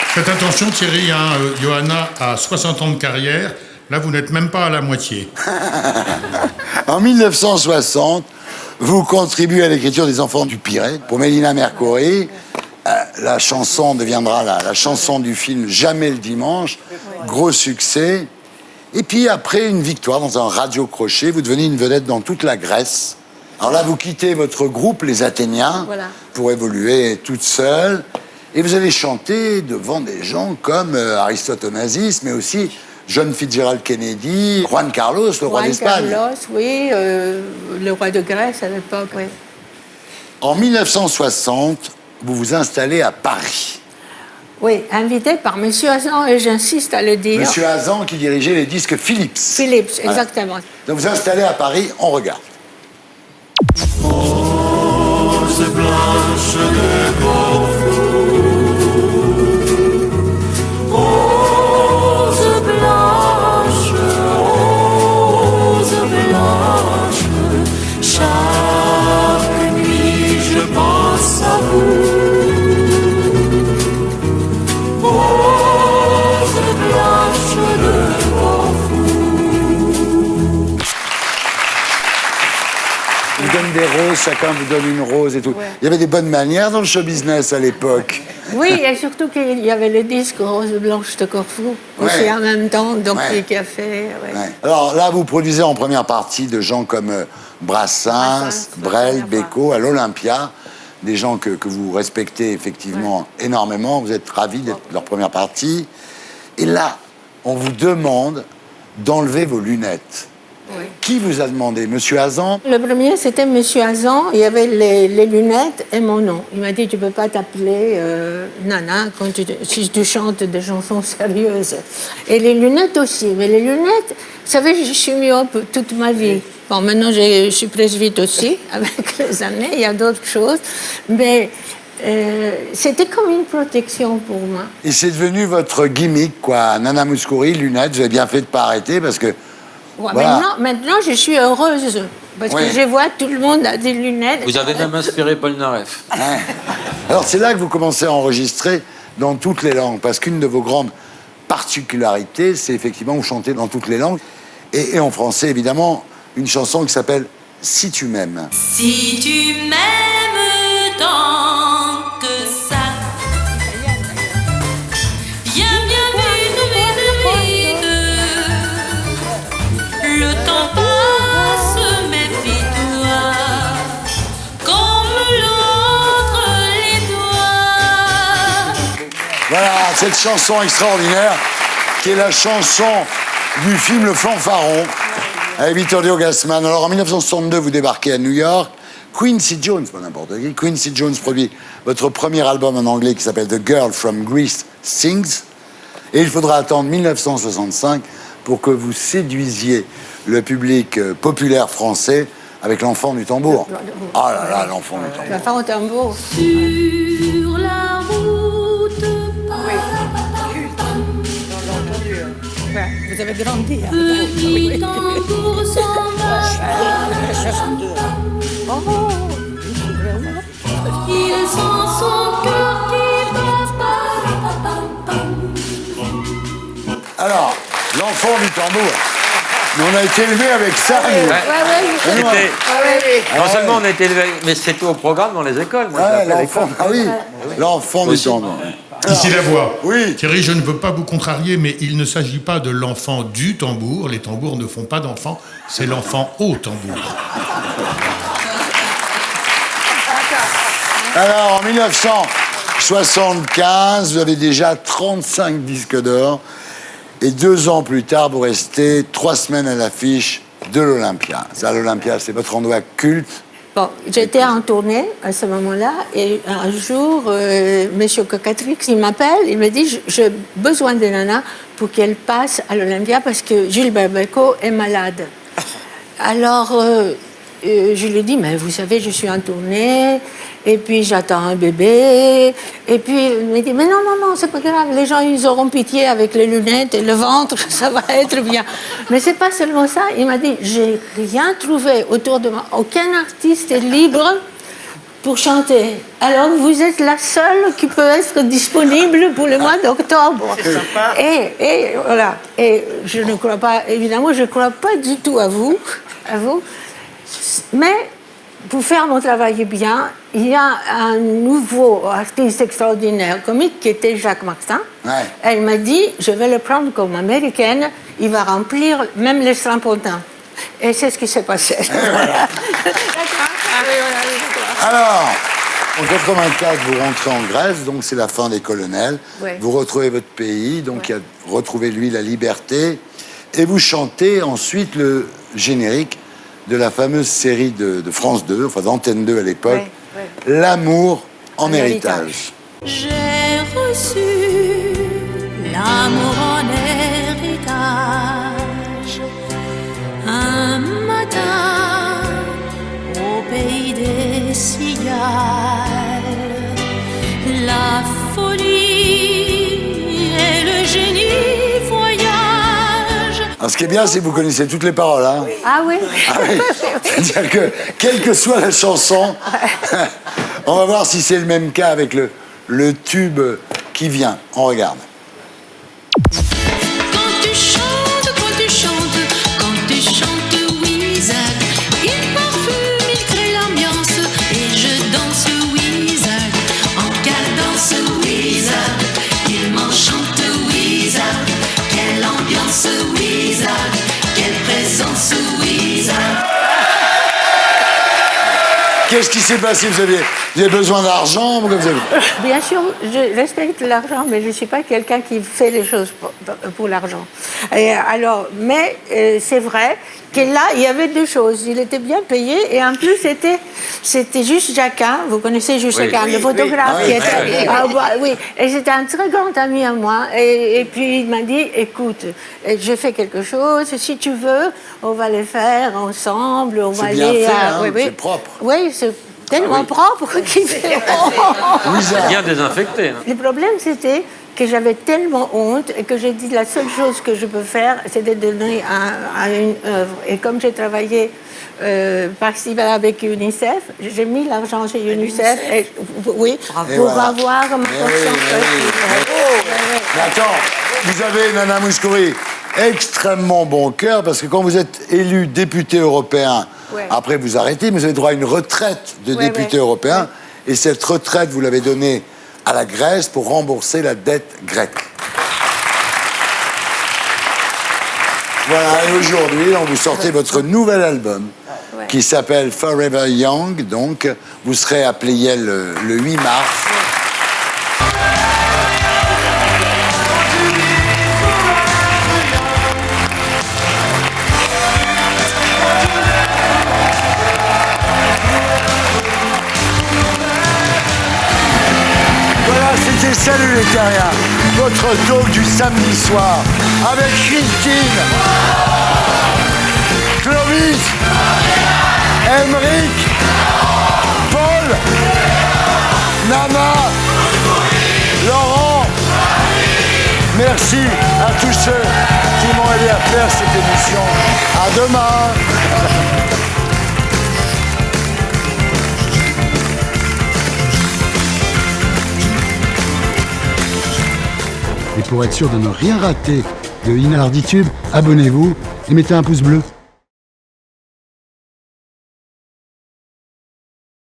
Faites attention Thierry, hein, Johanna a 60 ans de carrière. Là, vous n'êtes même pas à la moitié. En 1960, vous contribuez à l'écriture des Enfants du Pirée pour Mélina Mercouri. La chanson deviendra la chanson du film Jamais le dimanche. Gros succès. Et puis après une victoire dans un radio-crochet, vous devenez une vedette dans toute la Grèce. Alors là, vous quittez votre groupe, les Athéniens, pour évoluer toute seule. Et vous allez chanter devant des gens comme Aristote Onassis, mais aussi John Fitzgerald Kennedy, Juan Carlos, le roi d'Espagne. Juan Carlos, oui, le roi de Grèce à l'époque, oui. En 1960, vous vous installez à Paris. Oui, invité par M. Hazan, et j'insiste à le dire. M. Hazan qui dirigeait les disques Philips. Philips, exactement. Voilà. Donc vous installez à Paris, on regarde. Rose blanche de Corfou, rose blanche, chaque nuit je pense à vous. Rose blanche de Corfou. Vous donne des roses, chacun vous donne une rose et tout. Ouais. Il y avait des bonnes manières dans le show business à l'époque. Oui, et surtout qu'il y avait le disque Rose blanche de Corfou aussi en même temps, donc qui a fait... Ouais. Alors là, vous produisez en première partie de gens comme Brassens, Brel, Beko, à l'Olympia, des gens que vous respectez effectivement énormément. Vous êtes ravis d'être leur première partie. Et là, on vous demande d'enlever vos lunettes. Oui. Qui vous a demandé? Monsieur Hazan? Le premier, c'était Monsieur Hazan. Il y avait les lunettes et mon nom. Il m'a dit, tu ne peux pas t'appeler Nana si tu chantes des chansons sérieuses. Et les lunettes aussi. Mais les lunettes, vous savez, je suis myope toute ma vie. Bon, maintenant, je suis presbyte aussi, avec les années. Il y a d'autres choses. Mais c'était comme une protection pour moi. Et c'est devenu votre gimmick, quoi. Nana Mouskouri, lunettes. Vous avez bien fait de ne pas arrêter parce que... Ouais, voilà. maintenant, je suis heureuse. Parce que je vois tout le monde a des lunettes. Vous avez même inspiré Paul Naref. Ouais. Alors, c'est là que vous commencez à enregistrer dans toutes les langues. Parce qu'une de vos grandes particularités, c'est effectivement vous chantez dans toutes les langues. Et en français, évidemment, une chanson qui s'appelle « Si tu m'aimes ». Si tu m'aimes tant que ça, viens bien vite, le temps passe, méfie-toi, comme l'autre les doigts. Voilà, cette chanson extraordinaire qui est la chanson du film Le Fanfaron avec Vittorio Gassman. Alors en 1962, vous débarquez à New York. Quincy Jones, pas n'importe qui, Quincy Jones produit votre premier album en anglais qui s'appelle The Girl from Greece Sings. Et il faudra attendre 1965 pour que vous séduisiez le public populaire français avec l'enfant du tambour. Oh là là, l'enfant du tambour. L'enfant au tambour. Sur la route, vous avez grandi. petit tambour s'en va. Il sent son cœur qui bat. Alors, l'enfant du tambour. Mais on a été élevé avec ça. Non seulement on a été élevé, mais c'était au programme dans les écoles. Moi, Ouais, l'enfant, ah oui, l'enfant du tambour. Ici la voix. Oui. Thierry, je ne veux pas vous contrarier, mais il ne s'agit pas de l'enfant du tambour. Les tambours ne font pas d'enfants, c'est l'enfant au tambour. Alors, en 1975, vous avez déjà 35 disques d'or. Et 2 ans plus tard, vous restez 3 semaines à l'affiche de l'Olympia. Ça, l'Olympia, c'est votre endroit culte. Bon, j'étais en tournée à ce moment-là et un jour, M. Cocatrix, il m'appelle, il me dit j'ai besoin de Nana pour qu'elle passe à l'Olympia parce que Gilbert Bécaud est malade. Alors, je lui dis, mais vous savez, je suis en tournée et puis j'attends un bébé. Et puis il me dit, mais non, c'est pas grave, les gens ils auront pitié avec les lunettes et le ventre, ça va être bien. Mais c'est pas seulement ça, il m'a dit, j'ai rien trouvé autour de moi, aucun artiste est libre pour chanter. Alors vous êtes la seule qui peut être disponible pour le mois d'octobre. Et voilà. Et je ne crois pas, évidemment, je ne crois pas du tout à vous. Mais pour faire mon travail bien, il y a un nouveau artiste extraordinaire, comique, qui était Jacques Martin. Ouais. Elle m'a dit, je vais le prendre comme américaine, il va remplir même les strapontins. Et c'est ce qui s'est passé. Alors, en 84, vous rentrez en Grèce, donc c'est la fin des colonels. Ouais. Vous retrouvez votre pays, donc il a retrouvé, lui, la liberté. Et vous chantez ensuite le générique de la fameuse série de France 2, enfin d'Antenne 2 à l'époque, L'amour en héritage. J'ai reçu l'amour en héritage un matin au pays des cigales. La folie et le génie voyagent. Alors, ce qui est bien, c'est que vous connaissez toutes les paroles. Hein. Ah oui. Ah oui. C'est-à-dire que, quelle que soit la chanson, on va voir si c'est le même cas avec le tube qui vient. On regarde. Quand tu chantes, Wizard, il parfume, il crée l'ambiance et je danse Wizard, en cadence Wizard, il m'enchante Wizard, quelle ambiance Wizard, quelle présence Wizard. Qu'est-ce qui s'est passé? Vous avez besoin d'argent? Bien sûr, je respecte l'argent, mais je ne suis pas quelqu'un qui fait les choses pour l'argent. Alors, mais c'est vrai que là, il y avait 2 choses. Il était bien payé et en plus, c'était Juste Jacquin. Vous connaissez Juste Jacquin, le photographe qui était... oui, et c'était un très grand ami à moi. Et puis, il m'a dit, écoute, j'ai fait quelque chose, si tu veux, on va le faire ensemble, on va aller... C'est propre. Oui, c'est tellement propre qu'il fait... C'est bien désinfecté. Hein. Le problème, c'était que j'avais tellement honte et que j'ai dit la seule chose que je peux faire, c'est de donner à une œuvre. Et comme j'ai travaillé avec UNICEF, j'ai mis l'argent chez UNICEF. Et, oui, pour avoir ma portion. Mais attends, vous avez, Nana Mouskouri, extrêmement bon cœur, parce que quand vous êtes élu député européen, après vous arrêtez, mais vous avez droit à une retraite de député européen, et cette retraite, vous l'avez donnée à la Grèce pour rembourser la dette grecque. Voilà, et aujourd'hui, vous sortez votre nouvel album qui s'appelle Forever Young, donc vous serez à Pleyel le 8 mars. C'était Salut les Terriens, votre talk du samedi soir avec Christine, Clovis, Aymeric, Paul, Nana, Laurent. Merci à tous ceux qui m'ont aidé à faire cette émission. À demain. Et pour être sûr de ne rien rater de Inarditube, abonnez-vous et mettez un pouce bleu.